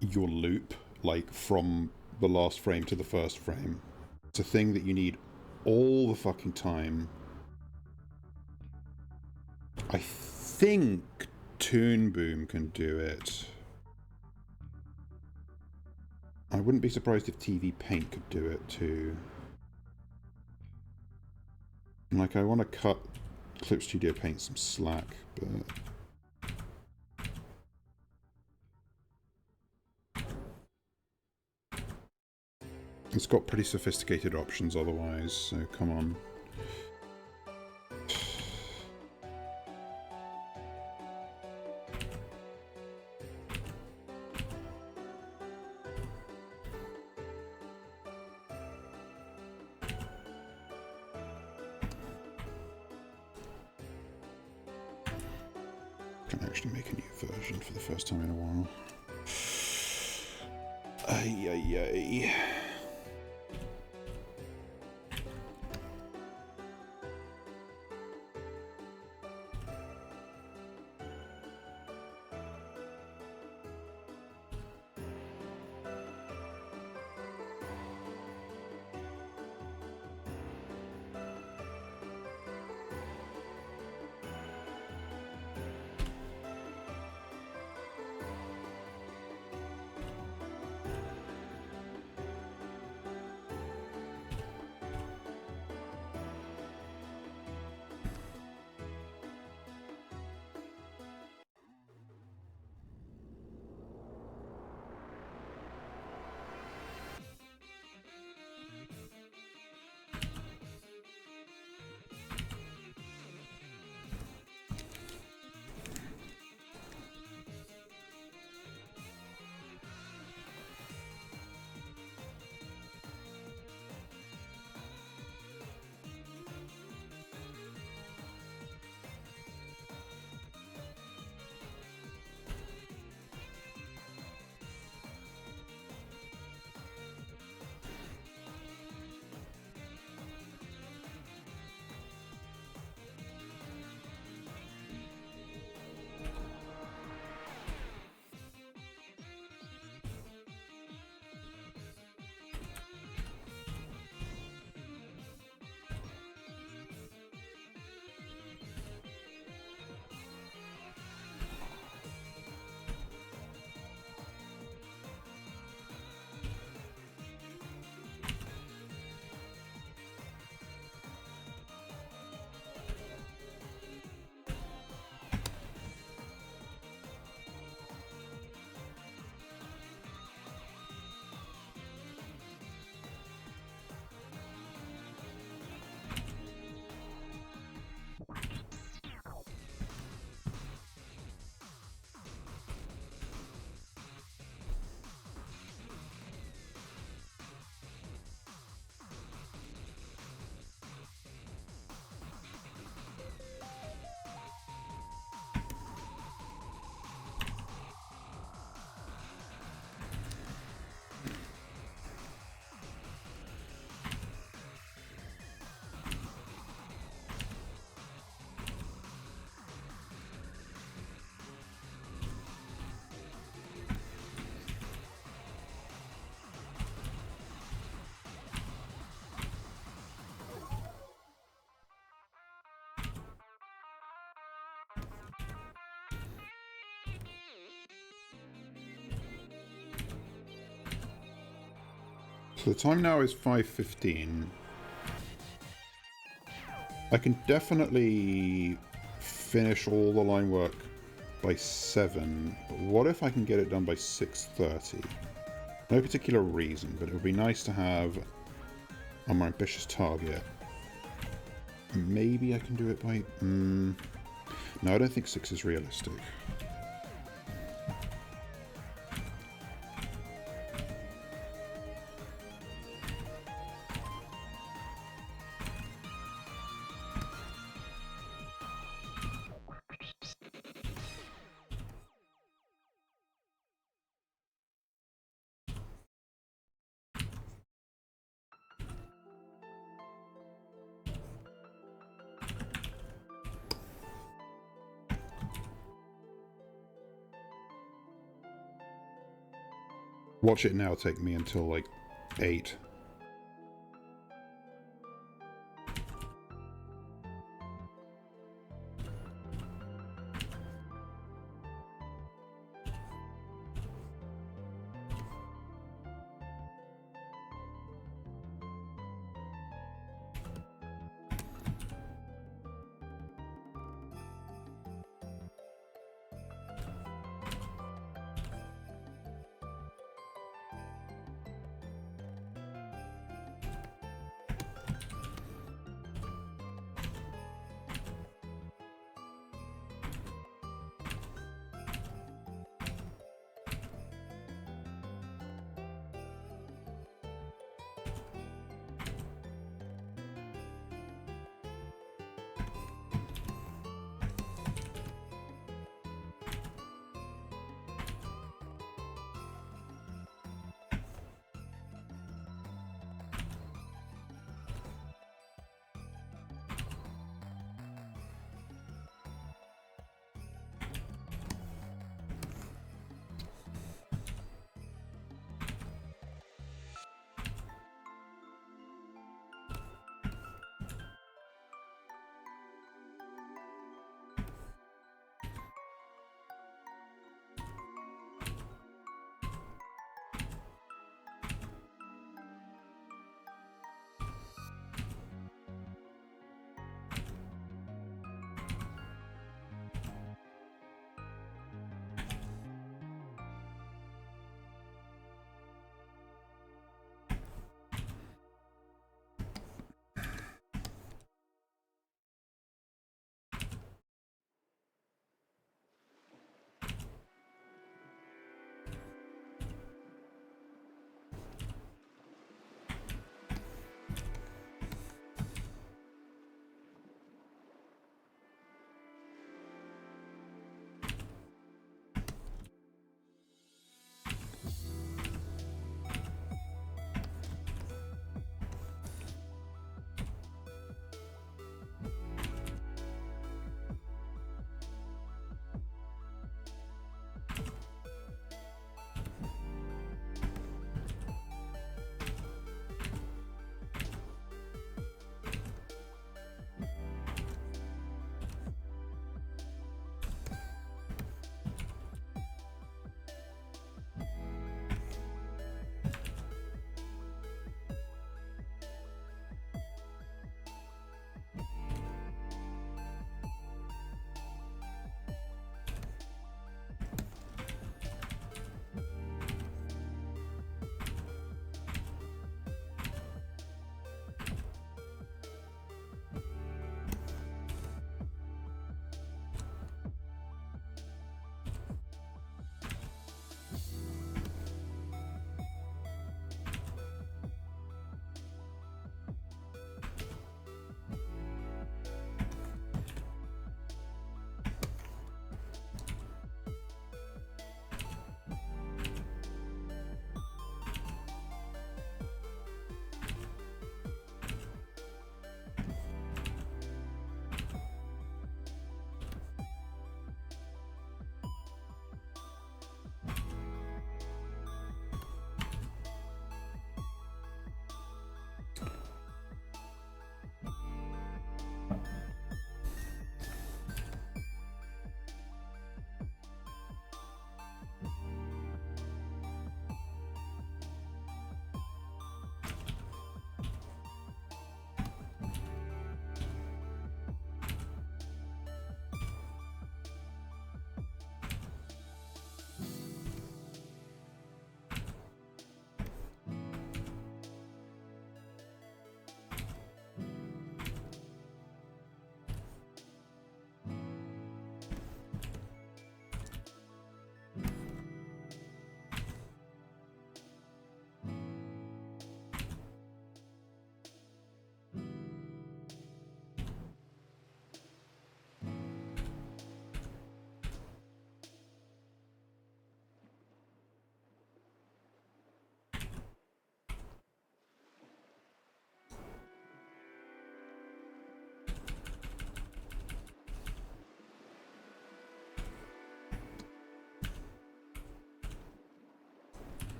your loop, like from the last frame to the first frame. It's a thing that you need all the fucking time. I think Toon Boom can do it. I wouldn't be surprised if TV Paint could do it too. Like, I want to cut Clip Studio Paint some slack, but... it's got pretty sophisticated options otherwise, so come on. Can actually make a new version for the first time in a while. Ay, ay, ay. So the time now is 5:15. I can definitely finish all the line work by 7. What if I can get it done by 6:30? No particular reason, but it would be nice to have a more ambitious target. Maybe I can do it by... No, I don't think 6 is realistic. Watch it now take me until like 8.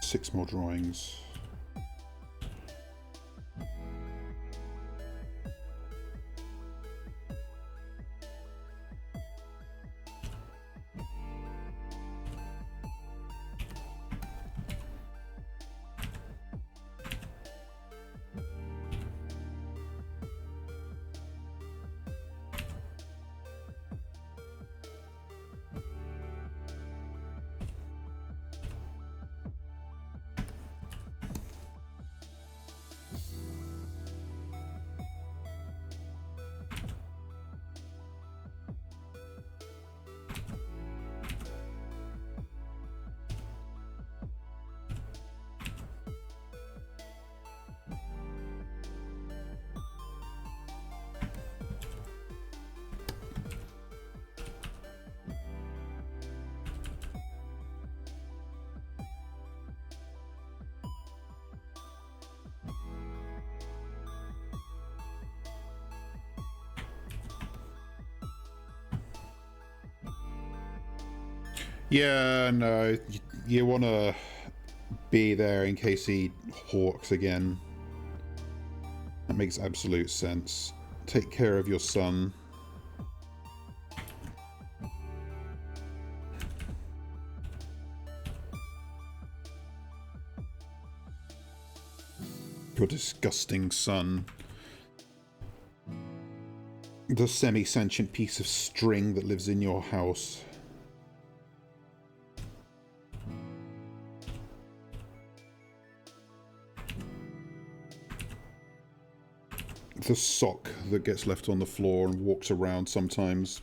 6 more drawings. Yeah, no, you want to be there in case he hawks again. That makes absolute sense. Take care of your son. Your disgusting son. The semi-sentient piece of string that lives in your house. The sock that gets left on the floor and walks around sometimes.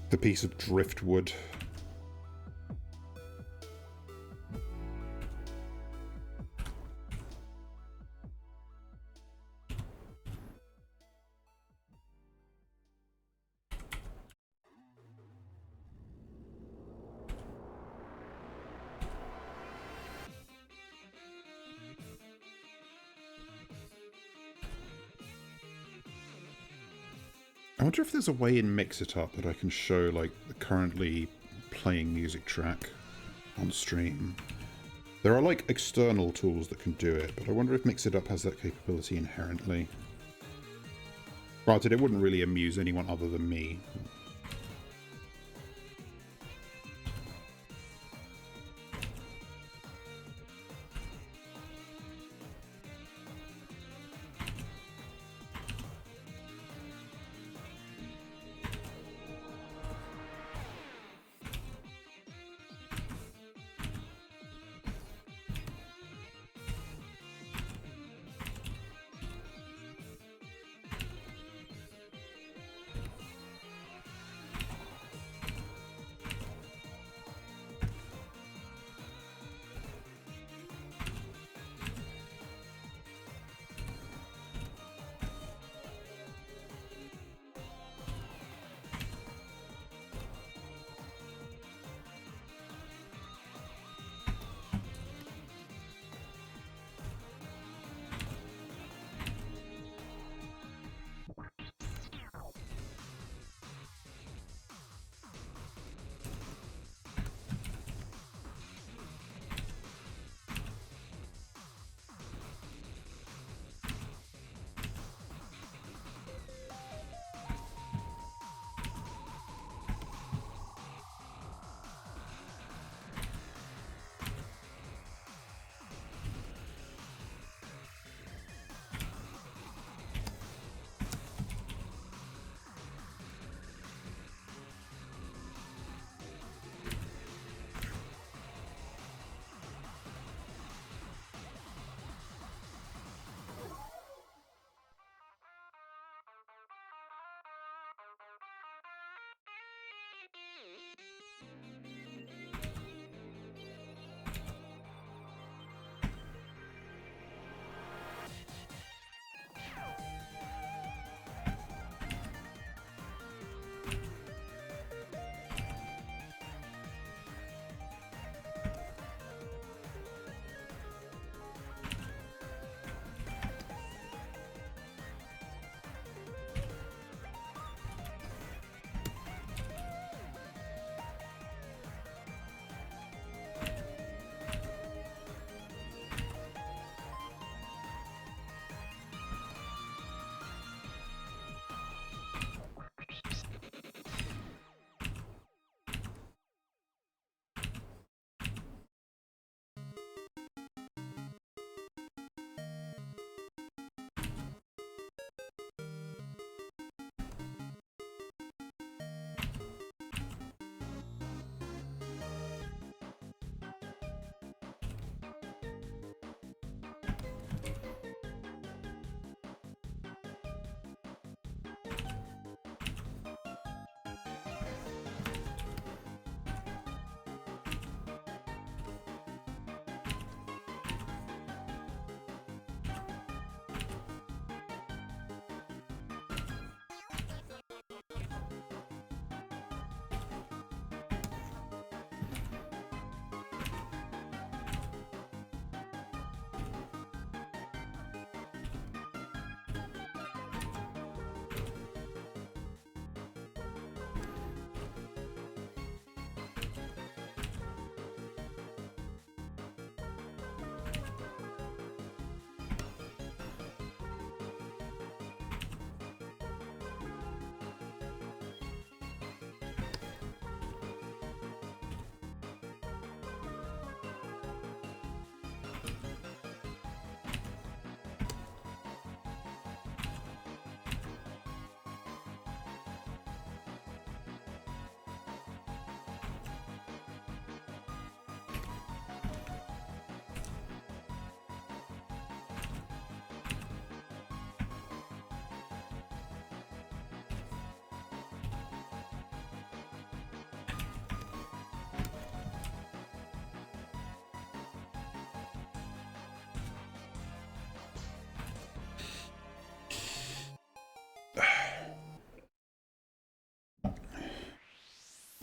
The piece of driftwood. I wonder if there's a way in Mix It Up that I can show, like, the currently playing music track on stream. There are, like, external tools that can do it, but I wonder if Mix It Up has that capability inherently. Granted, it wouldn't really amuse anyone other than me.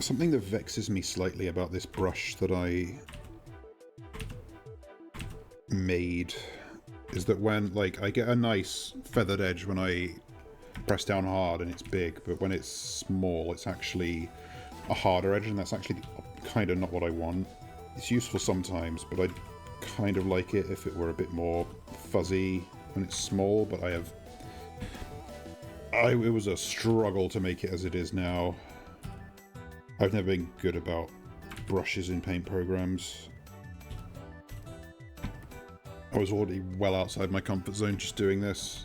something that vexes me slightly about this brush that I made is that when, like, I get a nice feathered edge when I press down hard and it's big, but when it's small, it's actually a harder edge, and that's actually kind of not what I want. It's useful sometimes, but I'd kind of like it if it were a bit more fuzzy when it's small, but it was a struggle to make it as it is now. I've never been good about brushes in paint programs. I was already well outside my comfort zone just doing this.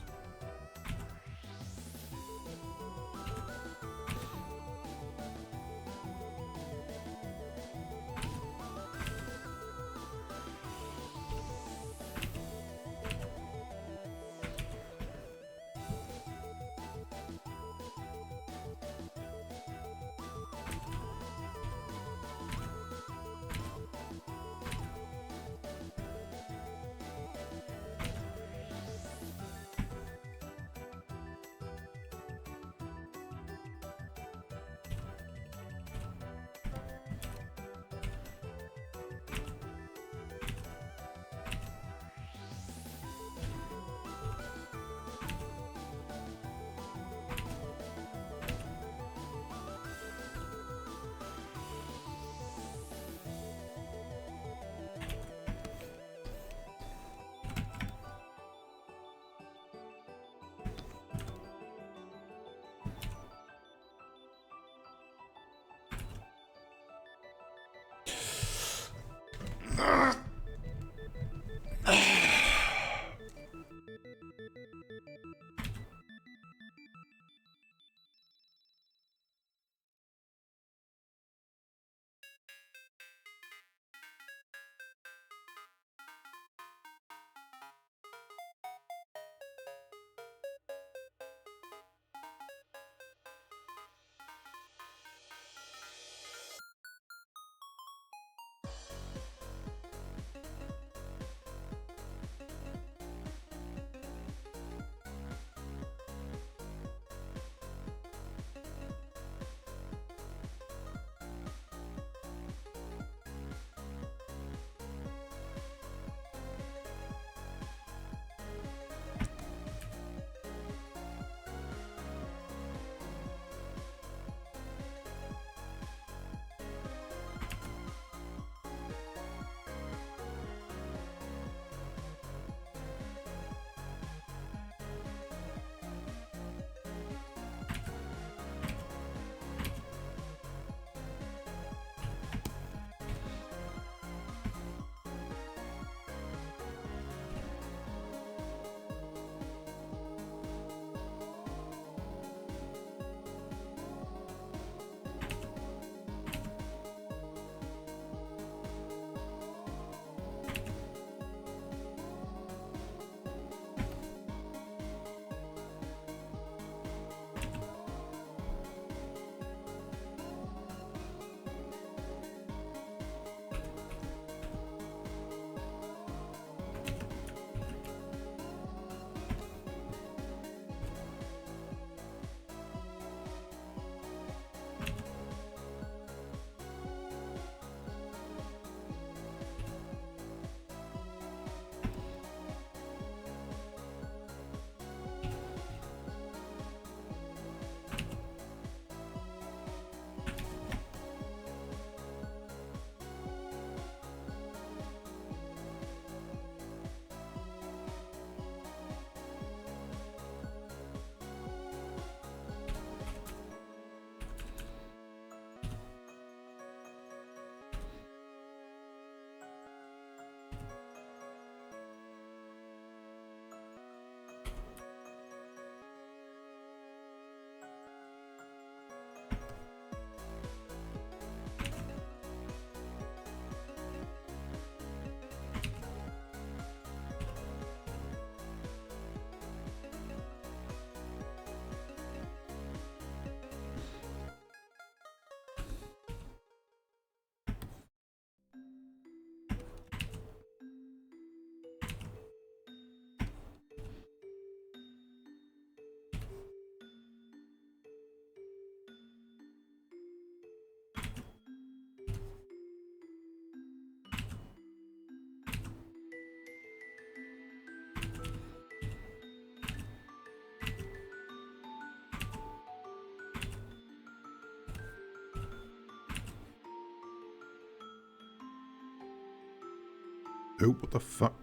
Oh, what the fuck?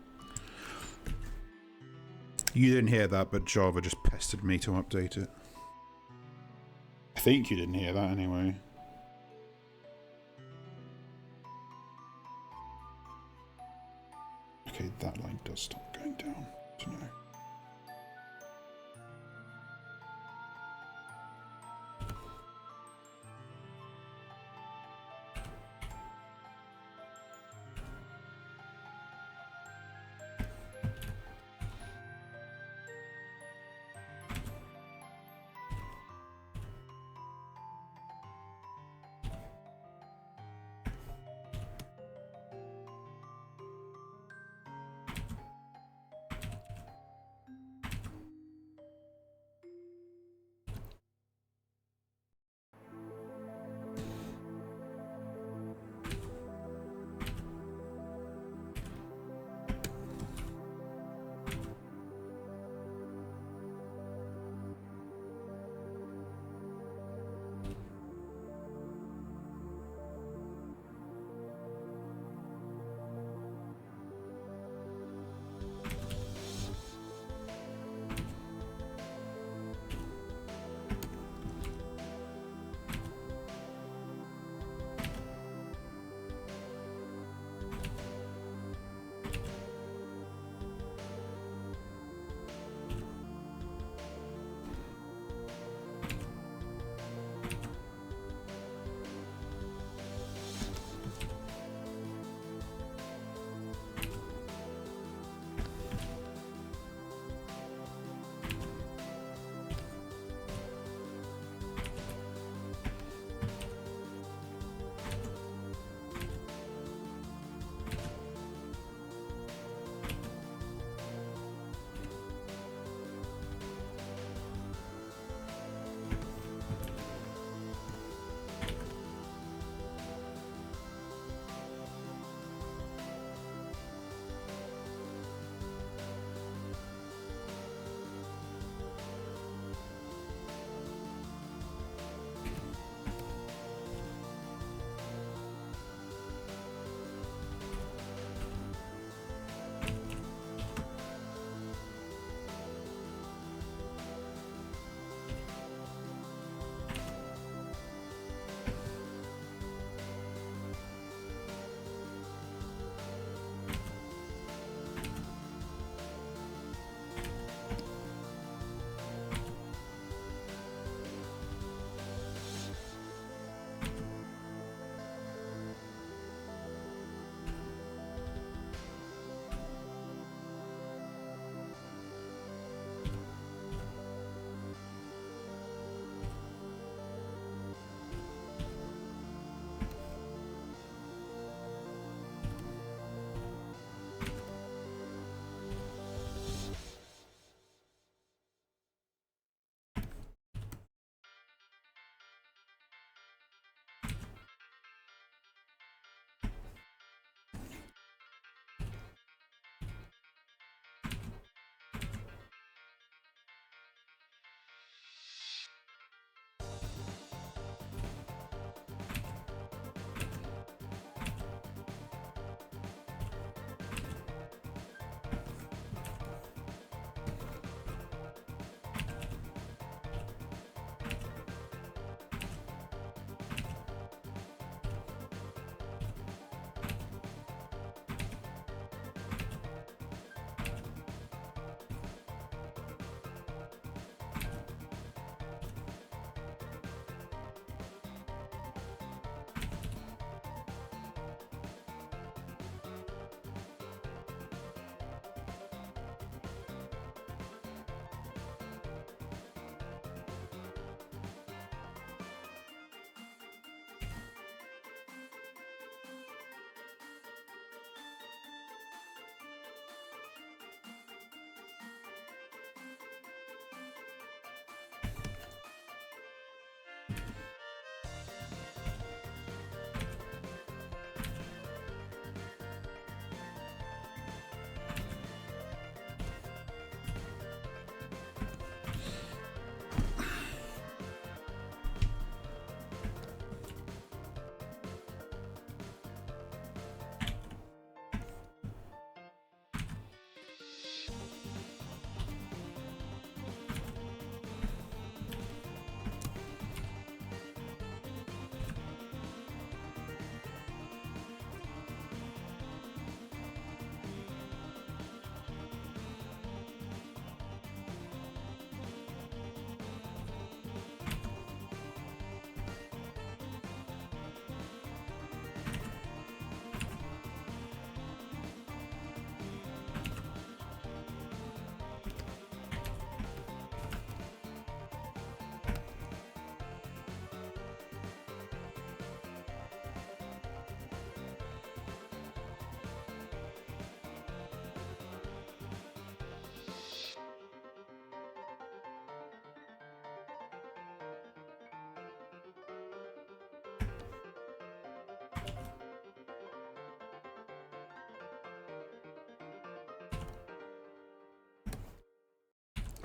You didn't hear that, but Java just pestered me to update it. I think you didn't hear that anyway. Okay, that line does stop going down. To know.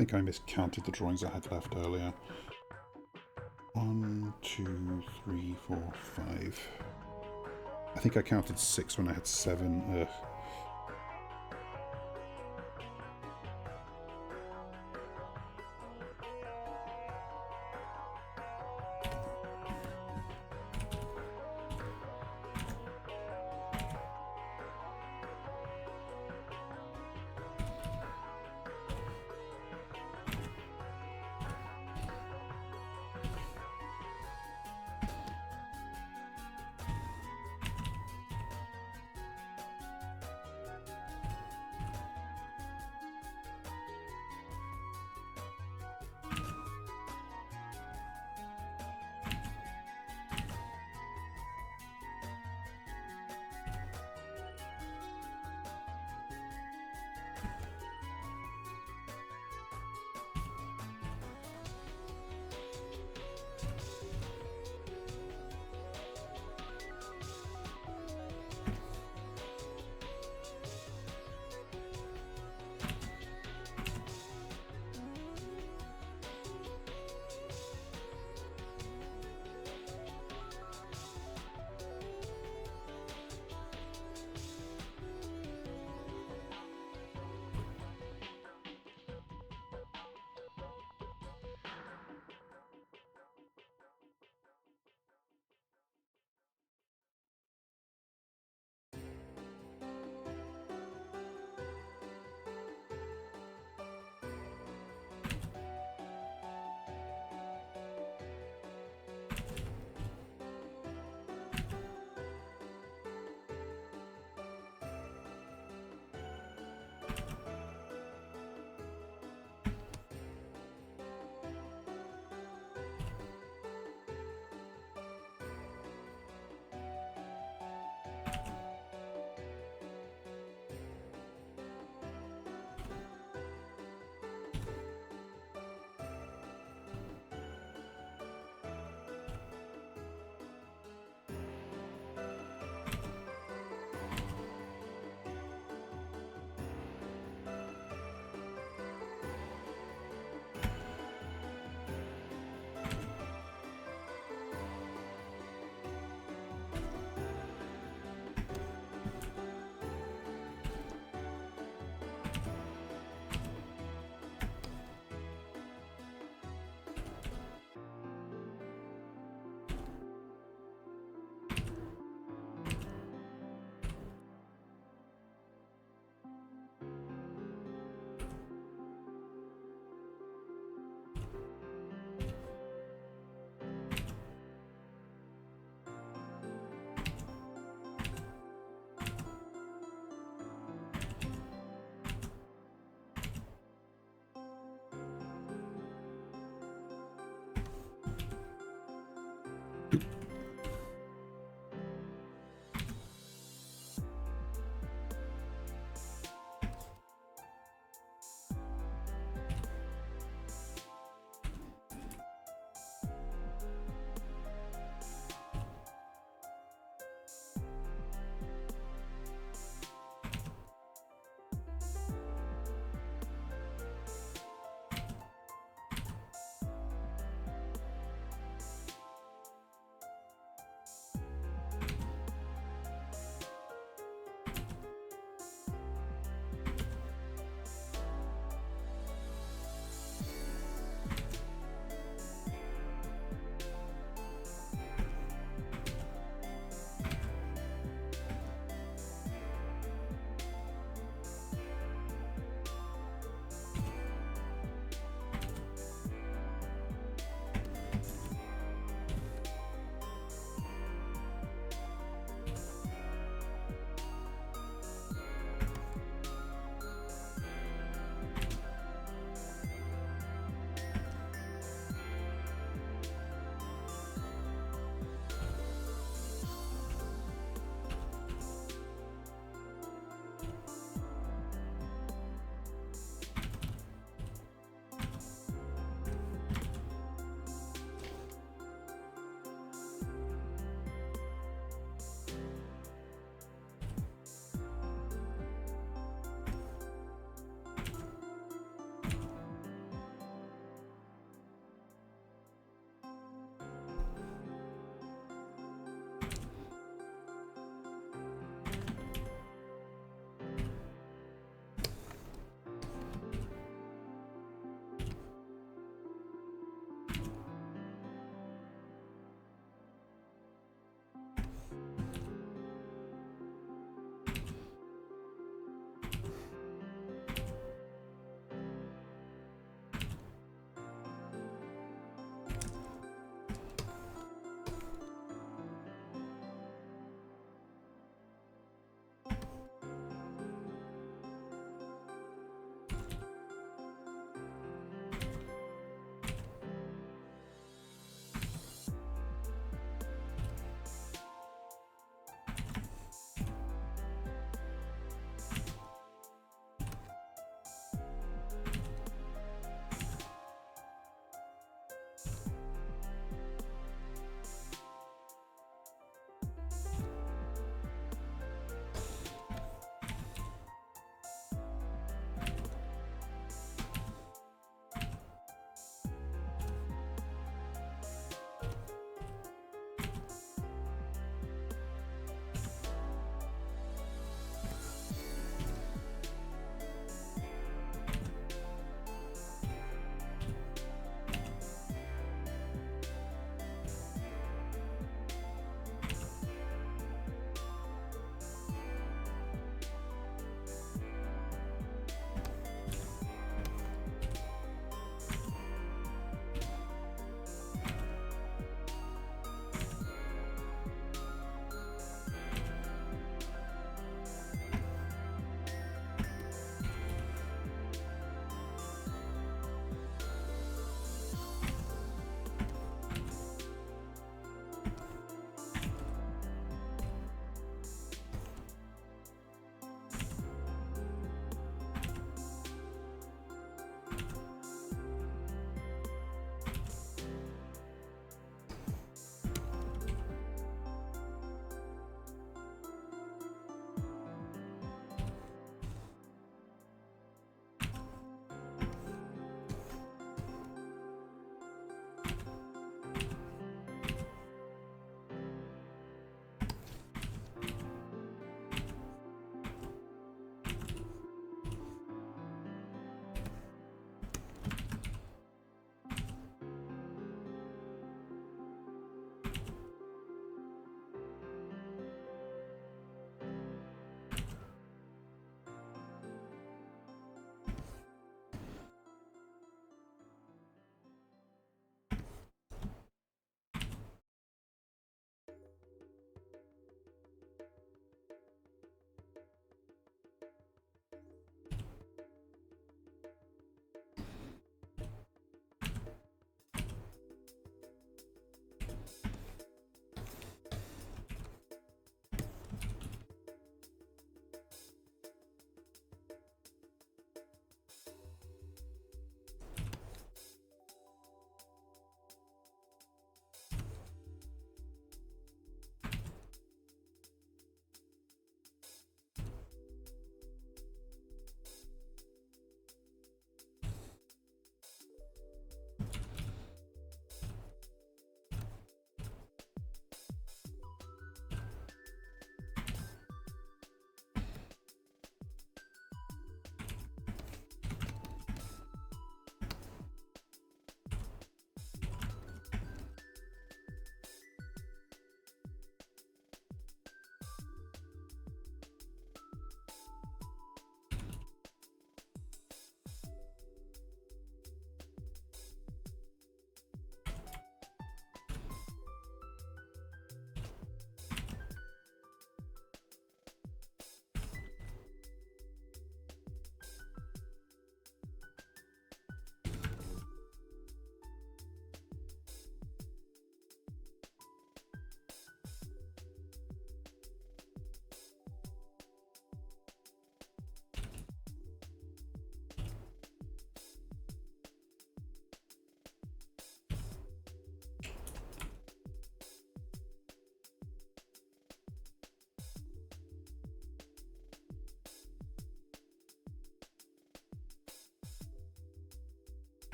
think I miscounted the drawings I had left earlier. 1, 2, 3, 4, 5. I think I counted 6 when I had 7. Ugh.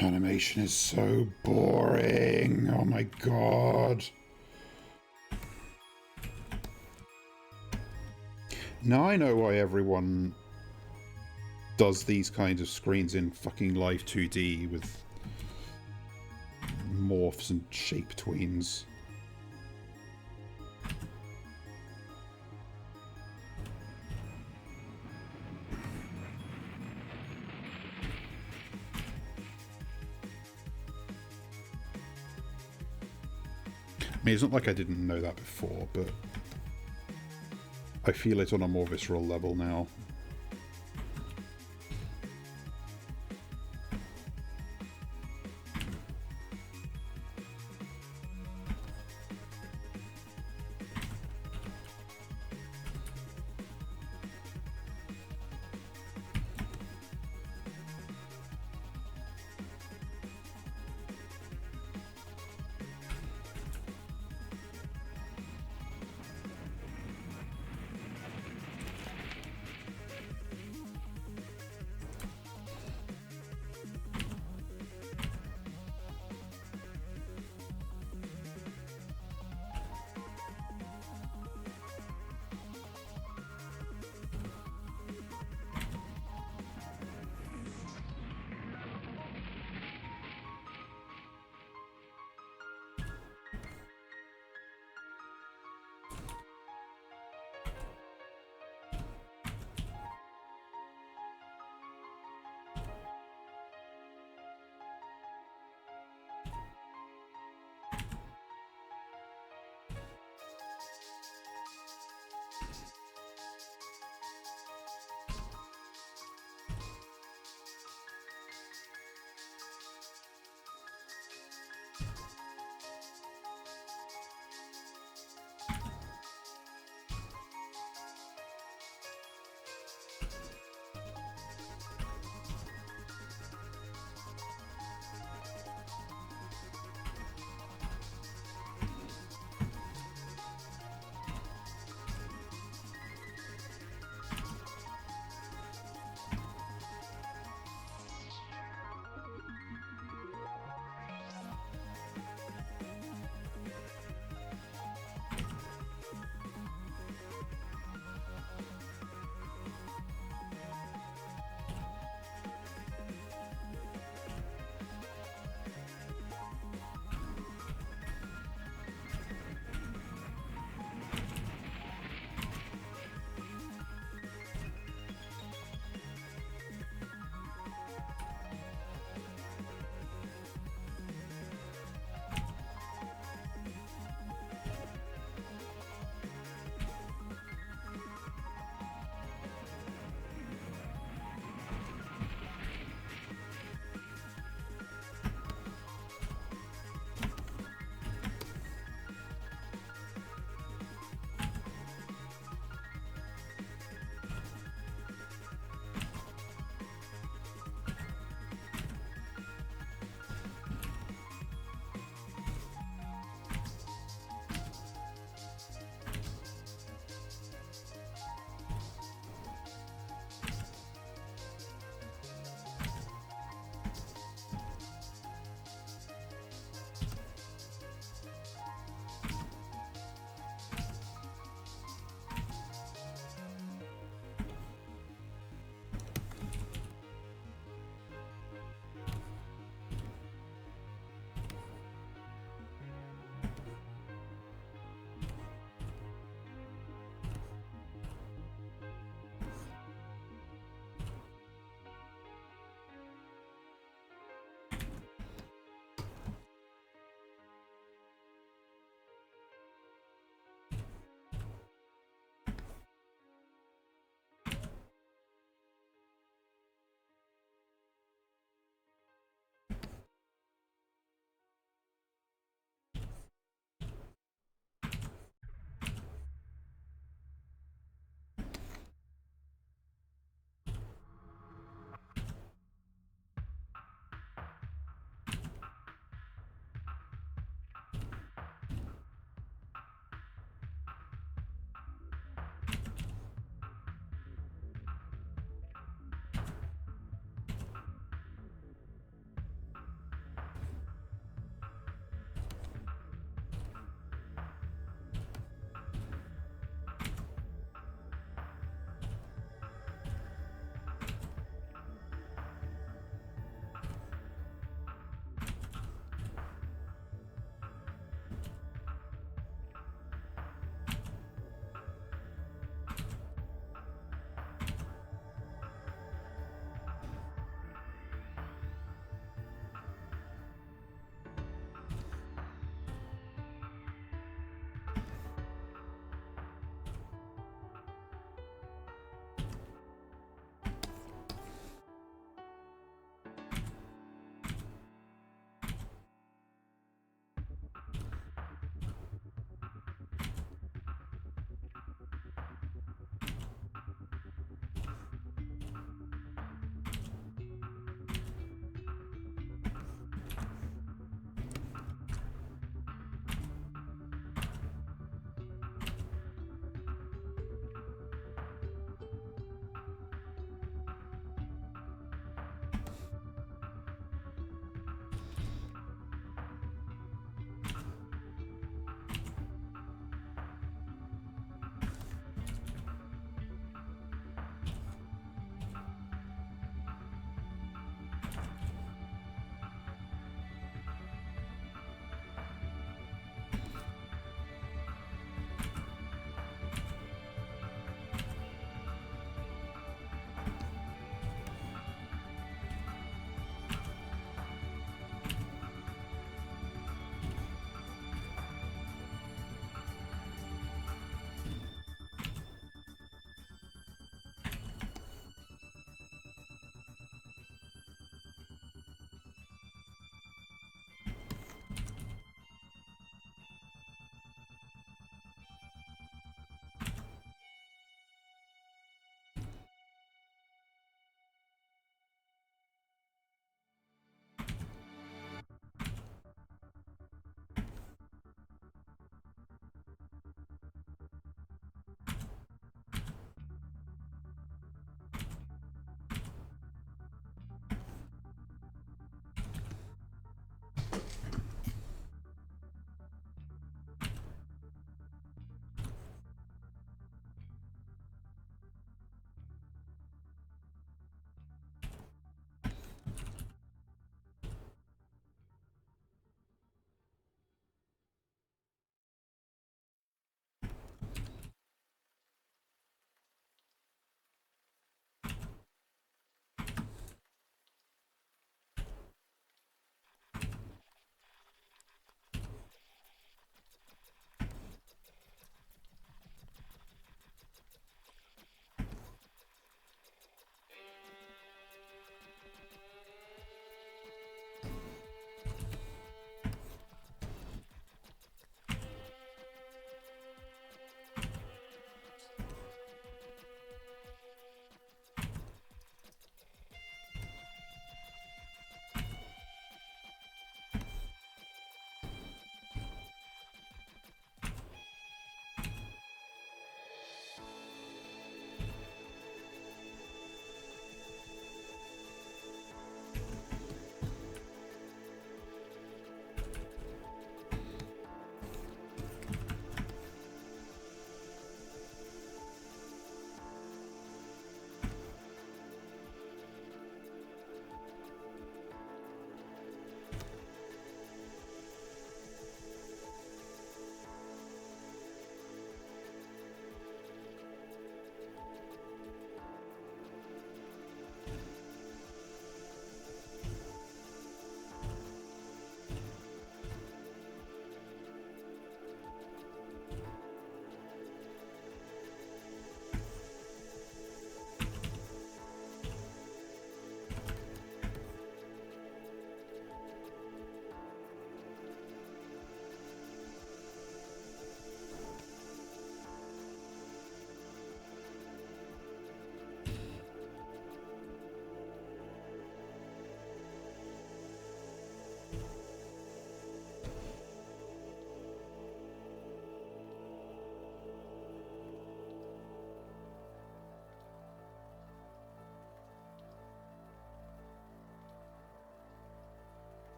Animation is so boring. Oh my god. Now I know why everyone does these kinds of screens in fucking live 2D with morphs and shape tweens. I mean, it's not like I didn't know that before, but I feel it on a more visceral level now.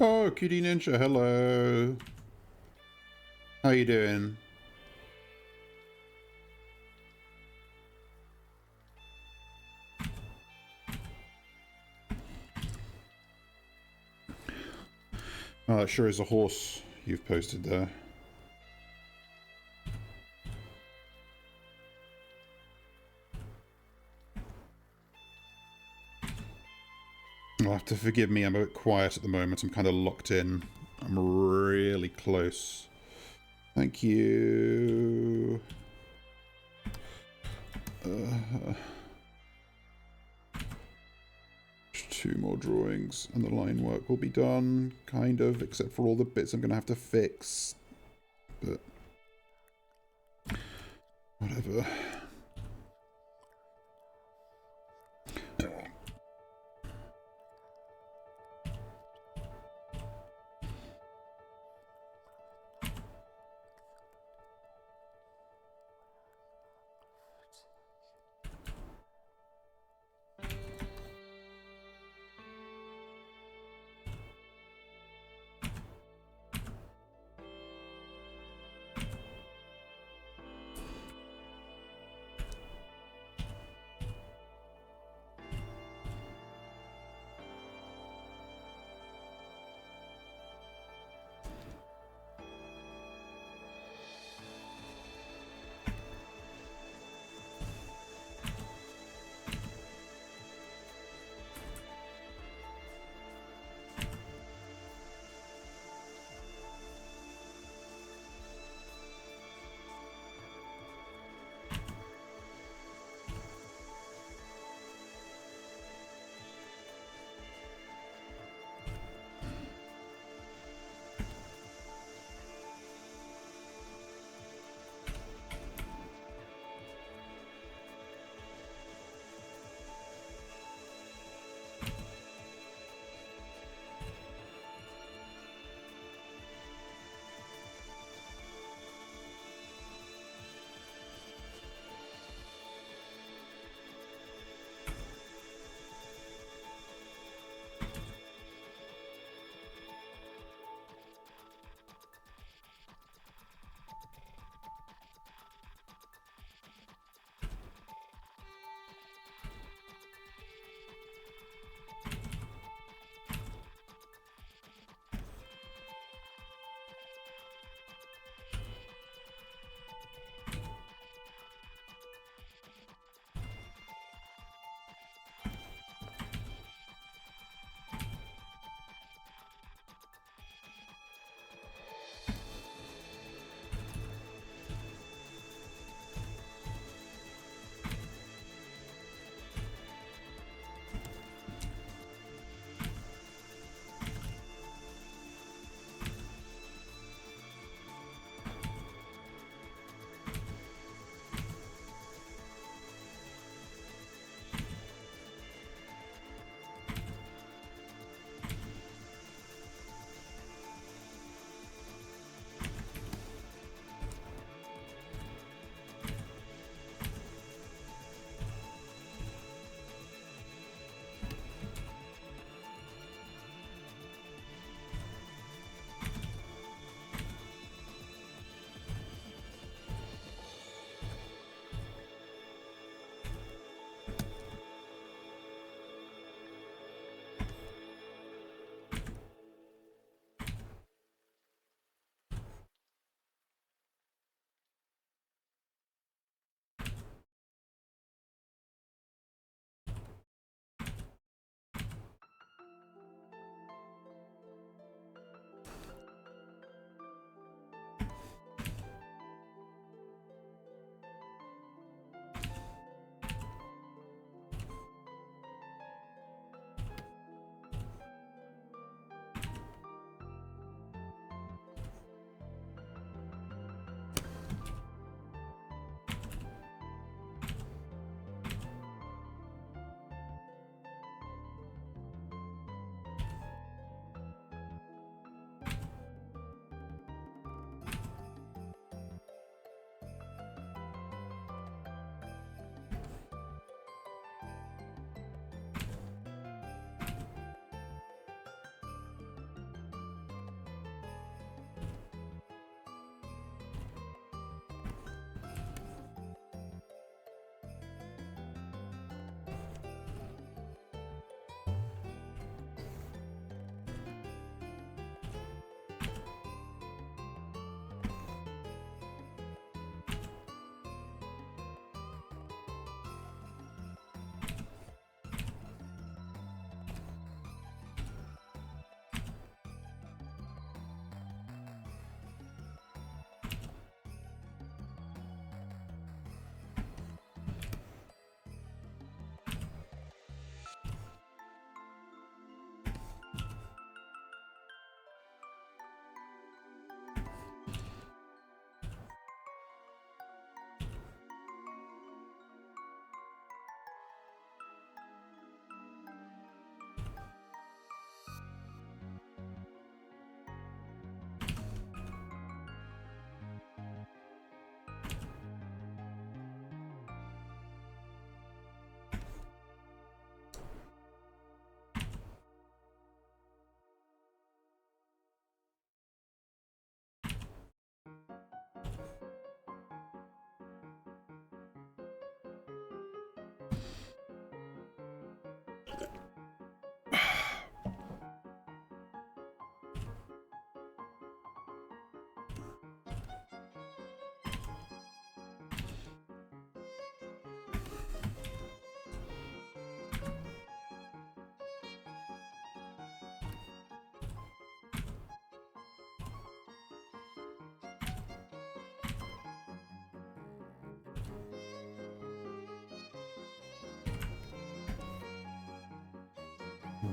Oh, Cutie Ninja, hello. How you doing? Oh, that sure is a horse you've posted there. You'll have to forgive me, I'm a bit quiet at the moment. I'm kind of locked in. I'm really close. Thank you. Two more drawings and the line work will be done, kind of, except for all the bits I'm going to have to fix. But whatever.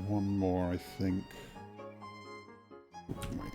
One more, I think. Wait.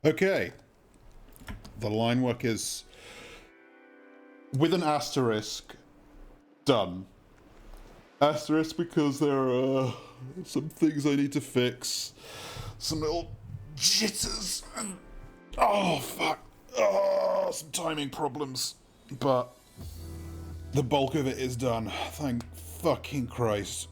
Okay. The line work is, with an asterisk, done. Asterisk because there are some things I need to fix. Some little jitters. Oh, fuck. Oh, some timing problems. But the bulk of it is done. Thank fucking Christ.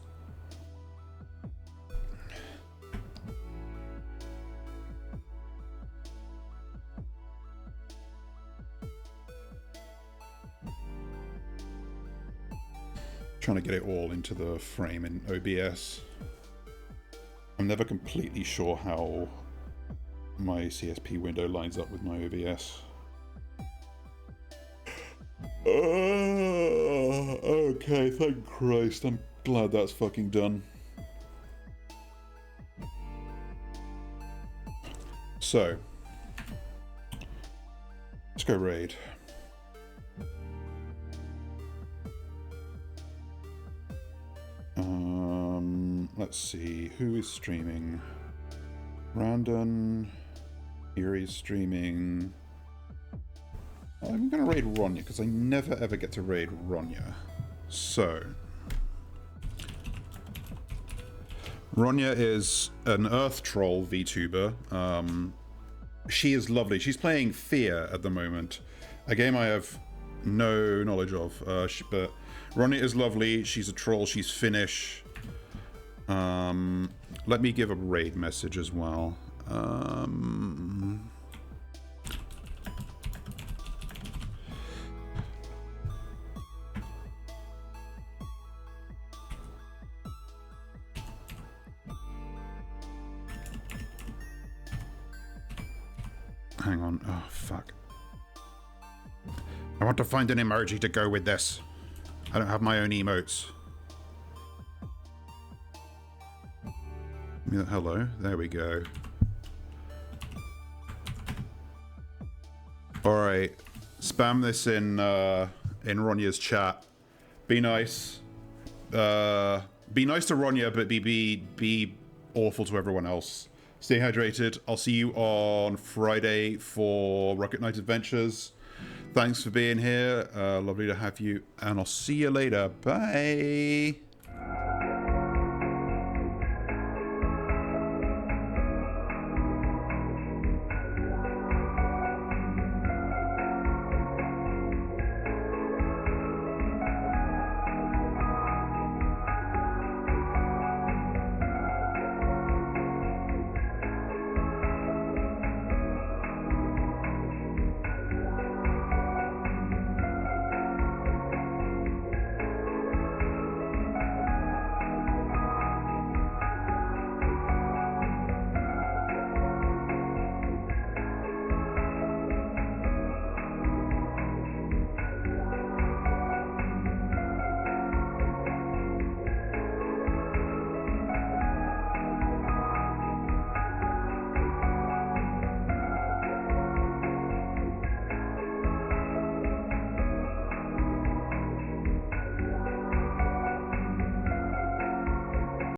Trying to get it all into the frame in OBS. I'm never completely sure how my CSP window lines up with my OBS. Okay, thank Christ. I'm glad that's fucking done. So, let's go raid. Let's see, who is streaming? Randon, Erie's streaming. I'm gonna raid Ronya, because I never ever get to raid Ronya. So, Ronya is an Earth Troll VTuber. She is lovely. She's playing Fear at the moment, a game I have no knowledge of, but Ronya is lovely. She's a troll. She's Finnish. Let me give a raid message as well. Hang on. Oh, fuck. I want to find an emoji to go with this. I don't have my own emotes. Yeah, hello. There we go. Alright. Spam this in Ronya's chat. Be nice. Be nice to Ronya, but be awful to everyone else. Stay hydrated. I'll see you on Friday for Rocket Knight Adventures. Thanks for being here. Lovely to have you. And I'll see you later. Bye.